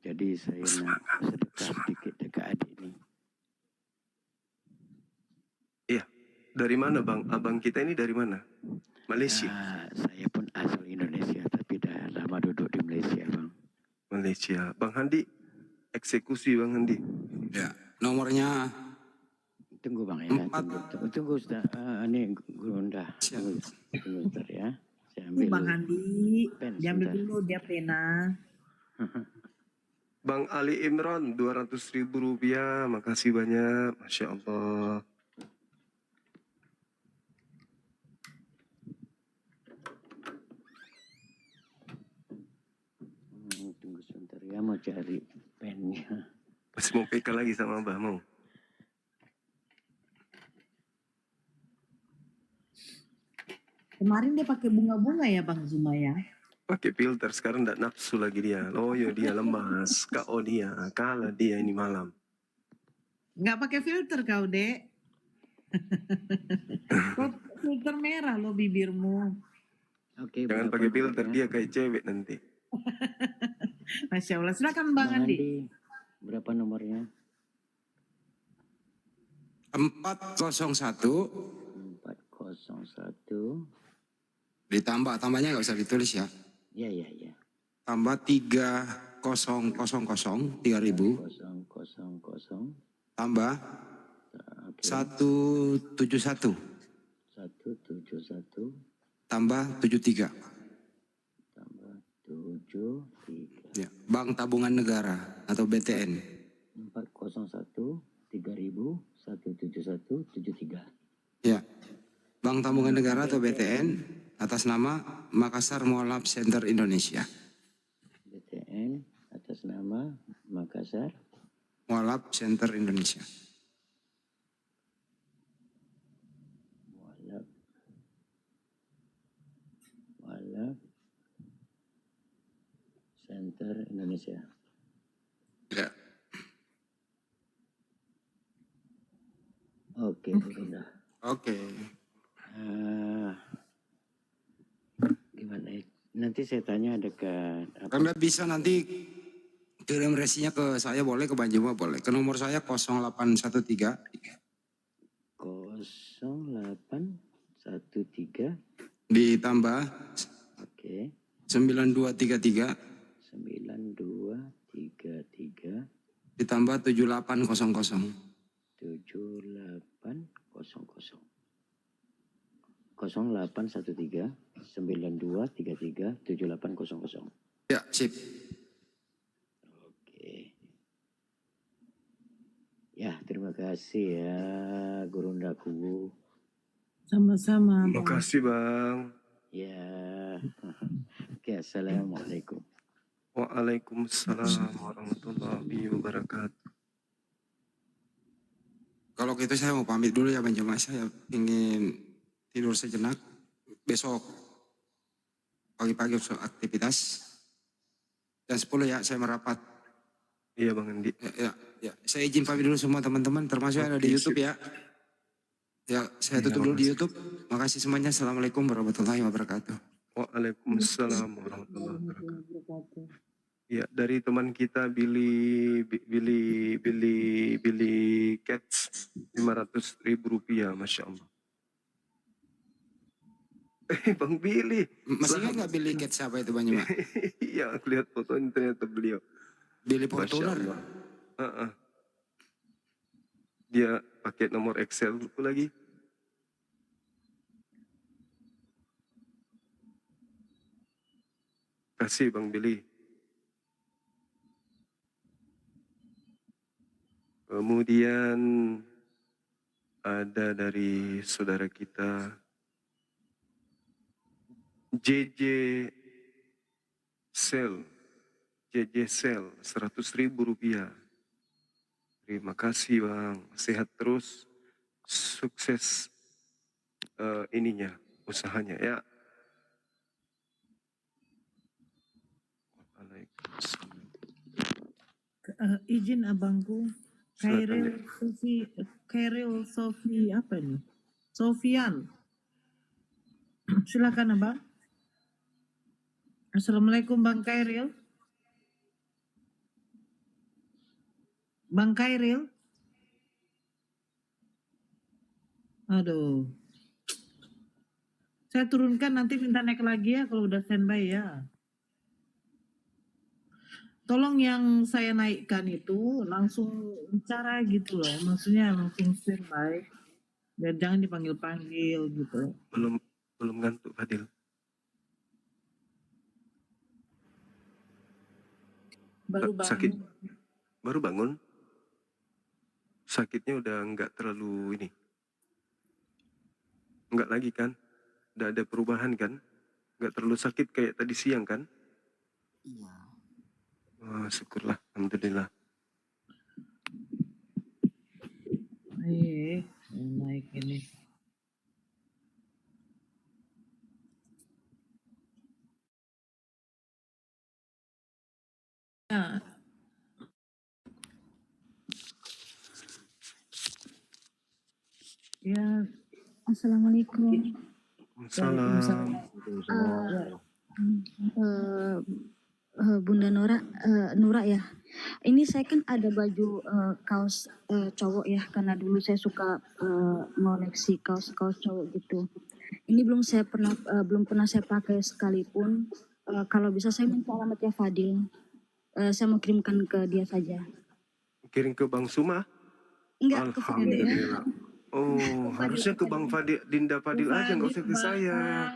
Jadi saya nak sedekah sedikit dekat adik ini. Iya. Dari mana Bang? Abang kita ini dari mana? Malaysia. Saya pun asal Indonesia tapi dah lama duduk di Malaysia bang. Malaysia. Bang Handi, eksekusi Bang Handi. Ya, nomornya. Tunggu bang ya. Tunggu Ustaz. Ini Gurunda. Tunggu sebentar ya. Saya ambil. Bang Andi, pen diambil sebentar. dulu dia pena. Bang Ali Imran, 200.000 rupiah. Makasih banyak. Masya Allah. Tunggu sebentar ya, mau cari pennya. Masih mau PK lagi sama Abah mau? Kemarin dia pakai bunga-bunga ya Bang Zuma ya. Pakai filter, sekarang nggak nafsu lagi dia. Loyo dia lemas. KO dia. Kalah dia ini malam. Nggak pakai filter kau dek. Kau filter merah lo bibirmu. Oke. Jangan pakai filter, dia kayak cewek nanti. Masya Allah. Silakan Bang Andi. Berapa nomornya? 401. 401. Tambahnya nggak usah ditulis ya. Iya. Tambah 3000. 3000. 000. Tambah 171. 171. Tambah 73. Tambah 73. Ya, Bank Tabungan Negara atau BTN. 401 3000 171 73. Ya. Bank Tabungan Negara atau BTN atas nama Makassar Mualaf Center Indonesia. BTN atas nama Makassar Mualaf Center Indonesia. Mualaf Center Indonesia. Ya. Oke, sudah. Oke. Gimana ya? Nanti saya tanya dekat Anda bisa nanti kirim resinya ke saya, boleh, ke Bang Juma boleh. Ke nomor saya 0813 0813 ditambah oke 9233 9233 ditambah 7800 7800 0813 9233 7800. Ya, sip. Oke. Ya, terima kasih ya Gurundaku. Sama-sama, Terima Bang. kasih Bang. Ya. Oke, assalamualaikum. Waalaikumsalam warahmatullahi wabarakatuh. Kalau gitu saya mau pamit dulu ya Bang Jemaah, saya ingin tidur sejenak. Besok pagi-pagi harus aktivitas. Jam 10 ya saya merapat. Iya Bang Andi. Ya. Saya izin pamit dulu semua teman-teman, termasuk yang ada di Oke, YouTube sip. ya. Ya, saya Iya, tutup dulu di makasih. YouTube. Makasih semuanya. Assalamualaikum warahmatullahi wabarakatuh. Waalaikumsalam warahmatullahi wabarakatuh. Ya, dari teman kita Billy Cats 500.000 rupiah, Masya Allah. Bang Billy. Masih ingat nggak Billy Cat siapa itu Bang Jemaah? Iya, aku lihat fotonya ternyata beliau. Billy Masya Fortuner. Allah. Dia pakai nomor Excel lagi. Kasih Bang Billy. Kemudian ada dari saudara kita JJ Sel 100.000 rupiah. Terima kasih Bang, sehat terus, sukses ininya, usahanya ya. Waalaikumsalam. Izin abangku, Silakan, Kairil Sofi apa nih? Sofian. Silakan abang. Assalamualaikum Bang Kairil. Bang Kairil. Aduh. Saya turunkan nanti minta naik lagi ya kalau udah standby ya. Tolong yang saya naikkan itu langsung bicara gitu loh. Maksudnya langsung standby. Dan jangan dipanggil-panggil gitu. Belum ngantuk Fadil. Baru bangun. Sakit? Baru bangun? Sakitnya udah nggak terlalu ini? Nggak lagi kan? Udah ada perubahan kan? Nggak terlalu sakit kayak tadi siang kan? Iya. Oh, syukurlah, alhamdulillah. Naik ini. Ya. Ya, Assalamualaikum. Salam. Bunda Nura ya. Ini saya kan ada baju kaos cowok ya, karena dulu saya suka ngoleksi kaos-kaos cowok gitu. Ini belum pernah saya pakai sekalipun. Kalau bisa saya minta alamatnya Fadil. Saya mau kirimkan ke dia saja. Kirim ke Bang Suma? Enggak, ke Fadil ya. Alhamdulillah. Oh, harusnya ke Bang Fadil, Dinda Fadil aja, nggak usah ke saya.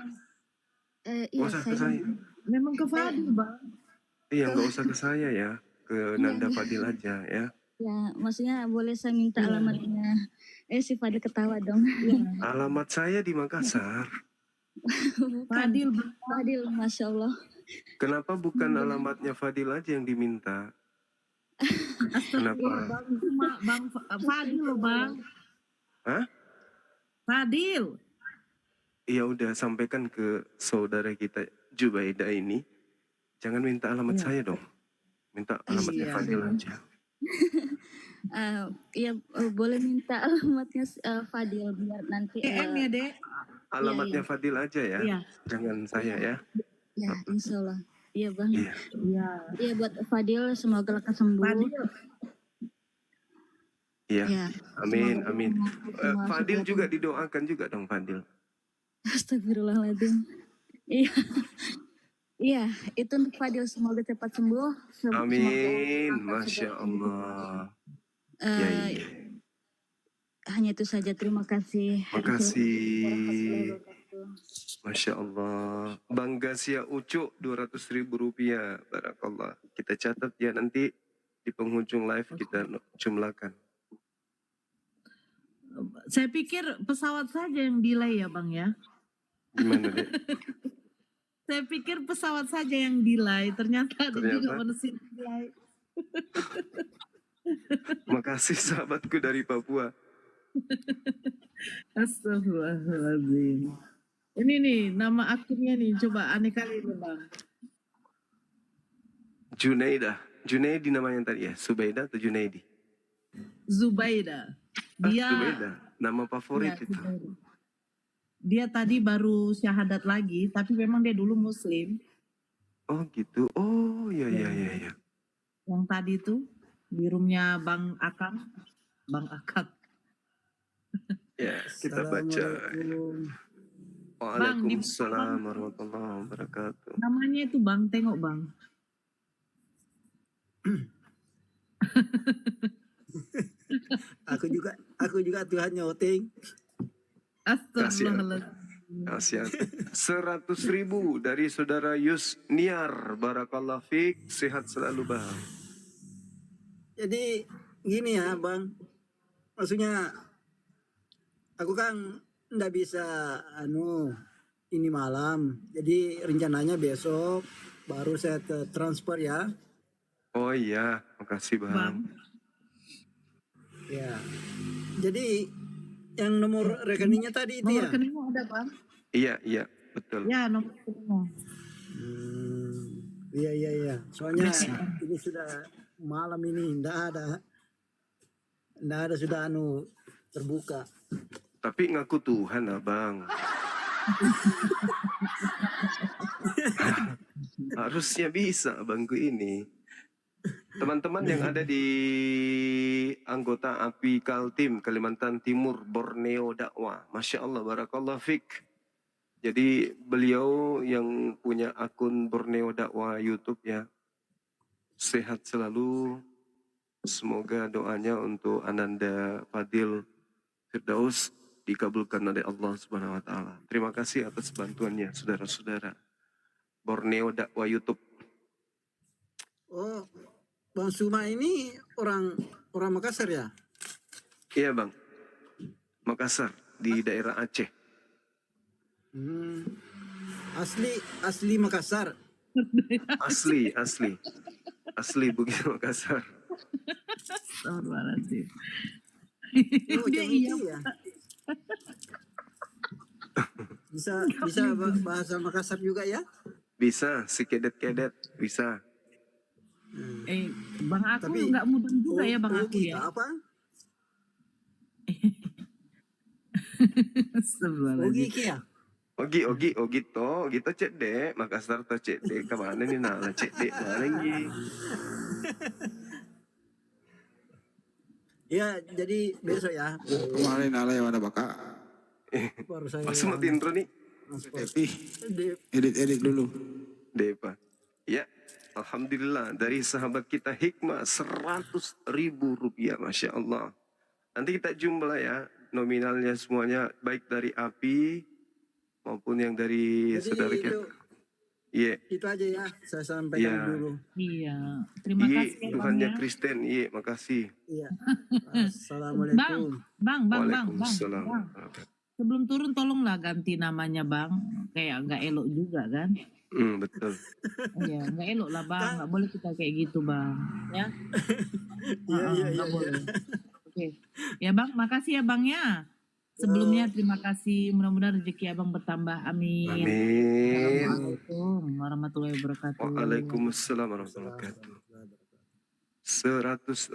Iya, Nggak usah ke saya. Memang ke Fadil, Bang. Iya, nggak usah ke saya ya. Ke Nanda Fadil aja ya. Ya, maksudnya boleh saya minta alamatnya. Si Fadil ketawa dong. Alamat saya di Makassar. Fadil, Masya Allah. Kenapa bukan alamatnya Fadil aja yang diminta? Kenapa? Bang Fadil loh, Bang. Hah? Fadil. Ya udah, sampaikan ke saudara kita Jubaida ini. Jangan minta alamat saya dong. Minta alamatnya Fadil aja. Boleh minta alamatnya Fadil biar nanti. DM ya, Dek. Alamatnya Fadil aja ya. Iya. Jangan saya ya. Ya, insya Allah. Iya Bang. Iya. Buat Fadil semoga lekas sembuh. Iya. Amin, amin. Fadil juga didoakan juga dong Fadil. Astagfirullahaladzim. Iya, itu untuk Fadil semoga cepat sembuh. Amin, Masya Allah. Hanya itu saja, terima kasih. Makasih. Masya Allah. Bang Gasia Ucuk 200.000 rupiah. Barakallah. Kita catat ya nanti di penghujung live kita jumlahkan. Saya pikir pesawat saja yang delay ya Bang ya. Gimana dek? Saya pikir pesawat saja yang delay, ternyata ada juga Ternyata. manusia yang delay. Makasih sahabatku dari Papua. Astagfirullahaladzim. Ini nih nama akunnya nih, coba aneh kali ini Bang. Junaida. Junaidi namanya tadi ya? Subaida atau Junaidi? Zubaida. Dia Zubaida. Nama favorit ya, itu. Zubaida. Dia tadi baru syahadat lagi, tapi memang dia dulu Muslim. Oh gitu. Oh iya iya iya. iya. Yang tadi tuh di roomnya Bang Akang. Bang Akang. Ya, kita baca. Bang, di Waalaikumsalam warahmatullahi wabarakatuh. namanya itu Bang, tengok Bang. Aku juga Tuhannya Oteng. Astagfirullahaladzim. Kasihan. 100.000 dari saudara Yusniar. Barakallah fiq. Sehat selalu bang. Jadi gini ya Bang, maksudnya aku kan nggak bisa ini malam, jadi rencananya besok baru saya transfer ya. Oh iya, makasih bang. Ya, jadi yang nomor rekeningnya tadi itu Nomor ya. rekeningmu ada Bang? Iya iya betul. Ya, nomor rekeningmu. Iya. Soalnya ini sudah malam ini ndak ada sudah terbuka. Tapi ngaku Tuhan abang. Harusnya bisa abangku ini. Teman-teman yang ada di anggota API Kaltim Kalimantan Timur Borneo Dakwah, Masya Allah, Barakallah Fik. Jadi beliau yang punya akun Borneo Dakwah YouTube ya, sehat selalu. Semoga doanya untuk Ananda Fadil Firdaus dikabulkan oleh Allah Subhanahu wa taala. Terima kasih atas bantuannya saudara-saudara. Borneo Dakwah YouTube. Oh, Bang Suma ini orang Makassar ya? Iya, Bang. Makassar di daerah Aceh. Asli Makassar. Asli Bugis Makassar. Astagfirullahaladzim. Oh, Dia iya. ya. Bisa bahasa Makassar juga ya? Bisa, si kedet-kedet bisa. Bang aku nggak mudah juga ya Bang aku ya. Apa? Astagfirullahaladzim. Ogi ya? Ogi to cek dek, Makassar to cek dek, kemana nih nala cek dek, mana lagi? Ya, jadi besok ya. Kemarin ala yang ada baka. Baru saya. Pas mati intro nih. Edit dulu. Depa. Ya, alhamdulillah dari sahabat kita Hikmah 100.000 rupiah, Masya Allah. Nanti kita jumlah ya nominalnya semuanya, baik dari API maupun yang dari Jadi saudara kita. Iya. Itu aja ya, saya sampaikan dulu. Iya, terima kasih ya Bang Tuhannya ya. Kristen, iya, makasih. Iya. Assalamualaikum. Bang. Waalaikumsalam. Sebelum turun tolonglah ganti namanya Bang, kayak nggak elok juga kan? Betul. Iya, nggak elok lah Bang, nggak boleh kita kayak gitu Bang, ya? Iya. Nggak boleh. Oke, ya Bang, makasih ya Bang ya. Sebelumnya terima kasih, mudah-mudahan rezeki Abang bertambah, amin. Amin. Assalamualaikum warahmatullahi wabarakatuh. Waalaikumsalam warahmatullahi wabarakatuh. 100.000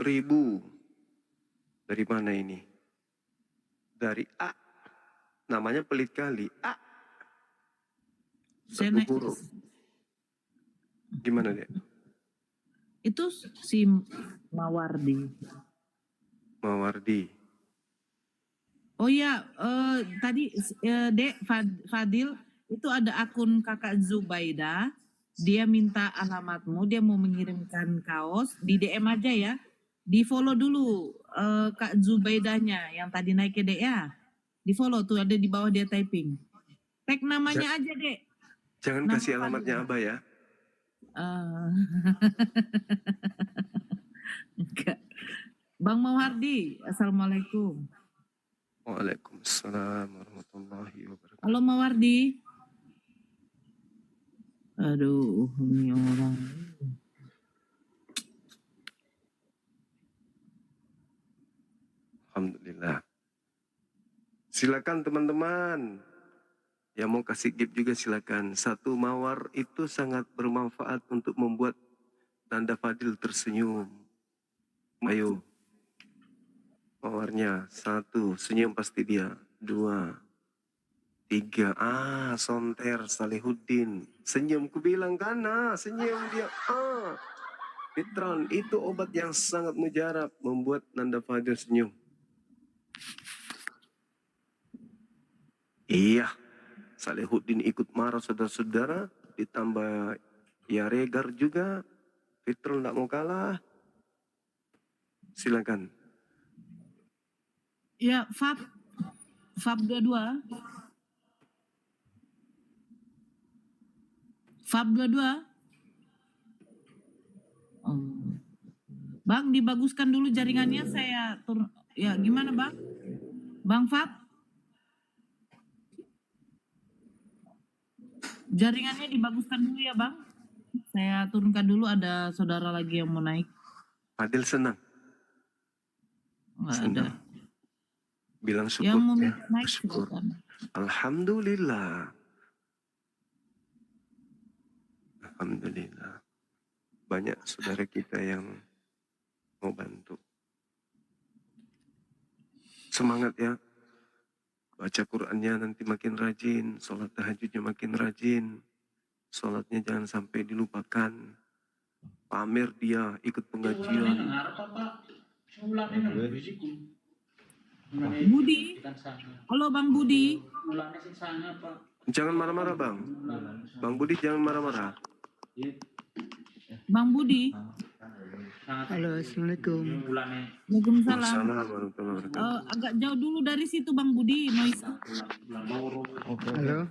dari mana ini? Dari A. Namanya pelit kali. A. Saya Satu huruf. Gimana dek? Itu si Mawardi. Mawardi. Oh ya, tadi Dek Fadil itu ada akun kakak Zubaida. Dia minta alamatmu, dia mau mengirimkan kaos. Di DM aja ya. Di follow dulu Kak Zubaidanya yang tadi naik ke Dek ya. Di follow tuh ada di bawah dia typing. Tag namanya aja Dek. Jangan Nama kasih alamatnya Fadil. Abah ya. Enggak. Bang Mawardi, assalamualaikum. Waalaikumsalam warahmatullahi wabarakatuh. Halo Mawardi. Aduh, ini orang. Alhamdulillah. Silakan teman-teman. Yang mau kasih gift juga silakan. Satu mawar itu sangat bermanfaat untuk membuat Nanda Fadil tersenyum. Ayo. Mawarnya. 1, senyum pasti dia. 2, 3. Sonter Salihuddin. Senyum ku bilang kan, senyum dia. Fitran, itu obat yang sangat mujarab membuat Nanda Fadil senyum. Iya, Salihuddin ikut marah saudara-saudara, ditambah ya Regar juga, Fitron tidak mau kalah. Silakan. Ya, Fab 22. Fab 22. Bang, dibaguskan dulu jaringannya, saya ya gimana Bang? Bang Fab? Jaringannya dibaguskan dulu ya Bang. Saya turunkan dulu, ada saudara lagi yang mau naik. Fadil senang. Nggak ada. Bilang syukur. Yang mau ya. naik Syukur. silakan. Alhamdulillah. Alhamdulillah. Banyak saudara kita yang mau bantu. Semangat ya. Baca Qur'annya nanti makin rajin, sholat tahajudnya makin rajin, sholatnya jangan sampai dilupakan. Pamer dia, ikut pengajian. Budi, halo Bang Budi. Jangan marah-marah Bang. Bang Budi jangan marah-marah. Bang Budi. Halo, Assalamualaikum. Waalaikumsalam. warahmatullahi wabarakatuh. Agak jauh dulu dari situ Bang Budi, noise. Halo.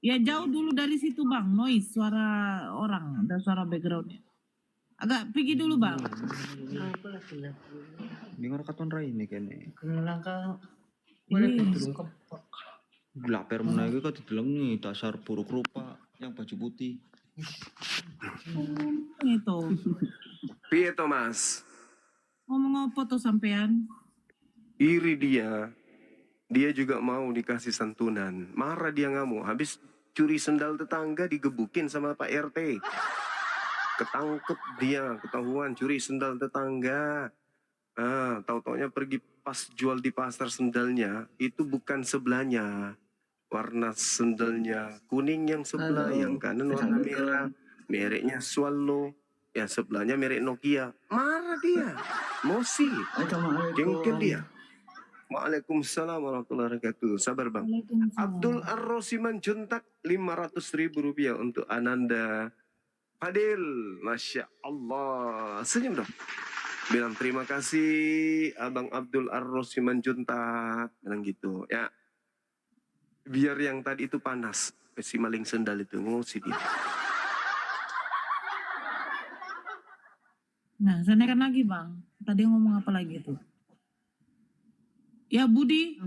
Ya jauh dulu dari situ Bang, noise, suara orang, ada suara backgroundnya. Agak pergi dulu Bang. Dengar katon rai ini kene. Langkah Ini Laper menaiki kok didelengi dasar buruk rupa yang baju putih. itu. Piye Thomas? Ngomong apa tuh sampean? Iri dia. Dia juga mau dikasih santunan. Marah dia ngamuk. Habis curi sendal tetangga digebukin sama Pak RT. Ketangkep dia, ketahuan curi sendal tetangga. Tahu-taunya pergi pas jual di pasar sendalnya, itu bukan sebelahnya. Warna sendalnya kuning yang sebelah, yang kanan warna merah. Mereknya Swallow, ya sebelahnya merek Nokia. Marah dia, emosi, jengkel dia. Waalaikumsalam warahmatullahi wabarakatuh. Sabar Bang. Abdul Ar-Rosiman Juntak 500.000 rupiah untuk Ananda Fadil. Masya Allah. Senyum dong. Bilang terima kasih Abang Abdul Ar-Rosiman Juntak. Bilang gitu ya. Biar yang tadi itu panas. Si maling sendal itu ngosi dia. Nah, saya naikkan lagi Bang. Tadi ngomong apa lagi tuh? Ya Budi.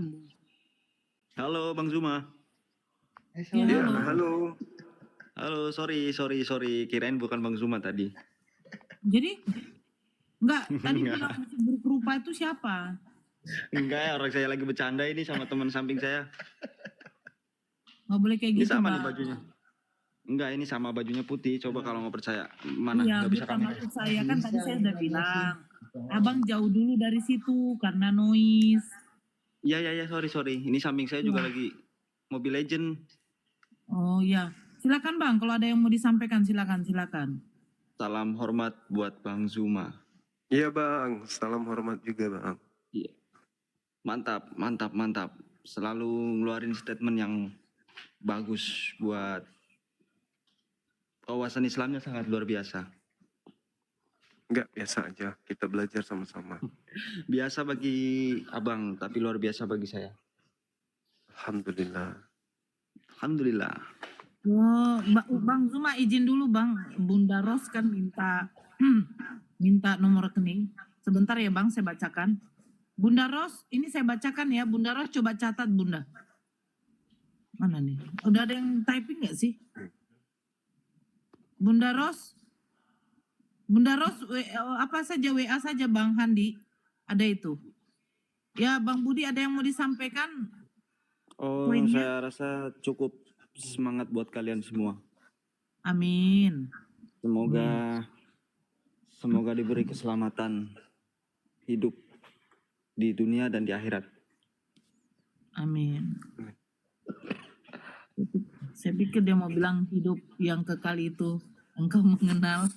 Halo Bang Zuma. Ya, halo. Halo, sorry. Kirain bukan Bang Zuma tadi. Jadi enggak, tadi Enggak. bilang masih buruk rupa itu siapa? Enggak ya, orang saya lagi bercanda ini sama teman samping saya. Nggak boleh kayak Ini gitu sama nih Bang. bajunya. Enggak, ini sama bajunya putih. Coba kalau nggak percaya. Mana? Iya, Nggak bisa bukan kamu. maksud saya kan tadi saya udah bilang. Abang jauh dulu dari situ karena noise. Iya, sorry. Ini samping saya juga lagi Mobile Legend. Oh iya, silakan Bang. Kalau ada yang mau disampaikan silakan. Salam hormat buat Bang Zuma. Iya Bang, salam hormat juga Bang. Iya. Mantap. Selalu ngeluarin statement yang bagus buat wawasan Islamnya sangat luar biasa. Enggak, biasa aja. Kita belajar sama-sama. Biasa bagi abang, tapi luar biasa bagi saya. Alhamdulillah. Oh, Bang Zuma izin dulu Bang. Bunda Ros kan minta nomor rekening. Sebentar ya Bang, saya bacakan. Bunda Ros, ini saya bacakan ya. Bunda Ros coba catat Bunda. Mana nih? Udah ada yang typing nggak sih? Bunda Ros, apa saja WA saja Bang Handi, ada itu. Ya Bang Budi ada yang mau disampaikan? Oh, Poinnya? saya rasa cukup. Semangat buat kalian semua. Amin. Semoga diberi keselamatan hidup di dunia dan di akhirat. Amin. Saya pikir dia mau bilang hidup yang kekal itu engkau mengenal.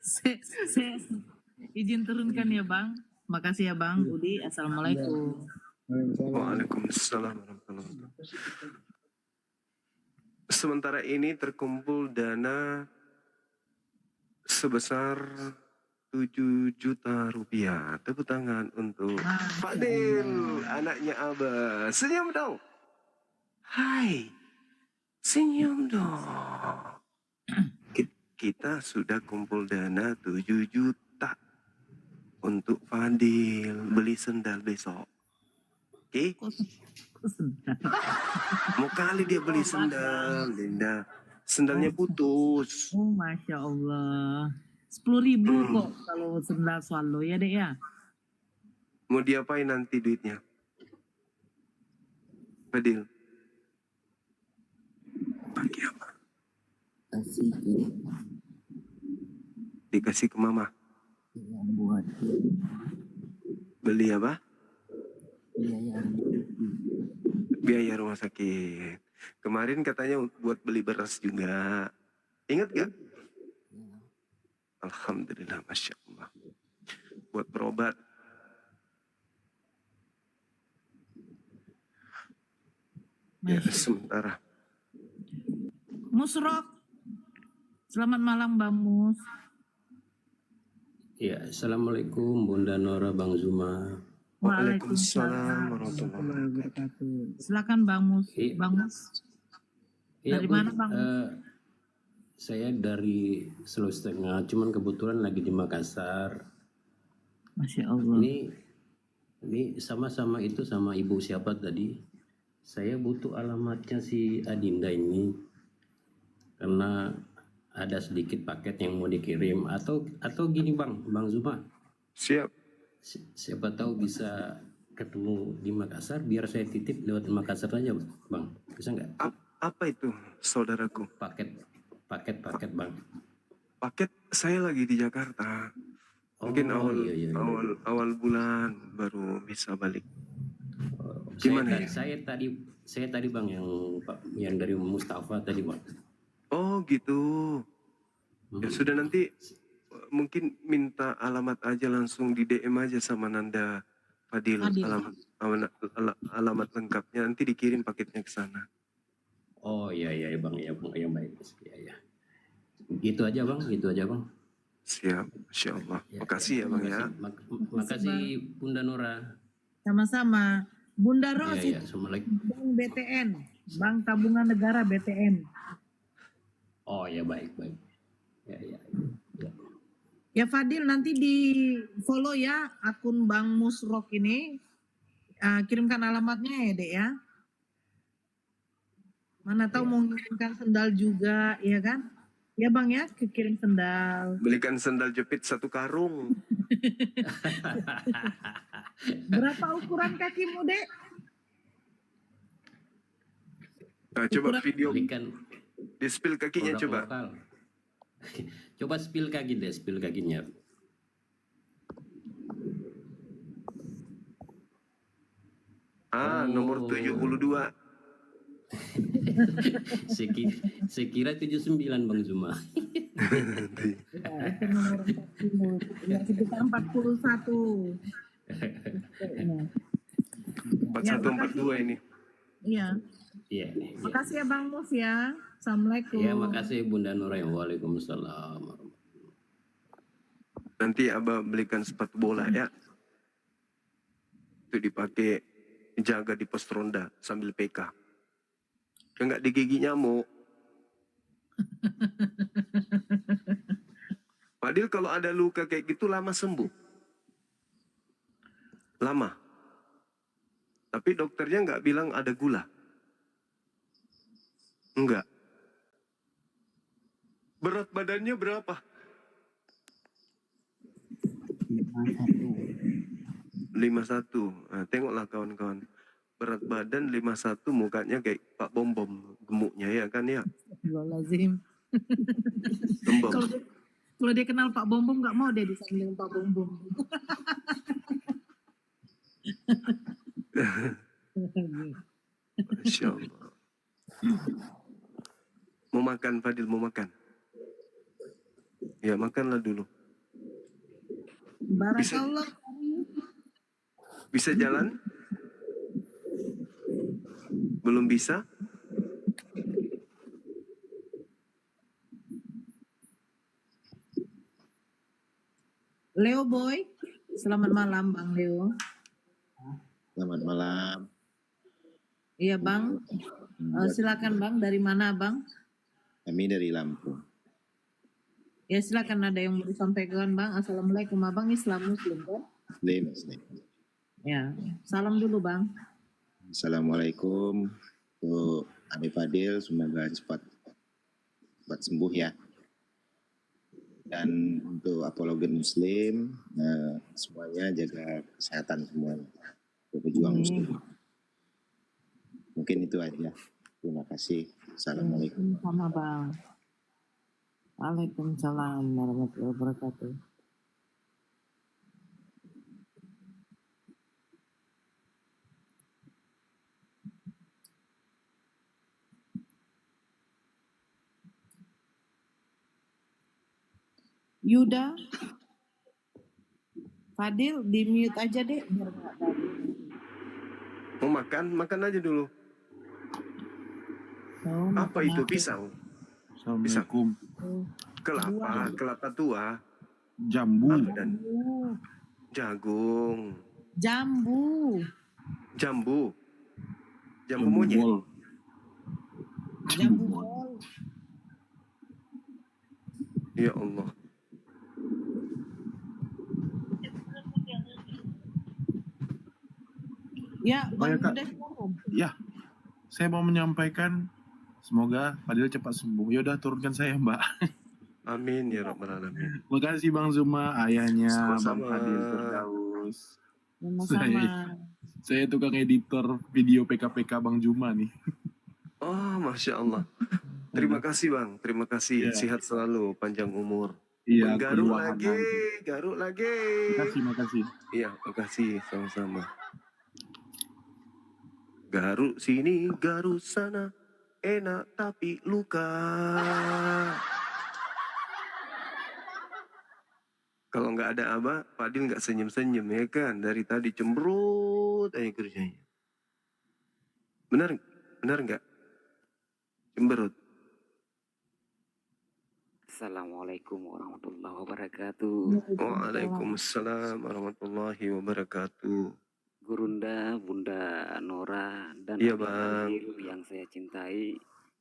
saya izin turunkan ya Bang. Makasih ya Bang Budi. Assalamualaikum. Waalaikumsalam warahmatullahi wabarakatuh. Sementara ini terkumpul dana sebesar 7 juta rupiah. Tepuk tangan untuk Fadil, anaknya Abah. Senyum dong. Hai, senyum dong. Kita sudah kumpul dana 7 juta untuk Fadil beli sendal besok. Oke? Mau kali dia beli sendal, Linda. Sendalnya putus. Oh, Masya Allah. 10.000 kok kalau sendal swallow ya dek ya. Mau diapain nanti duitnya? Fadil. Bagi apa? Dikasih ke mama. Buat Beli apa? biaya Biaya rumah sakit. Kemarin katanya buat beli beras juga. Ingat gak? Alhamdulillah, Masya Allah. Buat berobat. Ya, sementara. Musrok. Selamat malam Bang Mus. Ya, Assalamualaikum Bunda Nora, Bang Zuma. Waalaikumsalam warahmatullahi wabarakatuh. Silakan Bang Mus. Bang Mus. Iya, Dari Bu, mana Bang Mus? saya dari Sulawesi Tengah, cuman kebetulan lagi di Makassar. Masya Allah. Ini sama-sama itu sama ibu siapa tadi. Saya butuh alamatnya si Adinda ini karena ada sedikit paket yang mau dikirim atau gini Bang Zuma. Siap. Siapa tahu bisa ketemu di Makassar biar saya titip lewat Makassar aja Bang. Bisa nggak? Apa itu saudaraku? Paket Bang. Paket saya lagi di Jakarta. Mungkin iya. awal bulan baru bisa balik. Gimana ya? Saya tadi Bang yang dari Mustafa tadi Bang. Oh gitu. Ya sudah, nanti mungkin minta alamat aja, langsung di DM aja sama Nanda Fadil. Alamat lengkapnya nanti dikirim paketnya ke sana. Oh iya Bang, ya baik. Ya. Gitu aja Bang. Siap, Masya Allah. Makasih ya Bang ya. Makasih Bunda Nora. Sama-sama. Bunda Ros Iya, itu Assalamualaikum. Bank BTN, Bank Tabungan Negara BTN. Oh ya baik. Ya. Ya Fadil, nanti di follow ya akun Bang Musrok ini. Kirimkan alamatnya ya dek ya. Mana tahu mau ngirimkan sendal juga, ya kan? Ya Bang ya, kirim sendal. Belikan sendal jepit 1 karung. Berapa ukuran kakimu dek? Nah, coba video. Di spill kakinya Produk coba. lokal. Coba spill kakinya. Nomor 72. Saya kira 79 Bang Zuma. Ya, itu nomor 40. Ya, sekitar 41. 4142 ini. Iya. Iya. Makasih ya Bang Mus ya. Assalamualaikum. Ya, makasih Bunda Nora. Waalaikumsalam. Nanti Abah belikan sepatu bola ya. Itu dipakai jaga di pos ronda sambil PK. Enggak digigit nyamuk. Padahal kalau ada luka kayak gitu lama sembuh. Lama. Tapi dokternya nggak bilang ada gula. Enggak. Berat badannya berapa? 51. Nah, tengoklah kawan-kawan. Berat badan 51, mukanya kayak Pak Bom Bom, gemuknya ya kan ya. Lazim. Bom. Kalau dia kenal Pak Bom Bom nggak mau dia disanding Pak Bom Bom. Masya Allah. Mau makan Fadil, mau makan? Ya makanlah dulu. Barakallah. Bisa jalan? Belum bisa? Leo Boy, selamat malam Bang Leo. Selamat malam. Iya Bang, silakan Bang, dari mana Bang? Kami dari Lampung. Ya silakan, ada yang mau disampaikan Bang. Assalamualaikum Abang, Islam Muslim kan? Muslim. Ya, salam dulu Bang. Assalamualaikum untuk Abi Fadil, semoga cepat sembuh ya. Dan untuk apologet Muslim, semuanya jaga kesehatan semuanya. Pejuang Muslim. Mungkin itu aja. Terima kasih. Assalamualaikum. Sama Bang. Waalaikumsalam warahmatullahi wabarakatuh. Yuda, Fadil, di mute aja deh biar nggak tadi. Mau makan? Makan aja dulu. Oh, Apa itu pisang? Assalamualaikum. Kelapa tua. Jambu. Apa dan? Jagung. Jambu. Jambu monyet. Jambu bol. Ya Allah. Ya, Bang Kak. Yuda silakan. Ya, saya mau menyampaikan semoga Fadil cepat sembuh. Yaudah turunkan saya Mbak. Amin ya rabbal alamin. Makasih Bang Zuma, ayahnya Bang Sama-sama. Fadil Firdaus. Sama-sama. Saya tukang editor video PKPK Bang Zuma nih. Oh, Masya Allah. Terima kasih Bang, terima kasih. Iya. Sehat selalu, panjang umur. Iya, Garuk perjuangan lagi, nanti. garuk lagi. Makasih. Iya, makasih sama-sama. Garuk sini, garuk sana, enak tapi luka. Kalau nggak ada Abah, Fadil nggak senyum-senyum ya kan? Dari tadi cemberut aja kerjanya. Benar nggak? Cemberut. Assalamualaikum warahmatullahi wabarakatuh. Waalaikumsalam warahmatullahi wabarakatuh. Gurunda, Bunda Nora, dan Iya, Abang Bang. Fadil yang saya cintai.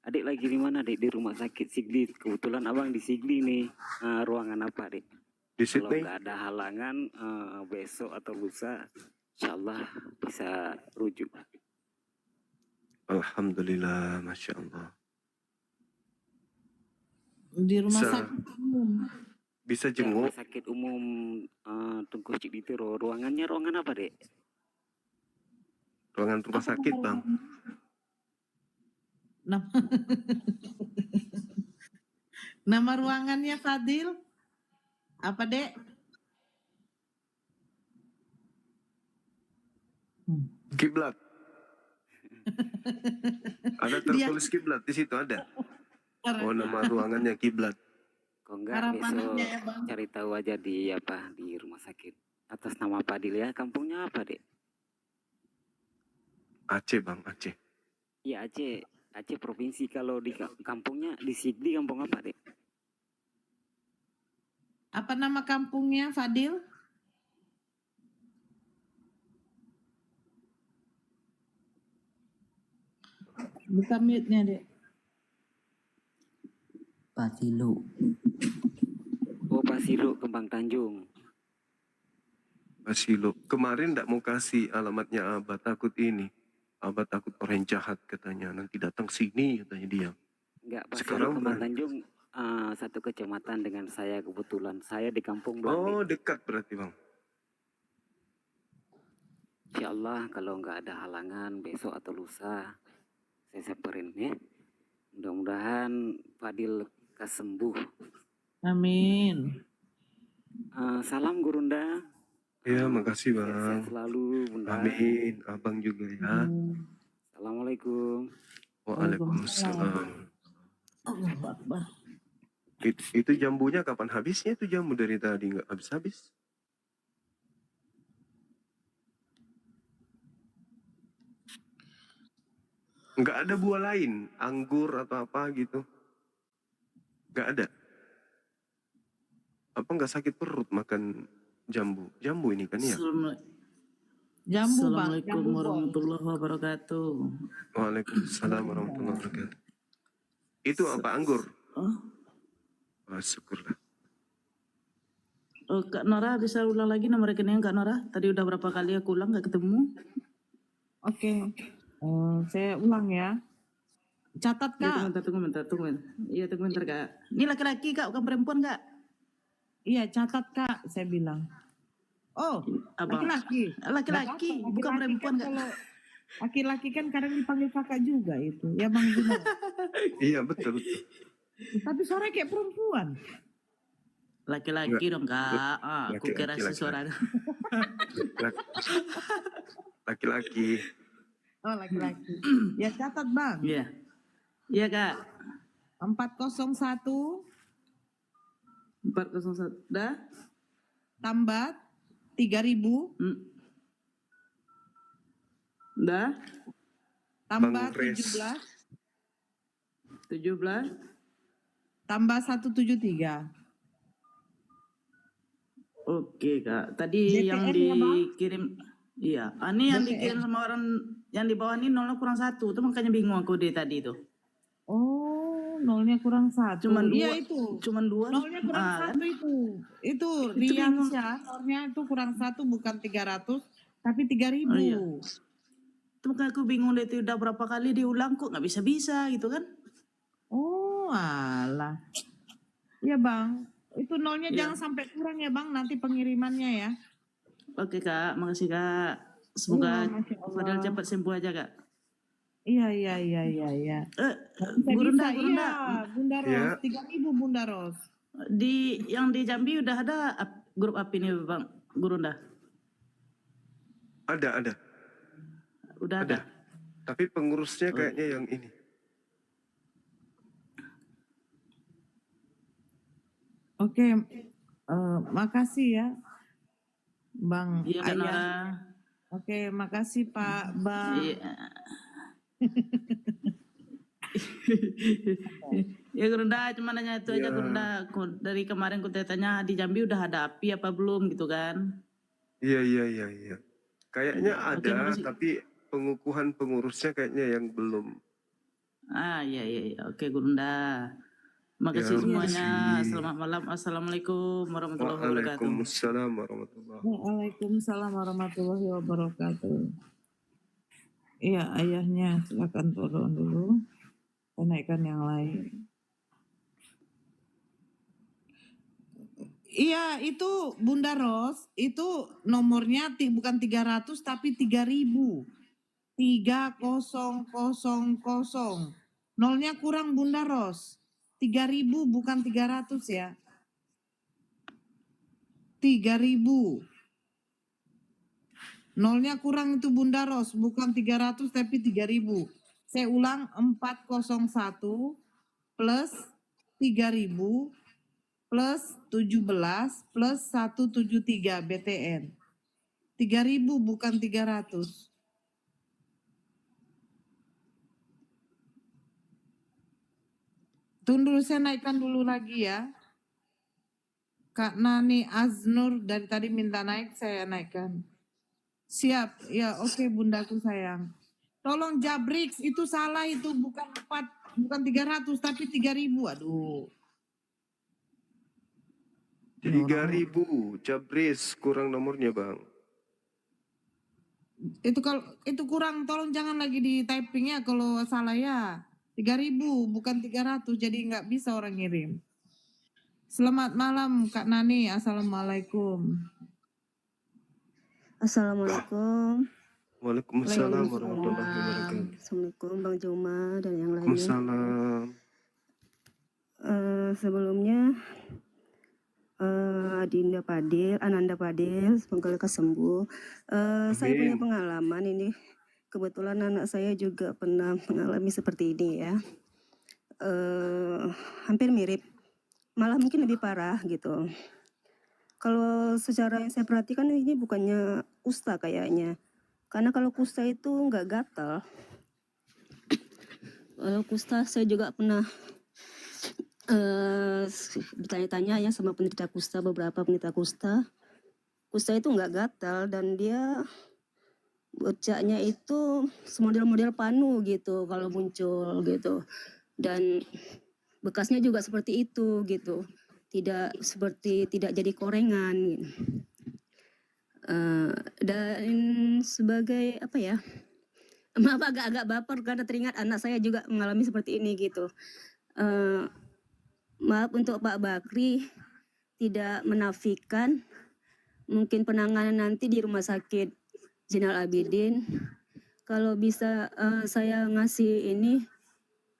Adik lagi di mana, Adik? Di rumah sakit Sigli. Kebetulan Abang di Sigli nih. Ruangan apa, Adik? Di Kalau Sydney? nggak ada halangan, besok atau lusa, insyaallah bisa rujuk. Alhamdulillah, Masya Allah. Di rumah Bisa- sakit umum. Bisa Ya, rumah jenguk. sakit umum Tengku Cikditiro. Ruangannya ruangan apa, Dek? Ruangan rumah sakit, Bang. Nama ruangannya Fadil? Apa, Dek? Kiblat. Ada tertulis kiblat di situ ada. Oh, nama ruangannya kiblat. Kok enggak Harapannya besok ya, Bang. cari tahu aja di rumah sakit. Atas nama Fadil ya. Kampungnya apa, Dek? Aceh, Bang, Aceh. Iya, Aceh. Aceh provinsi. Kalau di kampungnya di Sigli, kampung apa, Dek? Apa nama kampungnya Fadil? Buka mute-nya, Dek. Pasilu. Oh, Pasilu, Kembang Tanjung. Kasih lo. Kemarin ndak mau kasih alamatnya Abah, takut ini. Abah takut orang jahat katanya. Nanti datang sini katanya dia. Enggak, Pak Silo Sekarang Taman Tanjung satu kecamatan dengan saya kebetulan. Saya di Kampung Belandi. oh dekat berarti bang. Insya Allah kalau nggak ada halangan besok atau lusa saya samperin ya. Mudah-mudahan Fadil lekas sembuh. Amin. Salam Gurunda. Ya makasih bang. Sehat selalu Bunda. Amin. Abang juga ya. Assalamualaikum. Waalaikumsalam. Allahu Akbar. Itu jambunya kapan habisnya? Itu jambu dari tadi nggak habis-habis. Nggak ada buah lain, anggur atau apa gitu. Nggak ada. Apa nggak sakit perut makan jambu? Jambu ini kan ya? Jambu bang. Assalamualaikum warahmatullahi wabarakatuh. Waalaikumsalam warahmatullahi wabarakatuh. Itu apa anggur? Oh, Oh, syukurlah. Kak Nora bisa ulang lagi nomor rekening Kak Nora? Tadi udah berapa kali aku ulang nggak ketemu. Oke. Saya ulang ya. Catat Ya, Kak. tunggu bentar. Iya, tunggu bentar Kak. Ini laki-laki Kak, bukan perempuan Kak. Iya catat Kak. Saya bilang. Oh Abang. laki-laki. Laki-laki, Nggak apa-apa, bukan laki-laki perempuan kan Kak. kalau laki-laki kan kadang dipanggil kakak juga itu. Ya Bang Zuma. Iya betul. Tapi suaranya kayak perempuan. Laki-laki dong Kak. Aku kira Laki-laki. suara. Laki-laki. Oh laki-laki. Ya catat Bang. Iya. Iya Kak. 401 401 dah. tambah 3.000 Dah. tambah Bang Res. 17 tambah 173. Oke Kak. Tadi yang BTN ya, Bang? dikirim. Iya. Ini yang BTN. dikirim sama orang yang di bawah ini 0 kurang 1. Itu makanya bingung aku deh tadi itu. Oh, nolnya kurang 1. Cuman Iya dua. itu. Cuman 2. Nolnya kurang 1 itu. Itu Riansyah, nolnya itu kurang 1 bukan 300 tapi 3.000. Oh, iya. Itu makanya aku bingung deh itu udah berapa kali diulang kok nggak bisa-bisa gitu kan. Oh, alah. Ya, Bang. Itu nolnya Iya. jangan sampai kurang ya, Bang, nanti pengirimannya ya. Oke Kak, makasih Kak. Semoga Iya, Masya Allah. Fadil cepat sembuh aja Kak. Iya. Gurunda. Iya, Bunda Ros, Iya. 3.000 Bunda Ros. Yang di Jambi udah ada grup api nih Bang Gurunda. Ada. Udah ada. Tapi pengurusnya kayaknya yang ini. Oke, makasih ya, Bang Iya Kak Nora. Ayah. Oke, makasih Pak Bang. Iya. Ya Gurunda cuma nanya itu aja Iya. Gurunda. Dari kemarin ku tanya di Jambi udah ada api apa belum gitu kan. Iya. Kayaknya Oke, ada, makasih. tapi pengukuhan pengurusnya kayaknya yang belum. Iya. Oke Gurunda. Makasih Ya, semuanya. makasih. Selamat malam. Assalamualaikum warahmatullahi wabarakatuh. Waalaikumsalam warahmatullahi. Waalaikumsalam warahmatullahi wabarakatuh. Iya, ayahnya silakan turun dulu. Kita naikkan yang lain. Iya, itu Bunda Ros, itu nomornya bukan 300 tapi 3.000. 3000. Nolnya kurang Bunda Ros. 3.000 bukan 300 ya. 3.000. Nolnya kurang itu Bunda Ros, bukan 300 tapi 3.000. Saya ulang 401 plus 3.000 plus 17 plus 173 BTN. 3.000 bukan 300. Tunggu dulu, saya naikkan dulu lagi ya. Kak Nani Aznur dari tadi minta naik, saya naikkan. Siap, ya oke bundaku sayang. Tolong Jabrix, itu salah itu bukan 300 tapi 3.000. Aduh. 3.000, Jabris kurang nomornya bang. Itu kalau itu kurang, tolong jangan lagi di typing ya kalau salah ya. 3.000 bukan 300, jadi nggak bisa orang ngirim. Selamat malam Kak Nani, assalamualaikum. Assalamualaikum. Waalaikumsalam warahmatullahi wabarakatuh. Assalamualaikum Bang Juma dan yang lainnya. Waalaikumsalam. Sebelumnya Adinda Padil, Ananda Padil, semoga lekas sembuh. Saya punya Amin. pengalaman ini. Kebetulan anak saya juga pernah mengalami seperti ini ya. Hampir mirip, malah mungkin lebih parah gitu. Kalau secara yang saya perhatikan ini bukannya kusta kayaknya. Karena kalau kusta itu nggak gatal. Kalau kusta saya juga pernah bertanya-tanya ya sama penderita kusta, beberapa penderita kusta. Kusta itu nggak gatal dan dia bercaknya itu semodel-model panu gitu kalau muncul gitu. Dan bekasnya juga seperti itu gitu. Tidak jadi korengan gitu. Dan sebagai apa ya, maaf agak baper karena teringat anak saya juga mengalami seperti ini gitu. Maaf untuk Pak Bakri, tidak menafikan mungkin penanganan nanti di Rumah Sakit Zainal Abidin. Kalau bisa saya ngasih ini,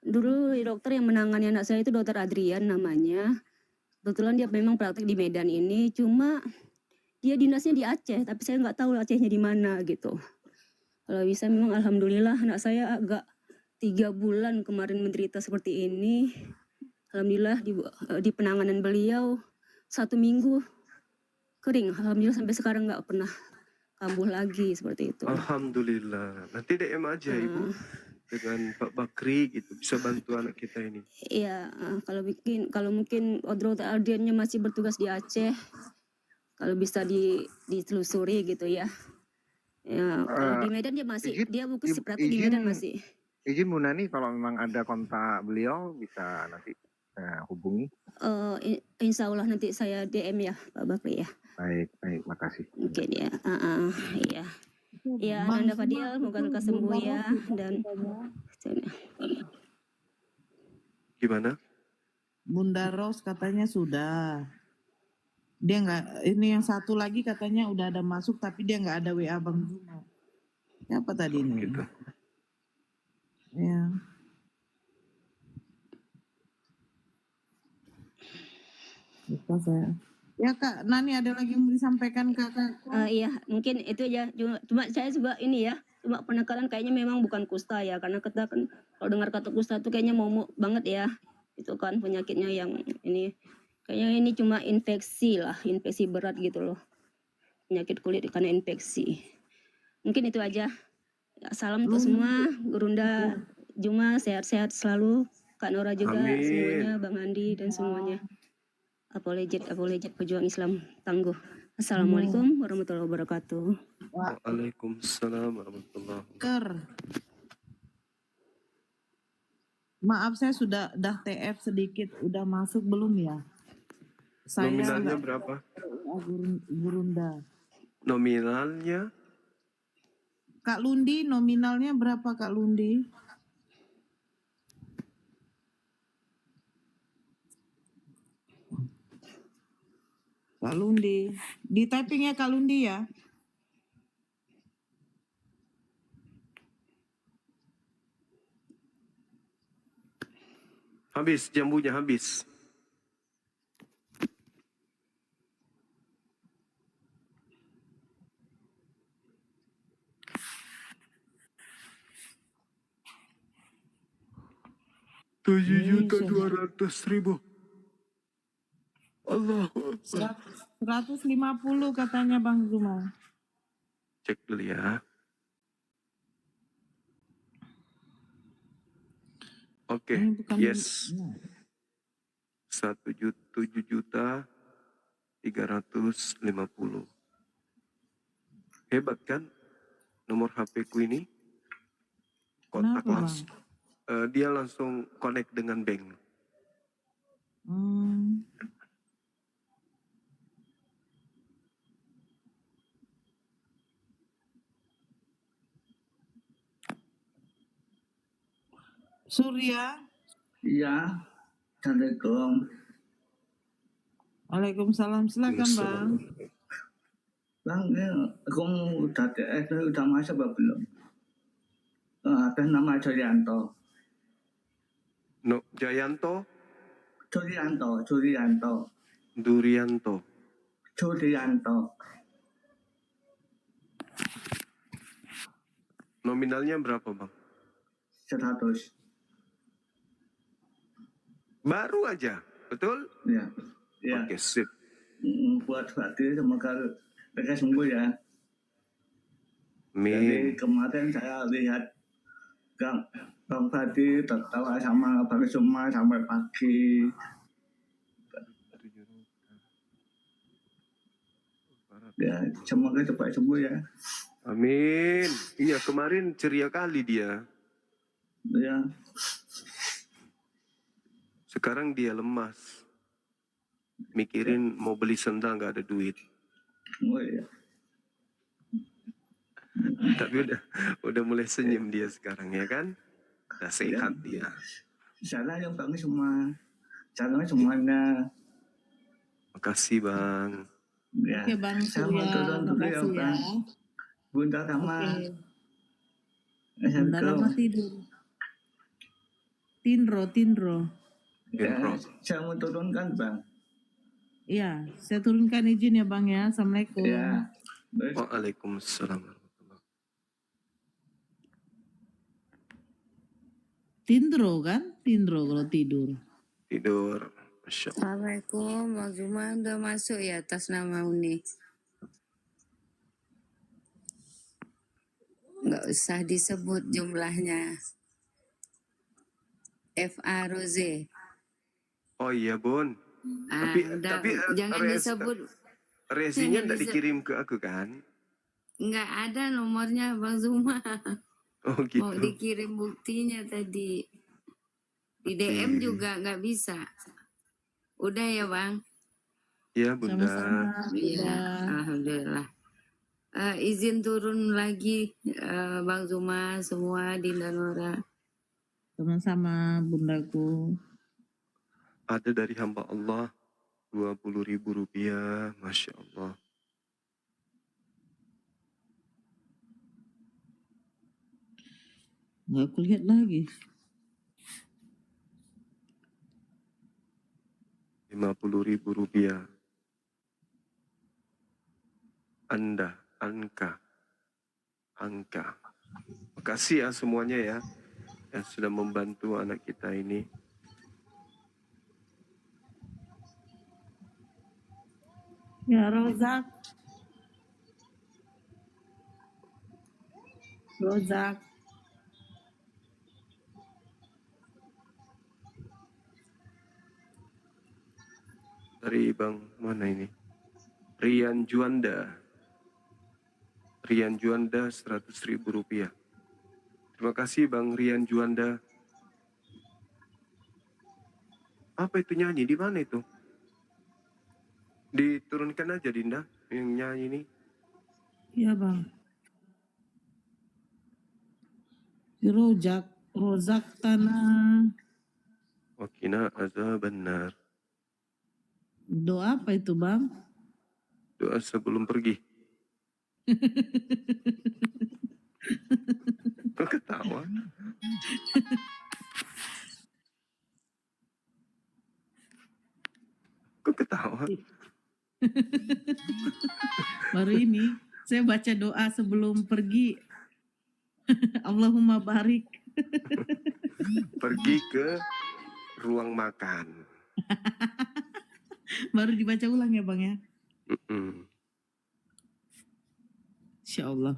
dulu dokter yang menangani anak saya itu Dokter Adrian namanya. Kebetulan dia memang praktek di Medan ini, cuma dia dinasnya di Aceh, tapi saya nggak tahu Acehnya di mana gitu. Kalau bisa memang alhamdulillah anak saya agak 3 bulan kemarin menderita seperti ini. Alhamdulillah di penanganan beliau 1 minggu kering. Alhamdulillah sampai sekarang nggak pernah kambuh lagi seperti itu. Alhamdulillah. Nanti DM aja Ibu dengan Pak Bakri gitu, bisa bantu anak kita ini. Iya, kalau mungkin Dokter Adriannya masih bertugas di Aceh, kalau bisa ditelusuri gitu ya. Ya, kalau di Medan dia masih, dia bukan praktek di Medan masih. Izin Bu Nani, kalau memang ada kontak beliau bisa nanti hubungi. Insya Allah nanti saya DM ya Pak Bakri ya. Baik, makasih. Mungkin ya, iya. Ya, Ananda Fadil, semoga lekas sembuh ya. Dan Gimana? Bunda Ros katanya sudah. Dia nggak, ini yang satu lagi katanya udah ada masuk tapi dia nggak ada WA Bang Juma. Siapa tadi ini? Gitu. Ya. Lupa saya. Ya Kak Nani, ada lagi yang mau disampaikan Kakak? iya, mungkin itu aja. Cuma saya juga ini ya, cuma penekanan kayaknya memang bukan kusta ya, karena kita kan kalau dengar kata kusta itu kayaknya momok banget ya. Itu kan penyakitnya yang ini. Kayaknya ini cuma infeksi lah, infeksi berat gitu loh. Penyakit kulit karena infeksi. Mungkin itu aja. Ya, salam untuk semua, Gurunda Juma sehat-sehat selalu, Kak Nora juga, Amin. semuanya, Bang Andi dan semuanya. Apologet pejuang Islam tangguh. Assalamualaikum warahmatullahi wabarakatuh. Waalaikumsalam warahmatullahi wabarakatuh. Ker. Maaf saya sudah TF sedikit, udah masuk belum ya? Saya Nominalnya berapa? Gurunda. Nominalnya? Kak Lundi, nominalnya berapa Kak Lundi? Kak Lundi, di typingnya Kak Lundi ya. Habis, jambunya habis. $7.200.000. Allah. 150 katanya Bang Zuma. Cek dulu ya. Oke, yes. 7.350.000. Hebat kan nomor HP ku ini? Kontak Kenapa, langsung. Dia langsung connect dengan bank. Surya. Iya, Assalamualaikum. Waalaikumsalam. Silakan Bang. Bang, ini aku udah TS, udah masuk apa belum? Atas nama Jorianto. No, Jayanto, Jorianto. Durianto. Jorianto. Nominalnya berapa Bang? 100. Baru aja, betul? Ya. Ya. Oke, sip. Buat Fadil, semoga lekas sembuh ya. Jadi Amin. kemarin saya lihat Bang Fadil tertawa sama Bang Zuma sampai pagi. Ya, semoga cepat sembuh ya. Amin. Iya, kemarin ceria kali dia. Ya. Sekarang dia lemas. Mikirin mau beli sendal nggak ada duit. Oh iya. Tapi udah mulai senyum dia sekarang ya kan? Udah sehat dia. Sana yang Bang semua. Sana semuanya. Makasih Bang. Ya. Oke Bang Saya mau Surya, turun dulu ya makasih ya. Bang. Bunda Rama. Oke. Bunda Rama tidur. Tindro. Ya, saya mau turunkan Bang. Iya, saya turunkan izin ya Bang ya. Assalamualaikum. Ya. Waalaikumsalam. Tindro kan? Tindro kalau tidur. Tidur. Masya Allah. Assalamualaikum, Bang Zuma udah masuk ya atas nama Uni. Nggak usah disebut jumlahnya. FA Rose. Oh iya Bun. Jangan disebut. Resinya jangan enggak dikirim ke aku kan? Nggak ada nomornya Bang Zuma. Oh gitu. Mau dikirim buktinya tadi. Di DM juga nggak bisa. Udah ya Bang? Iya Bunda. Iya, alhamdulillah. Izin turun lagi Bang Zuma semua Dinda Nora. Sama-sama bundaku. Ada dari hamba Allah 20.000 rupiah, Masya Allah. Nggak aku lihat lagi. 50.000 rupiah. Angka. Makasih ya semuanya ya, yang sudah membantu anak kita ini. Ya Rozak. Dari Bang mana ini? Rian Juanda 100.000 rupiah. Terima kasih Bang Rian Juanda. Apa itu nyanyi? Di mana itu? Diturunkan aja Dinda yang nyanyi ini. Iya Bang. Rozak tanah. Wakina azab benar. Doa apa itu Bang? Doa sebelum pergi. Kok ketawa? Kok ketawa? Baru ini saya baca doa sebelum pergi. Allahumma barik. Pergi ke ruang makan. Baru dibaca ulang ya Bang ya. Insya Allah.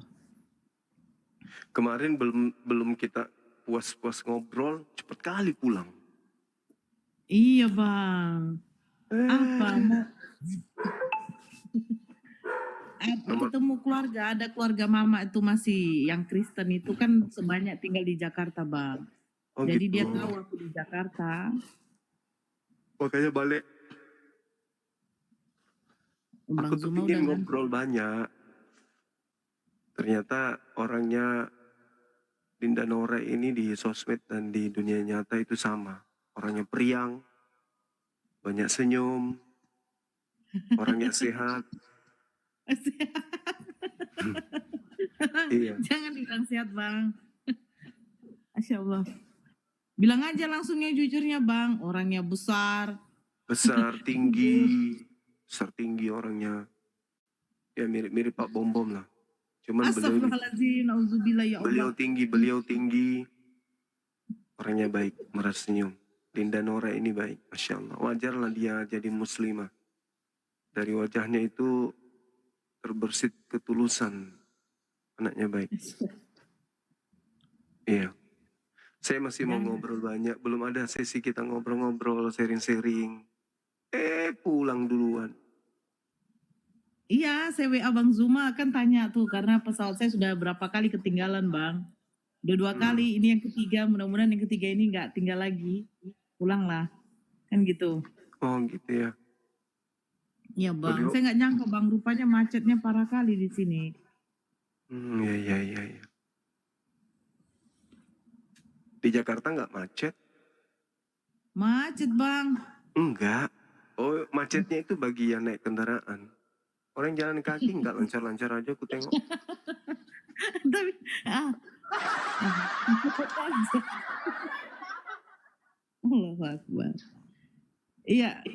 Kemarin belum kita puas-puas ngobrol, cepet kali pulang. Iya Bang. Apa mau? Ketemu keluarga, ada keluarga mama itu masih yang Kristen itu kan sebanyak tinggal di Jakarta Bang. Oh, jadi gitu. dia tahu aku di Jakarta. Makanya balik. Bang Aku tuh Zuma ingin udah ngobrol banyak. Ternyata orangnya Dinda Nora ini di sosmed dan di dunia nyata itu sama. Orangnya periang, banyak senyum, orangnya sehat. Iya. Jangan bilang sehat bang. Masya Allah. Bilang aja langsung yang jujurnya bang. Orangnya besar. Besar tinggi orangnya. Ya mirip-mirip Pak Bom Bom lah. Cuman Astagfirullahaladzim. Nauzubillah ya Allah. beliau tinggi. Orangnya baik, meras senyum. Dinda Nora ini baik, Masya Allah. Wajarlah dia jadi muslimah. Dari wajahnya itu terbersit ketulusan. Anaknya baik. Iya. Saya masih mau ngobrol banyak. Belum ada sesi kita ngobrol-ngobrol, sharing-sharing. Pulang duluan. Iya, saya WA Bang Zuma kan tanya tuh. Karena pesawat saya sudah berapa kali ketinggalan bang. Udah 2 kali, ini yang ketiga. Mudah-mudahan yang ketiga ini nggak tinggal lagi. Pulanglah. Kan gitu. Oh gitu ya. Iya bang, saya nggak nyangka bang. Rupanya macetnya parah kali di sini. Iya. Di Jakarta nggak macet? Macet bang. Enggak. Oh macetnya itu bagi yang naik kendaraan. Orang jalan kaki nggak lancar-lancar aja aku tengok. Tapi Allahu Akbar. Iya,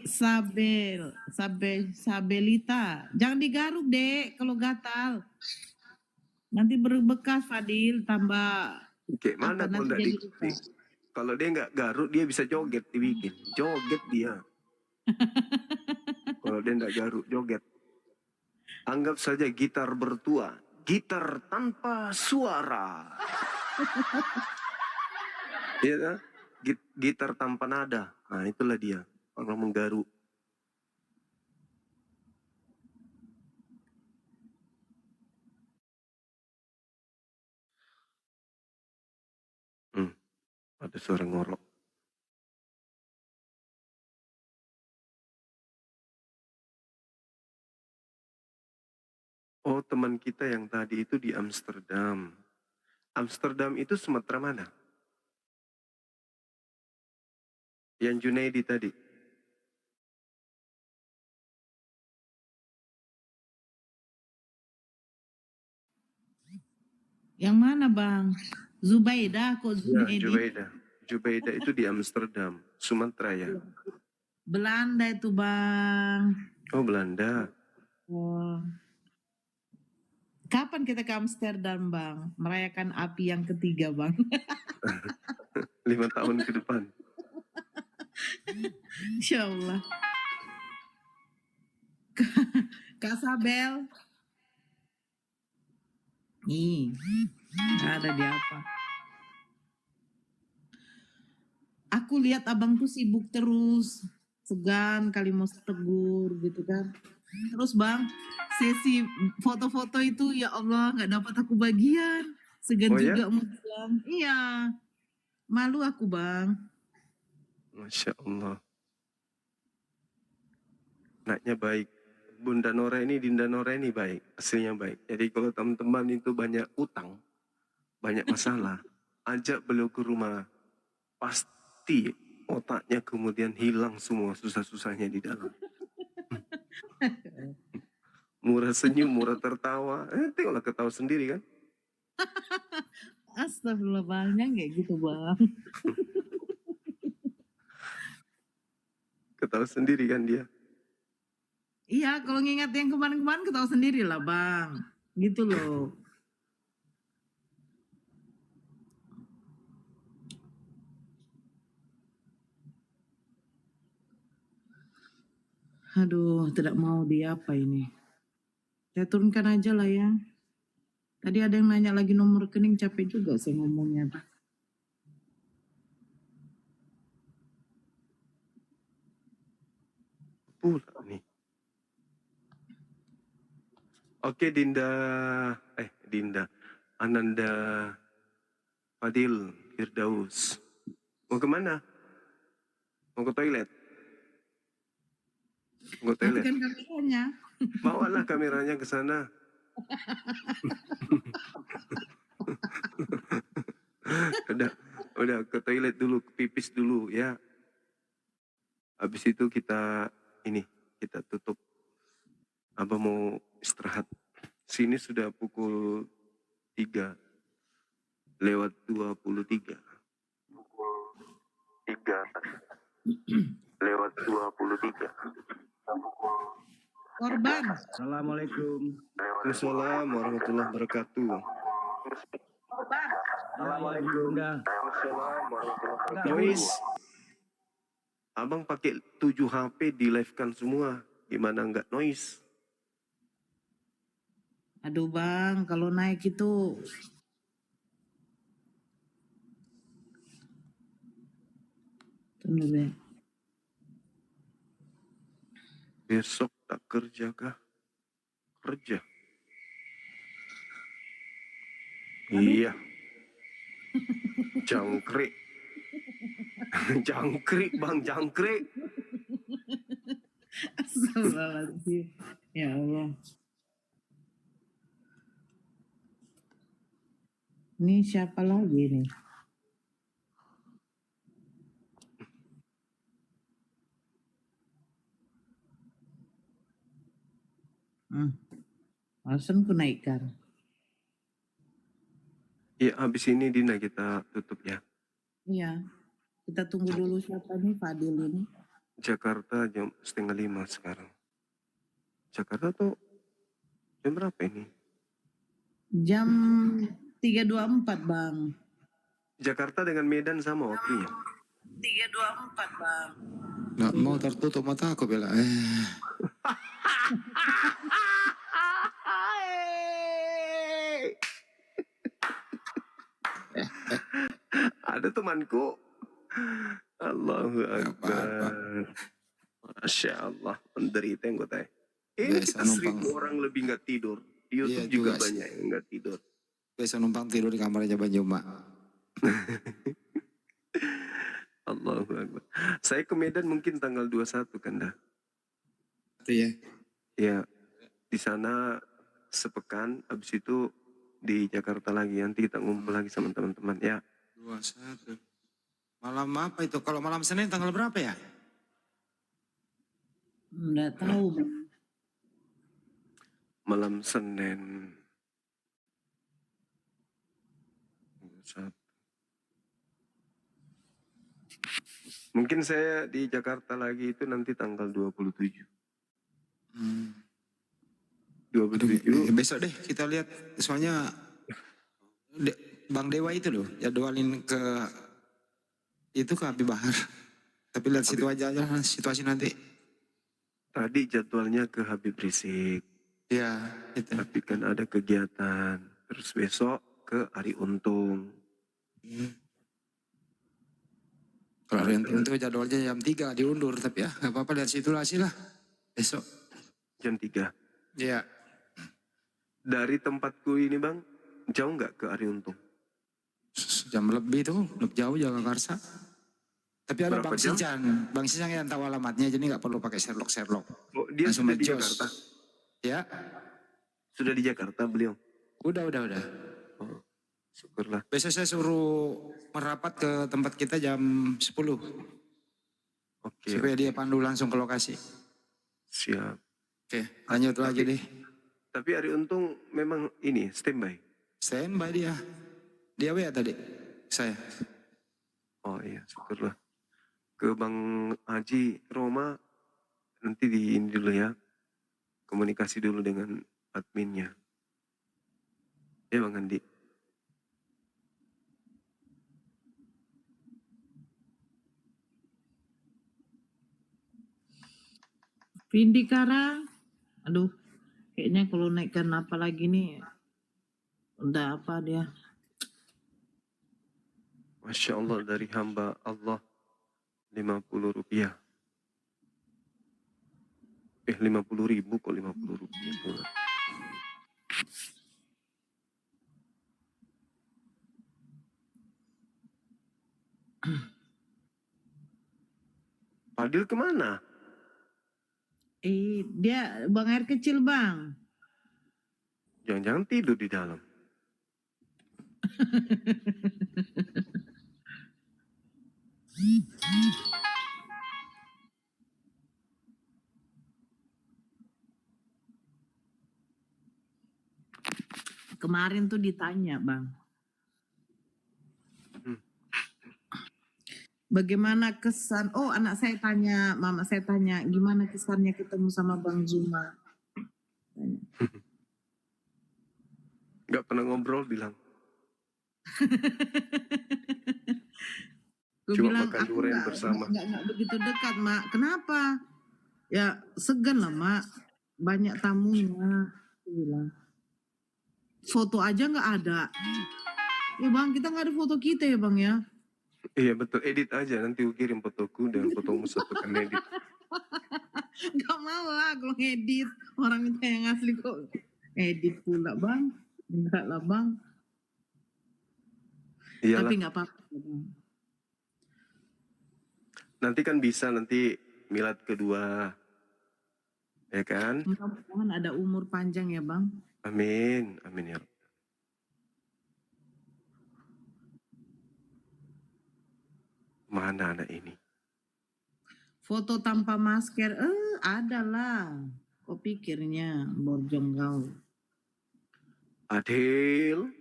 Sabelita. Jangan digaruk, Dek, kalau gatal. Nanti berbekas, Fadil, tambah Kayak mana kalau nanti kalau dia nggak garuk dia bisa joget dibikin. Joget dia. Kalau dia nggak garuk joget. Anggap saja gitar bertua. Gitar tanpa suara. Iya kan? Gitar tanpa nada. Nah itulah dia. Orang menggaruk. Ada suara ngorok. Oh teman kita yang tadi itu di Amsterdam. Amsterdam itu Sumatera mana? Yang Junaidi tadi. Yang mana bang? Zubaida kok Zubaidi? Ya, Jubaida itu di Amsterdam, Sumatera ya. Belanda itu bang. Oh Belanda. Oh. Kapan kita ke Amsterdam bang? Merayakan api yang ketiga bang. 5 tahun ke depan. Insya Allah. Kak Sabel. Nih, ada di apa? Aku lihat abang tuh sibuk terus, segan kali mau tegur gitu kan. Terus bang, sesi foto-foto itu ya Allah nggak dapat aku bagian, segan juga mau bilang. Iya, malu aku bang. Masya Allah. Anaknya baik. Bunda Nora ini, Dinda Nora ini baik, aslinya baik. Jadi kalau teman-teman itu banyak utang, banyak masalah, ajak beliau ke rumah, pasti otaknya kemudian hilang semua susah-susahnya di dalam. Murah senyum, murah tertawa, tengoklah ketawa sendiri kan. Astagfirullah bang, kayak gitu bang. Ketawa sendiri kan dia. Iya, kalau ngingat yang kemarin-kemarin ketawa sendiri lah bang. Gitu loh. Aduh, tidak mau diapa ini. Saya turunkan aja lah ya. Tadi ada yang nanya lagi nomor rekening, capek juga saya ngomongnya. Pula nih. Oke Dinda, Ananda, Fadil, Firdaus. Mau kemana? Mau ke toilet? Mau ke toilet? Matikan kameranya. Bawalah kameranya ke sana. udah ke toilet dulu, ke pipis dulu ya. Habis itu kita tutup. Abang mau istirahat. Sini sudah pukul 3 lewat 23. Pukul 3 lewat 23. Korban. Assalamualaikum. Waalaikumsalam warahmatullahi wabarakatuh. Assalamualaikum dah. Noise. Abang pakai 7 HP di live kan semua. Gimana nggak noise? Aduh bang, kalau naik itu tunggu deh. Besok tak kerja kah? Kerja. Iya. Jangkrik. Jangkrik bang, jangkrik. Astagfirullahaladzim. Ya Allah. Ini siapa lagi nih? Langsung ku naikkan. Ya habis ini Dina kita tutup ya. Iya. Kita tunggu dulu siapa nih Fadil ini. Jakarta jam 4:30 sekarang. Jakarta tuh jam berapa ini? Jam 3.24 bang. Jakarta dengan Medan sama waktunya. 3.24 bang. Nggak mau tertutup mata aku bela. Ada temanku. Allahu Akbar. Masya Allah. Menderita yang gue tanya. Ini kita 1.000 orang lebih nggak tidur. Di YouTube juga banyak yang nggak tidur. Biasa numpang tidur di kamar aja Bang Juma. Allahu Akbar. Saya ke Medan mungkin tanggal 21 kan dah. Iya. Ya. Di sana sepekan. Habis itu di Jakarta lagi. Nanti kita ngumpul lagi sama teman-teman ya. 21. Malam apa itu? Kalau malam Senin tanggal berapa ya? Nggak tahu bang. Malam Senin. Mungkin saya di Jakarta lagi itu nanti tanggal 27. 27. Besok deh kita lihat. Soalnya Bang Dewa itu loh jadwalin ke itu ke Api Bahar. Tapi lihat situasi nanti. Tadi jadwalnya ke Habib Rizik. Ya, itu. Tapi kan ada kegiatan. Terus besok ke Ari Untung. Kalau Ari Untung itu jadwalnya jam 3 diundur. Tapi ya nggak apa-apa lihat situasi lah. Besok. Jam 3. Iya. Dari tempatku ini bang, jauh nggak ke Ari Untung? Jam lebih tuh, lebih jauh Jagakarsa. Tapi ada Berapa Bang jam? Sinchan. Bang Sinchan yang tahu alamatnya, jadi nggak perlu pakai Sherlock. Oh, dia langsung sudah di medsos. Jakarta? Ya. Sudah di Jakarta beliau? Udah. Oh, syukurlah. Besok saya suruh merapat ke tempat kita jam 10. Oke. Supaya dia pandu langsung ke lokasi. Siap. Oke, lanjut lagi deh. Tapi Ari Untung memang ini standby? Standby dia. Dia WA tadi, saya. Oh iya, syukurlah. Ke Bang Haji Roma, nanti di ini dulu ya. Komunikasi dulu dengan adminnya. Ya Bang Andi. Vindi Karang. Aduh, kayaknya kalau naikkan apa lagi nih, udah apa dia? Masya Allah dari hamba Allah 50 rupiah. 50.000 kok 50 rupiah. Fadil kemana? Dia buang air kecil bang. Jangan-jangan tidur di dalam. Kemarin tuh ditanya, Bang. Bagaimana kesan? Oh, anak saya tanya, mama saya tanya, gimana kesannya ketemu sama Bang Zuma? Nggak pernah ngobrol bilang. Gue Cuma bilang makan aku durian bersama. nggak begitu dekat, Mak. Kenapa? Ya segan lah, Mak. Banyak tamunya. Aku bilang. Foto aja nggak ada. Ya Bang, kita nggak ada foto kita ya Bang ya. Iya betul, edit aja nanti gue kirim fotoku dan fotomu satukan edit. Gak mau lah kalau ngedit. Orang itu yang asli kok edit pula Bang. Enggak lah Bang. Iyalah. Tapi nggak apa-apa Bang. Nanti kan bisa nanti milad kedua. Ya kan? Mudah-mudahan ada umur panjang ya Bang. Amin, amin ya. Mana anak ini? Foto tanpa masker, ada lah. Kok pikirnya borjong kau? Adil.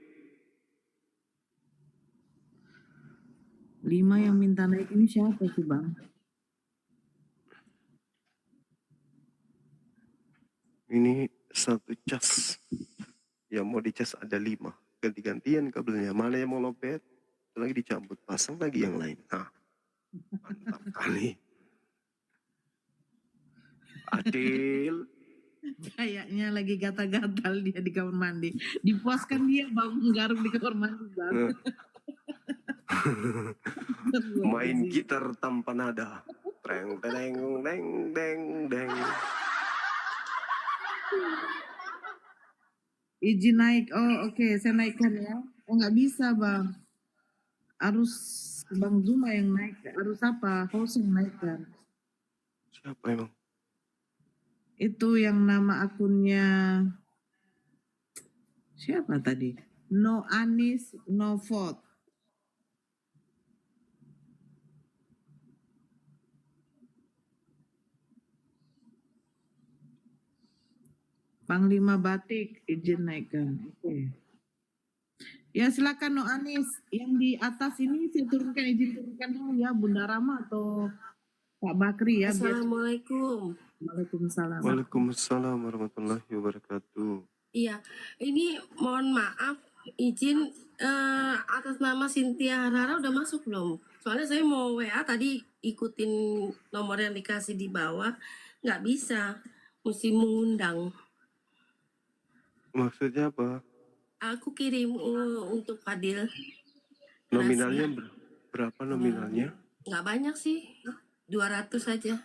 5 yang minta naik ini siapa sih Bang? Ini satu cas. Yang mau dicas ada 5. Ganti-gantian kabelnya. Mana yang mau lopet? Lagi dicabut. Pasang lagi yang lain. Nah, mantap kali. Adil. Kayaknya lagi gatal-gatal dia di kamar mandi. Dipuaskan dia Bang garuk di kamar mandi Bang. Main gitar tanpa nada. Treng deng deng deng deng. Izin naik. Oh oke, saya naikkan ya. Oh nggak bisa Bang. Harus Bang Zuma yang naik. Harus apa? Host yang naikkan. Siapa emang? Itu yang nama akunnya siapa tadi? No Anis, no vote. Panglima Batik izin naikkan. Oke. Ya silakan No Anis. Yang di atas ini saya turunkan, izin turunkan dulu ya Bunda Rama atau Pak Bakri ya. Assalamualaikum. Waalaikumsalam. Waalaikumsalam warahmatullahi wabarakatuh. Iya, ini mohon maaf, izin atas nama Cynthia Harhara udah masuk belum? Soalnya saya mau WA tadi ikutin nomor yang dikasih di bawah, nggak bisa, mesti mengundang. Maksudnya apa? Aku kirim untuk Fadil. Nominalnya berapa nominalnya? Nggak banyak sih, 200 saja.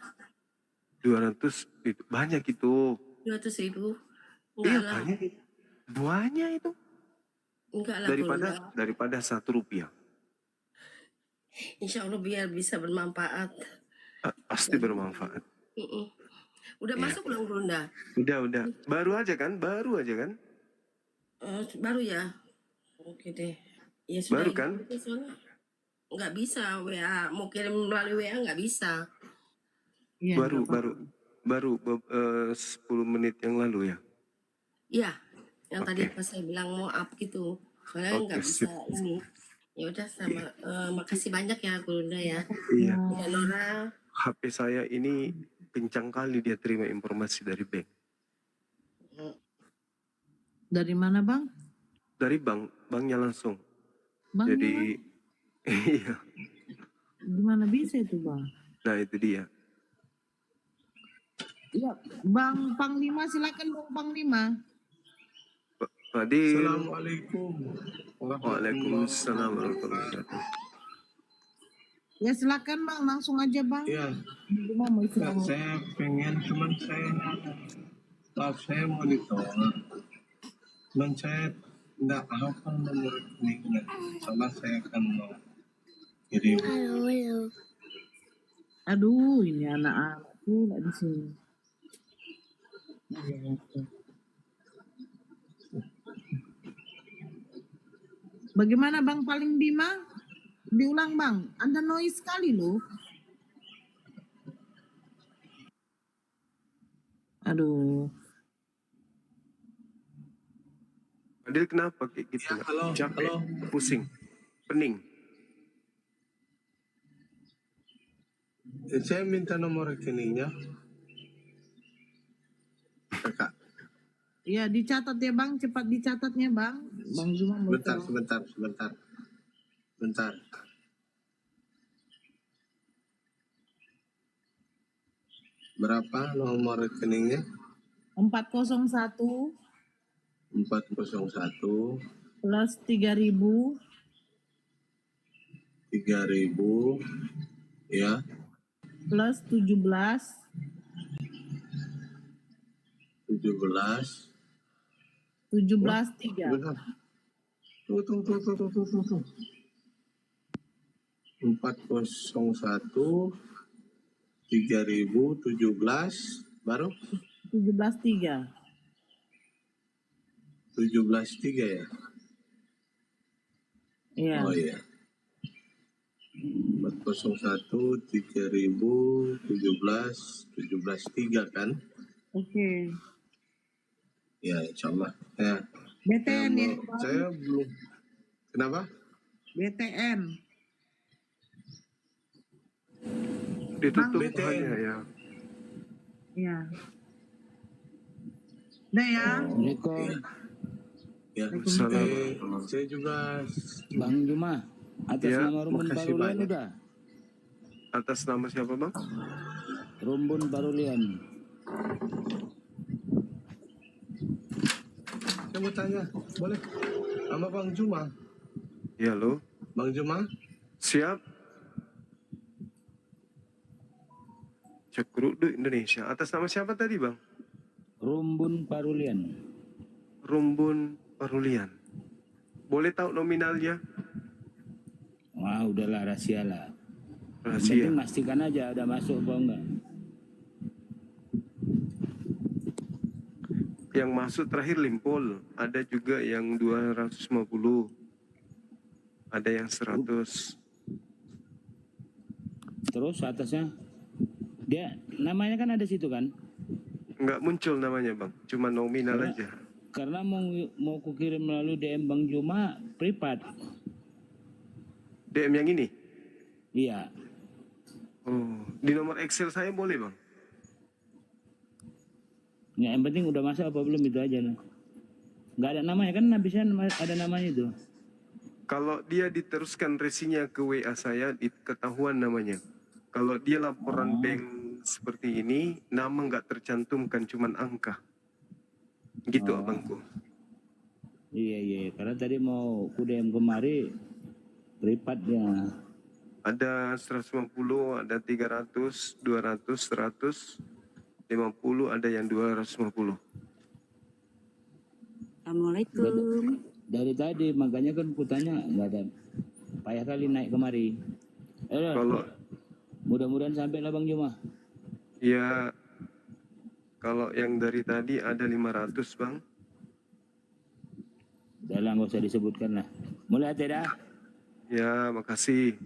200 itu banyak itu. 200.000. Iya Enggak lah. banyak itu. Banyak itu. Enggak lah. Daripada Rp1. Insya Allah biar bisa bermanfaat. Pasti bermanfaat. Udah masuk belum Bunda? Udah. Baru aja kan? Baru ya? Oke deh. Ya sudah. Baru kan? Nggak bisa WA. Mau kirim melalui WA nggak bisa. Ya, baru 10 menit yang lalu ya? Iya. Yang tadi pas saya bilang mau up gitu. Soalnya nggak bisa ini. Ya udah sama. Makasih banyak ya Bunda ya. Iya. Ya Nora. HP saya ini kencang kali dia terima informasi dari bank. Dari mana Bang? Dari banknya langsung. Banknya Jadi iya. Gimana bisa itu Bang? Nah itu dia. Ya, Bang Panglima silakan Bang Panglima. Fadil. Assalamualaikum. Waalaikumsalam warahmatullahi wabarakatuh. Ya silakan Bang, langsung aja Bang. Iya. Mau Saya pengen cuman saya monitor. Cuman saya nggak hafal nomor rekeningnya. Salah saya akan mau kirim. Halo. Aduh, ini anak-anakku nggak di sini. Bagaimana Bang Paling Bima? Diulang Bang, Anda noise sekali loh. Aduh. Fadil kenapa kayak gitu? Ya, halo, Capek, halo. pusing, pening. Saya minta nomor rekeningnya. Kakak. Ya dicatat ya Bang, cepat dicatatnya Bang. Bang Zuma mau tahu. Bentar. Berapa nomor rekeningnya? 401 401 plus 3.000 ya plus 17 3. Bentar. Tuh. 401 3.017 baru 17.3. 17.3 ya? Iya. Oh iya. 401 3.017 17.3 kan? Oke. Ya, insyaallah. Ya. BTN ya. Saya belum. Kenapa? BTN. Ditutup BTN. hanya ya. Iya. Udah ya. Assalamualaikum. Ya, saya juga Bang Juma, atas Ya, nama Rumbun makasih Barulian banyak. udah. Atas nama siapa Bang? Rumbun Barulian. Saya mau tanya, boleh? Sama Bang Juma. Ya lo. Bang Juma? Siap. Cekrudu Indonesia. Atas nama siapa tadi Bang? Rumbun Barulian. Rumbun Parulian. Boleh tahu nominalnya? Wah, udahlah rahasia lah. Yang Rahasia. penting pastikan aja ada masuk apa enggak. Yang masuk terakhir Limpol. Ada juga yang 250. Ada yang 100. Terus atasnya dia namanya kan ada situ kan? Nggak muncul namanya Bang. Cuma nominal aja. Karena mau kukirim melalui DM Bang Juma privat. DM yang ini? Iya. Oh, di nomor Excel saya boleh Bang? Ya, yang penting udah masuk apa belum itu aja lah. Nggak ada namanya kan habisnya ada namanya itu. Kalau dia diteruskan resinya ke WA saya, ketahuan namanya. Kalau dia laporan bank seperti ini, nama nggak tercantumkan, cuman angka. Gitu abangku. Iya. Karena tadi mau ku DM kemari privatnya. Ada 150, ada 300, 200, 100, 50, ada yang 250. Assalamualaikum. Dari tadi makanya kan ku tanya nggak ada payah kali naik kemari. Kalau Mudah-mudahan sampai lah Bang Juma. ya, kalau yang dari tadi ada 500 Bang. Udah lah nggak usah disebutkan lah. Mulai aja dah. Ya, makasih.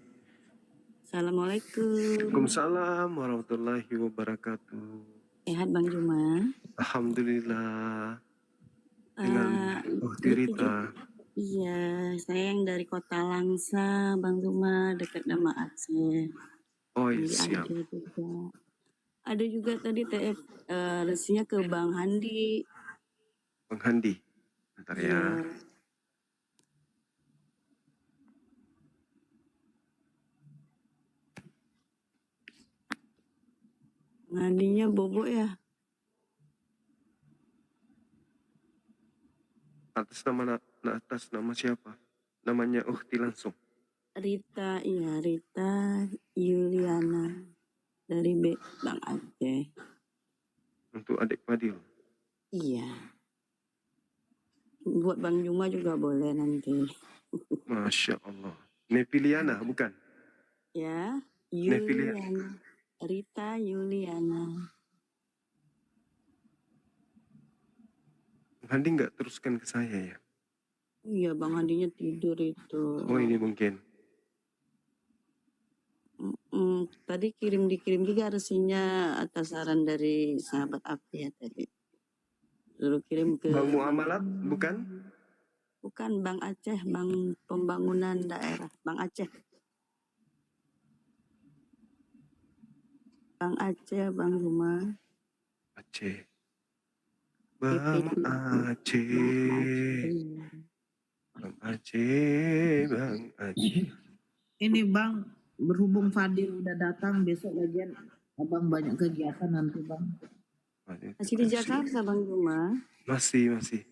Assalamualaikum. Waalaikumsalam warahmatullahi wabarakatuh. Sehat Bang Juma? Alhamdulillah. Dengan Rita. Iya, saya yang dari Kota Langsa, Bang Juma, dekat nama Aceh. Oh iya, Jadi siap. ada juga. Ada juga tadi TF resinya ke Bang Handi. Bang Handi. Bentar ya. Bang Handinya bobo ya. Atas nama siapa? Namanya Ukti langsung. Rita, iya Rita Yuliana dari Bang Aceh. Untuk adik Fadil. Iya. Buat Bang Juma juga boleh nanti. Masya Allah. Nepiliana bukan? Ya, Nepiliana. Yuliana. Rita Yuliana. Handi nggak teruskan ke saya ya? Iya, Bang Handinya tidur itu. Oh ini mungkin. Tadi dikirim juga resinya atas saran dari sahabat Api ya tadi. Suruh kirim ke Bang Muamalat bukan? Bukan Bang Aceh, Bang Pembangunan Daerah, Bang Aceh. Bang Aceh, Bang Zuma. Aceh. Bang Aceh. Bang Aceh, Bang Aceh. Ini Bang, berhubung Fadil udah datang, besok lagian Abang banyak kegiatan nanti Bang. Masih di Jakarta Bang Zuma. Masih, Ukti,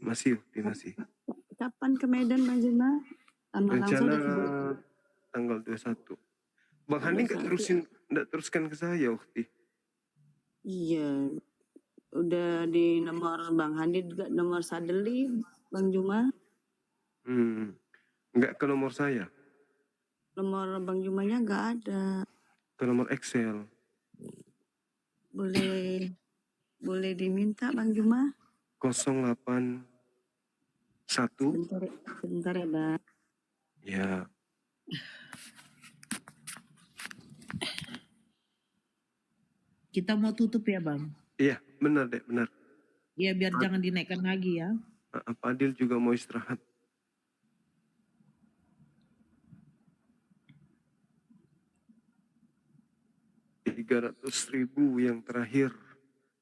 masih. Kapan ke Medan Bang Zuma? Rencana tanggal 21. Bang Hani nggak teruskan ke saya, Ukti. Iya, udah di nomor Bang Handi juga nomor Sadeli, Bang Juma. Nggak ke nomor saya. Nomor Bang Jumanya nggak ada. Ke nomor Excel. Boleh diminta Bang Juma? 081. Sebentar ya Bang. Ya. Kita mau tutup ya Bang? Iya, benar deh, benar. Iya, biar jangan dinaikkan lagi ya. Pak Adil juga mau istirahat. $300.000 yang terakhir.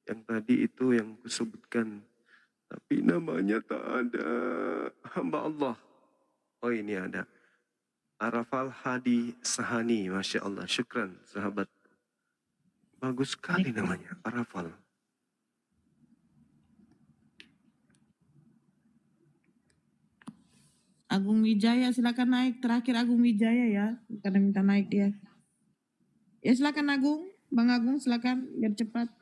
Yang tadi itu yang kusebutkan. Tapi namanya tak ada. Hamba Allah. Oh ini ada. Arafal Hadi Sahani. Masya Allah. Syukran sahabat. Bagus sekali namanya. Arafal. Agung Wijaya silakan naik. Terakhir Agung Wijaya ya. Karena minta naik dia. Ya silakan Agung. Bang Agung silakan biar cepat.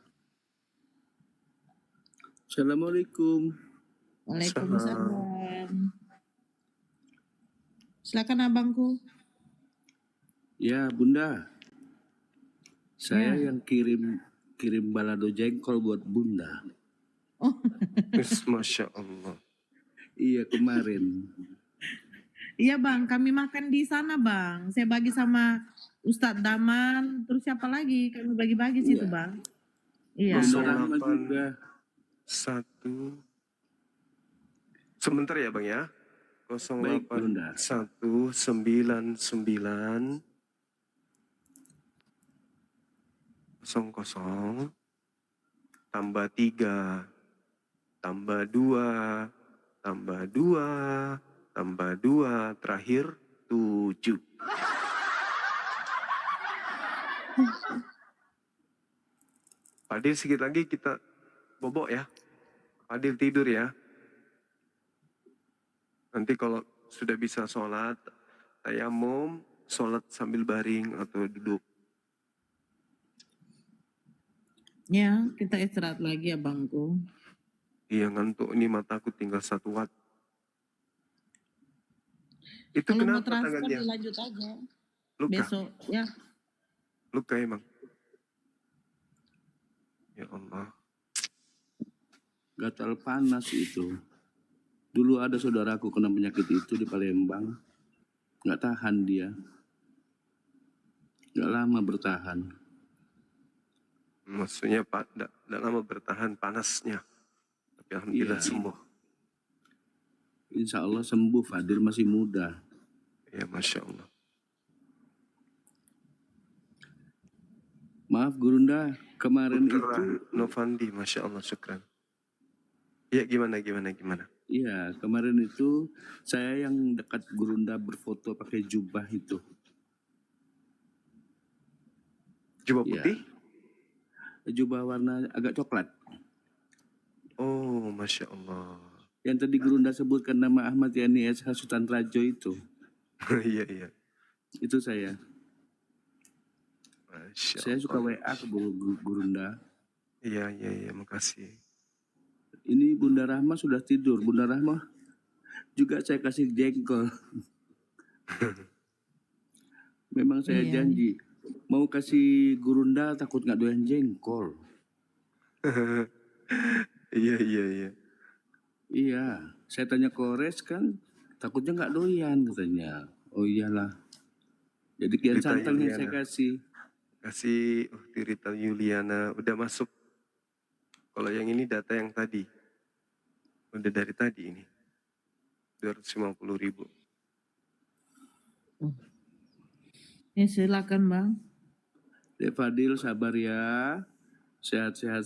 Assalamualaikum. Waalaikumsalam. Silakan abangku. Ya Bunda, saya Ya. yang kirim balado jengkol buat Bunda. Oh. Masya Allah. Iya kemarin. Iya bang, kami makan di sana bang. Saya bagi sama Ustadz Daman. Terus siapa lagi? Kami bagi-bagi situ bang. Iya. 081. Sebentar ya bang ya. Baik, Bunda. 08199 00 tambah 3 tambah 2 tambah 2 tambah 2 terakhir 7. Fadil sedikit lagi kita bobok ya. Fadil tidur ya. Nanti kalau sudah bisa sholat, tayamum, sholat sambil baring atau duduk. Ya, kita istirahat lagi ya bangku. Iya ngantuk, ini mataku tinggal 1 watt. Itu Kalau mau kenapa transfer tangannya? dilanjut aja. Luka? Besok ya. Luka emang? Ya Allah. Gatal panas itu. Dulu ada saudaraku kena penyakit itu di Palembang. Nggak tahan dia. Nggak lama bertahan. Maksudnya Pak, tidak lama bertahan panasnya. Tapi alhamdulillah Iya. sembuh. Insya Allah sembuh, Fadil masih muda. Ya Masya Allah. Maaf Gurunda, kemarin Putra itu... Novandi, Masya Allah, syukran. Ya gimana? Iya, kemarin itu saya yang dekat Gurunda berfoto pakai jubah itu. Jubah Iya. putih? Jubah warna agak coklat. Oh, Masya Allah. Yang tadi Gurunda sebutkan nama Ahmad Yani SH Sultan Rajo itu. Iya. Itu saya. Masya Saya suka Allah. WA ke Gurunda. Iya, makasih. Ini Bunda Rahma sudah tidur. Bunda Rahma juga saya kasih jengkol. Memang saya Iya. janji. Mau kasih Gurunda takut nggak doyan jengkol. Iya. Iya, saya tanya Kores kan, Takutnya nggak doyan katanya. Oh iyalah. Jadi kian Rita santang yang saya Yuliana. kasih. Kasih Rita Yuliana. Udah masuk. Kalau yang ini data yang tadi. Udah dari tadi ini. 250.000. Ya silakan bang. Dek Fadil sabar ya. Sehat-sehat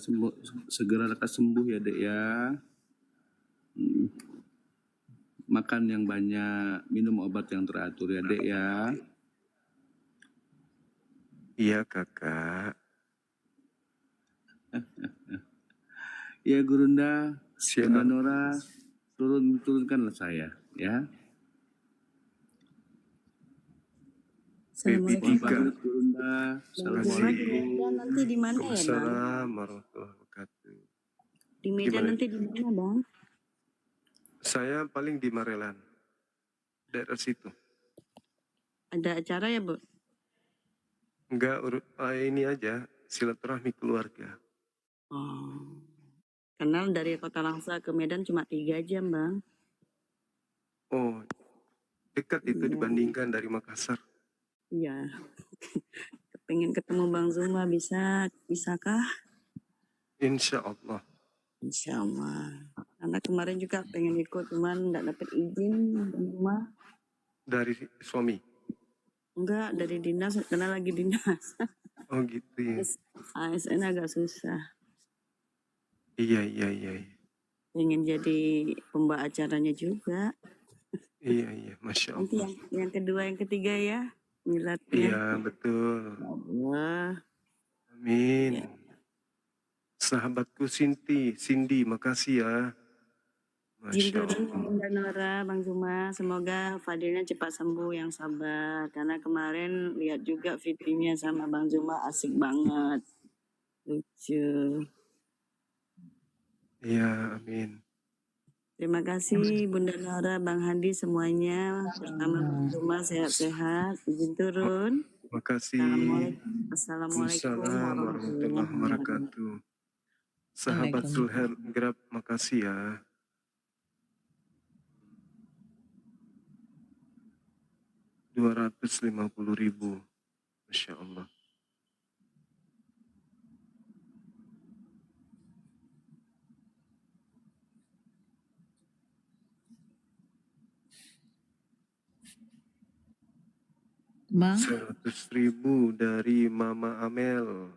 segera lekas sembuh ya Dek ya. Makan yang banyak, minum obat yang teratur ya Dek ya. Iya kakak. Ya Gurunda, Siap. Bunda Nora, turunkanlah saya ya. Assalamualaikum Pak. Waalaikumsalam Gurunda. Assalamualaikum. Dan nanti di mana ya bang? Waalaikumsalam warahmatullahi wabarakatuh. Di Medan Gimana? nanti di mana bang? Saya paling di Marelan. Daerah situ. Ada acara ya bu? Enggak, ini aja. Silaturahmi keluarga. Oh. Kenal dari Kota Langsa ke Medan cuma 3 jam bang. Oh, dekat itu dibandingkan dari Makassar. Iya. Pengen ketemu Bang Zuma, bisakah? Insya Allah. Insya Allah. Karena kemarin juga pengen ikut, cuman nggak dapet izin Bang Zuma. Dari suami. Enggak, dari dinas, karena lagi dinas. Oh gitu ya. ASN agak susah. Iya. Pengen jadi pembawa acaranya juga. Iya, Masya Nanti Allah. yang kedua, yang ketiga ya. Miladnya. Iya, betul. Allah. Amin. Sahabatku Cindy, makasih ya. Masya Jinturun Allah. Bunda Nora, Bang Zuma, semoga Fadilnya cepat sembuh, yang sabar. Karena kemarin lihat juga videonya sama Bang Zuma, asik banget. Lucu. Iya, amin. Terima kasih Bunda Nora, Bang Hadi, semuanya. Bersama Bang Zuma, sehat-sehat. Izin turun. Makasih. Assalamualaikum Waalaikumsalam warahmatullahi wabarakatuh. Sahabat Zulher Grab, makasih ya. $250.000. Masya Allah. Bang. 100.000 dari Mama Amel.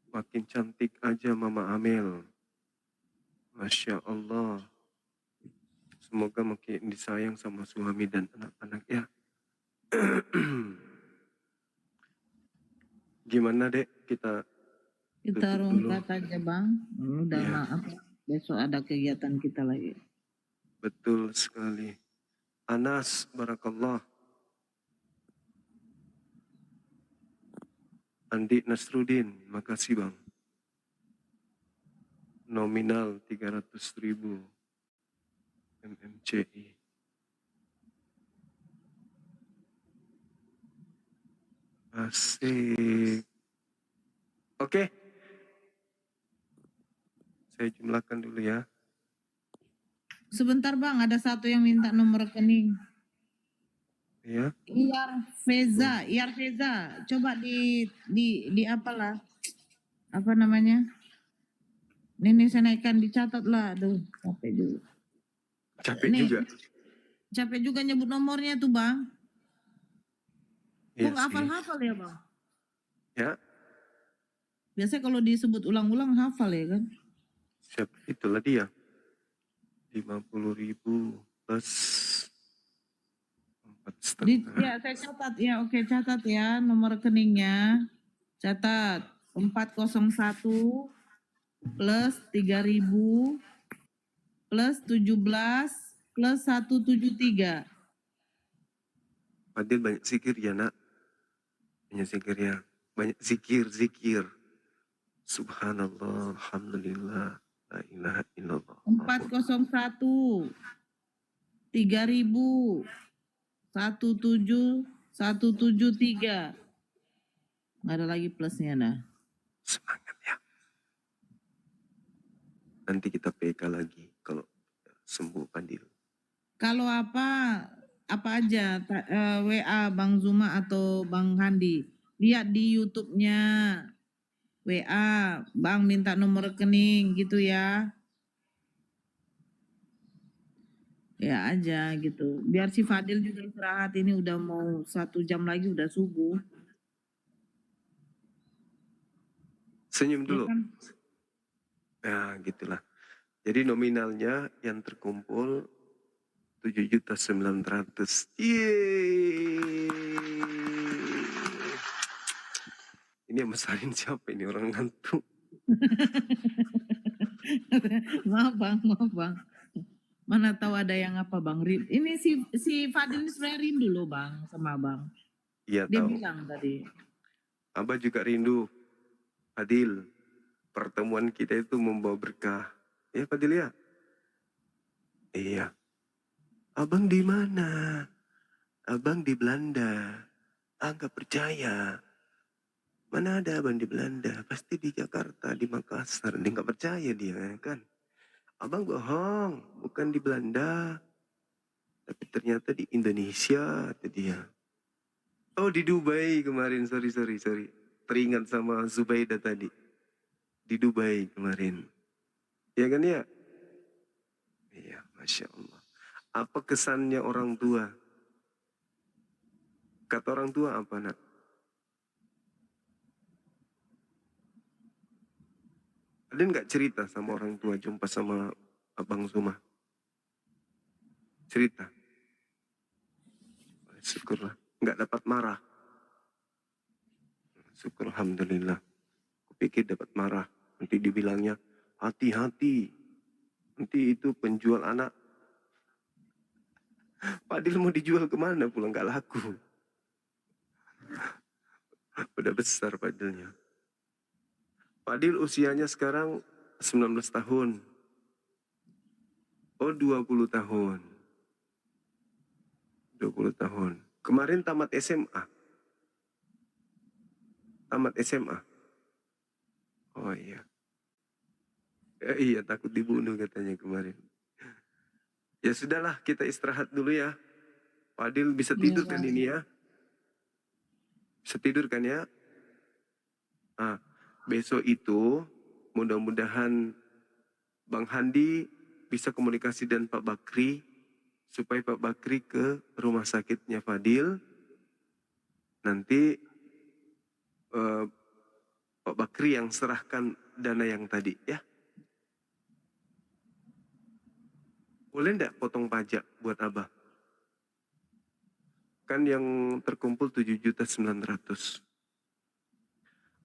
Makin cantik aja Mama Amel. Masya Allah. Semoga makin disayang sama suami dan anak-anak ya. Gimana Dek? Kita rungkat aja bang. Udah Ya. maaf. Besok ada kegiatan kita lagi. Betul sekali. Anas, barakallah. Andi Nasrudin, makasih bang. Nominal 300.000 MMCI. Asik. Oke. Saya jumlahkan dulu ya. Sebentar bang, ada satu yang minta nomor rekening. Ya. Iyar Feza, coba di apalah, apa namanya? Ini saya naikkan, dicatat lah, aduh, capek juga. Capek juga nyebut nomornya tuh bang. Kok nggak hafal-hafal ya bang? Ya. Biasanya kalau disebut ulang-ulang hafal ya kan? Siap, itulah dia. 50.000 plus 4,5. Ya, saya catat ya. Oke, catat ya nomor rekeningnya. Catat 401 plus 3.000 plus 17 plus 173. Fadil banyak zikir ya nak. Banyak zikir ya. Banyak zikir. Subhanallah, alhamdulillah, la ilaha illallah. 401 3.000 17173. Nggak ada lagi plusnya nah. Semangat ya. Nanti kita PK lagi kalau sembuh Fadil. Kalau apa aja WA Bang Zuma atau Bang Handi. Lihat di YouTube-nya WA, Bang minta nomor rekening gitu ya. Ya aja gitu. Biar si Fadil juga istirahat, ini udah mau 1 jam lagi udah subuh. Senyum Ya dulu. kan? Ya gitulah. Jadi nominalnya yang terkumpul 7.900.000. Yeay. Ini yang besarin siapa ini, orang ngantuk. Maaf bang. Mana tahu ada yang apa bang. Ini si Fadil ini sebenarnya rindu loh bang sama bang. Iya Dia tahu. bilang tadi. Abah juga rindu. Fadil, pertemuan kita itu membawa berkah. Ya Fadil ya? Iya. Abang di mana? Abang di Belanda. Nggak percaya. Mana ada abang di Belanda? Pasti di Jakarta, di Makassar. Dia nggak percaya dia kan. Abang bohong, bukan di Belanda. Tapi ternyata di Indonesia itu dia. Oh di Dubai kemarin, sorry. Teringat sama Zubaida tadi. Di Dubai kemarin. Ya kan ya? Iya, Masya Allah. Apa kesannya orang tua? Kata orang tua apa nak? Ada nggak cerita sama orang tua jumpa sama Abang Zuma? Cerita. Syukurlah. Nggak dapat marah. Syukur Alhamdulillah. Kupikir dapat marah. Nanti dibilangnya, hati-hati. Nanti itu penjual anak. Fadil mau dijual kemana pulang nggak laku. Udah besar Fadilnya. Fadil usianya sekarang 19 tahun. Oh 20 tahun. 20 tahun. Kemarin tamat SMA. Tamat SMA. Oh iya. Iya takut dibunuh katanya kemarin. Ya sudahlah kita istirahat dulu ya. Fadil bisa tidur kan ini ya? Bisa tidur kan ya? Besok itu mudah-mudahan Bang Handi bisa komunikasi dengan Pak Bakri supaya Pak Bakri ke rumah sakitnya Fadil. Nanti Pak Bakri yang serahkan dana yang tadi ya. Boleh enggak potong pajak buat Abah? Kan yang terkumpul 7.900.000.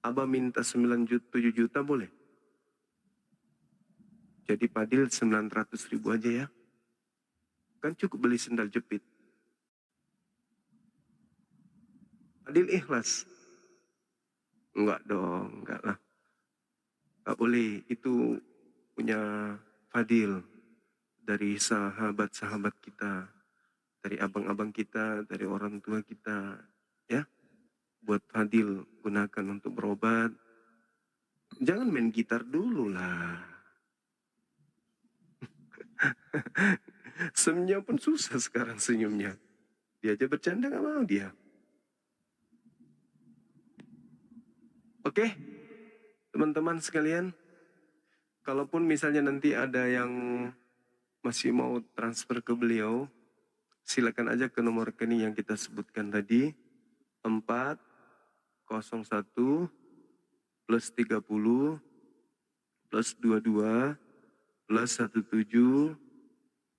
Abah minta 7 juta boleh? Jadi Fadil 900.000 aja ya. Kan cukup beli sendal jepit. Fadil ikhlas? Enggak dong, enggak lah. Enggak boleh, itu punya Fadil. Dari sahabat-sahabat kita. Dari abang-abang kita, dari orang tua kita. Ya. Buat Fadil gunakan untuk berobat. Jangan main gitar dulu lah. Senyumnya pun susah sekarang senyumnya. Dia aja bercanda gak mau dia. Oke, teman-teman sekalian. Kalaupun misalnya nanti ada yang masih mau transfer ke beliau, silakan aja ke nomor rekening yang kita sebutkan tadi. 401 plus 30 plus 22 plus 17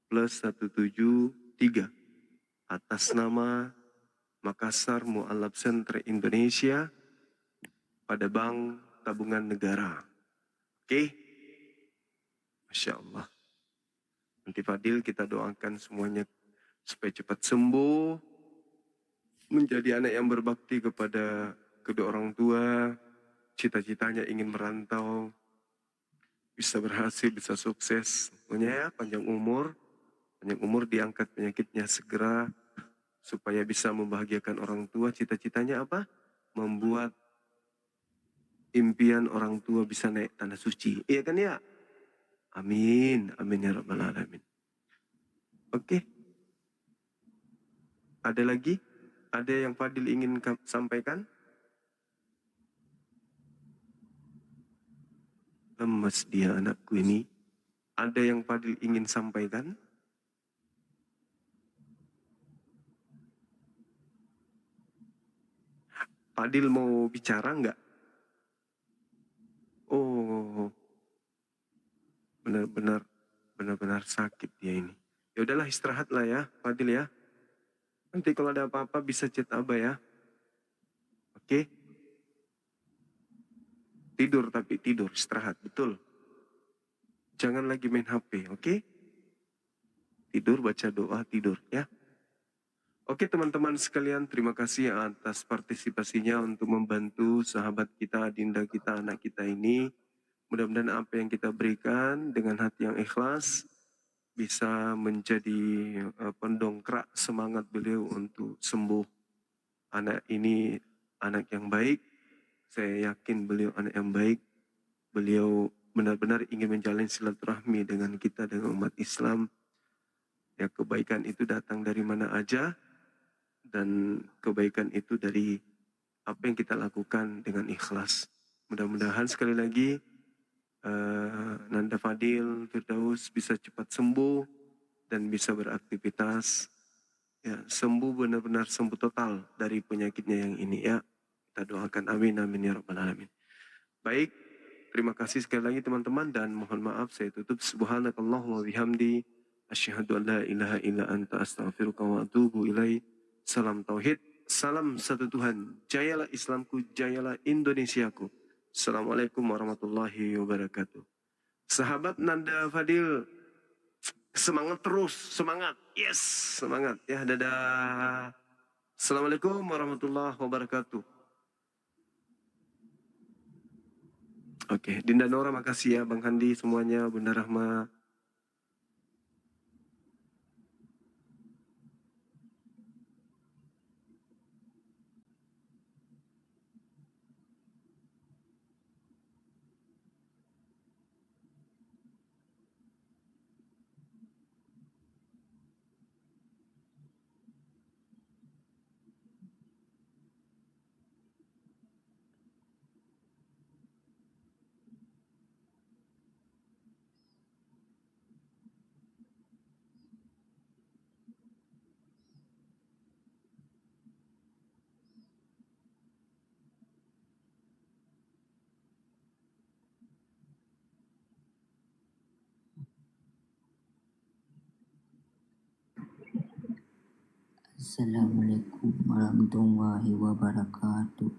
plus 173 atas nama Makassar Mu'alaf Center Indonesia pada Bank Tabungan Negara. Oke? Masya Allah. Nanti Fadil kita doakan semuanya supaya cepat sembuh, menjadi anak yang berbakti kepada kedua orang tua, cita-citanya ingin merantau, bisa berhasil, bisa sukses, pokoknya ya, panjang umur diangkat penyakitnya segera, supaya bisa membahagiakan orang tua. Cita-citanya apa? Membuat impian orang tua bisa naik tanah suci. Iya kan ya? Amin, amin ya rabbal alamin. Oke, Ada lagi? Ada yang Fadil ingin sampaikan? Lemes dia anakku ini. Ada yang Fadil ingin sampaikan? Fadil mau bicara nggak? Oh, benar-benar sakit dia ini. Ya udahlah, istirahatlah ya, Fadil ya. Nanti kalau ada apa-apa bisa chat Abah ya. Oke? Tidur, tapi tidur, istirahat, betul. Jangan lagi main HP, oke? Tidur, baca doa, tidur ya. Oke teman-teman sekalian, terima kasih atas partisipasinya untuk membantu sahabat kita, adinda kita, anak kita ini. Mudah-mudahan apa yang kita berikan dengan hati yang ikhlas bisa menjadi pendongkrak semangat beliau untuk sembuh. Anak ini anak yang baik, saya yakin beliau anak yang baik. Beliau benar-benar ingin menjalin silaturahmi dengan kita, dengan umat Islam. Ya, kebaikan itu datang dari mana aja, dan kebaikan itu dari apa yang kita lakukan dengan ikhlas. Mudah-mudahan sekali lagi Nanda Fadil, Firdaus bisa cepat sembuh dan bisa beraktivitas. Ya, sembuh benar-benar sembuh total dari penyakitnya yang ini ya. Kita doakan amin amin ya rabbal alamin. Baik, terima kasih sekali lagi teman-teman, dan mohon maaf saya tutup. Subhanakallahumma bihamdi asyhadu an la ilaha illa anta astaghfiruka wa atubu ilaik. Salam tauhid, salam satu Tuhan. Jayalah Islamku, jayalah Indonesiaku. Assalamualaikum warahmatullahi wabarakatuh. Sahabat Nanda Fadil, semangat terus, semangat. Yes, semangat ya. Dadah. Assalamualaikum warahmatullahi wabarakatuh. Oke, Dinda Nora makasih ya, Bang Handi semuanya, Bunda Rahma. Assalamualaikum warahmatullahi wabarakatuh.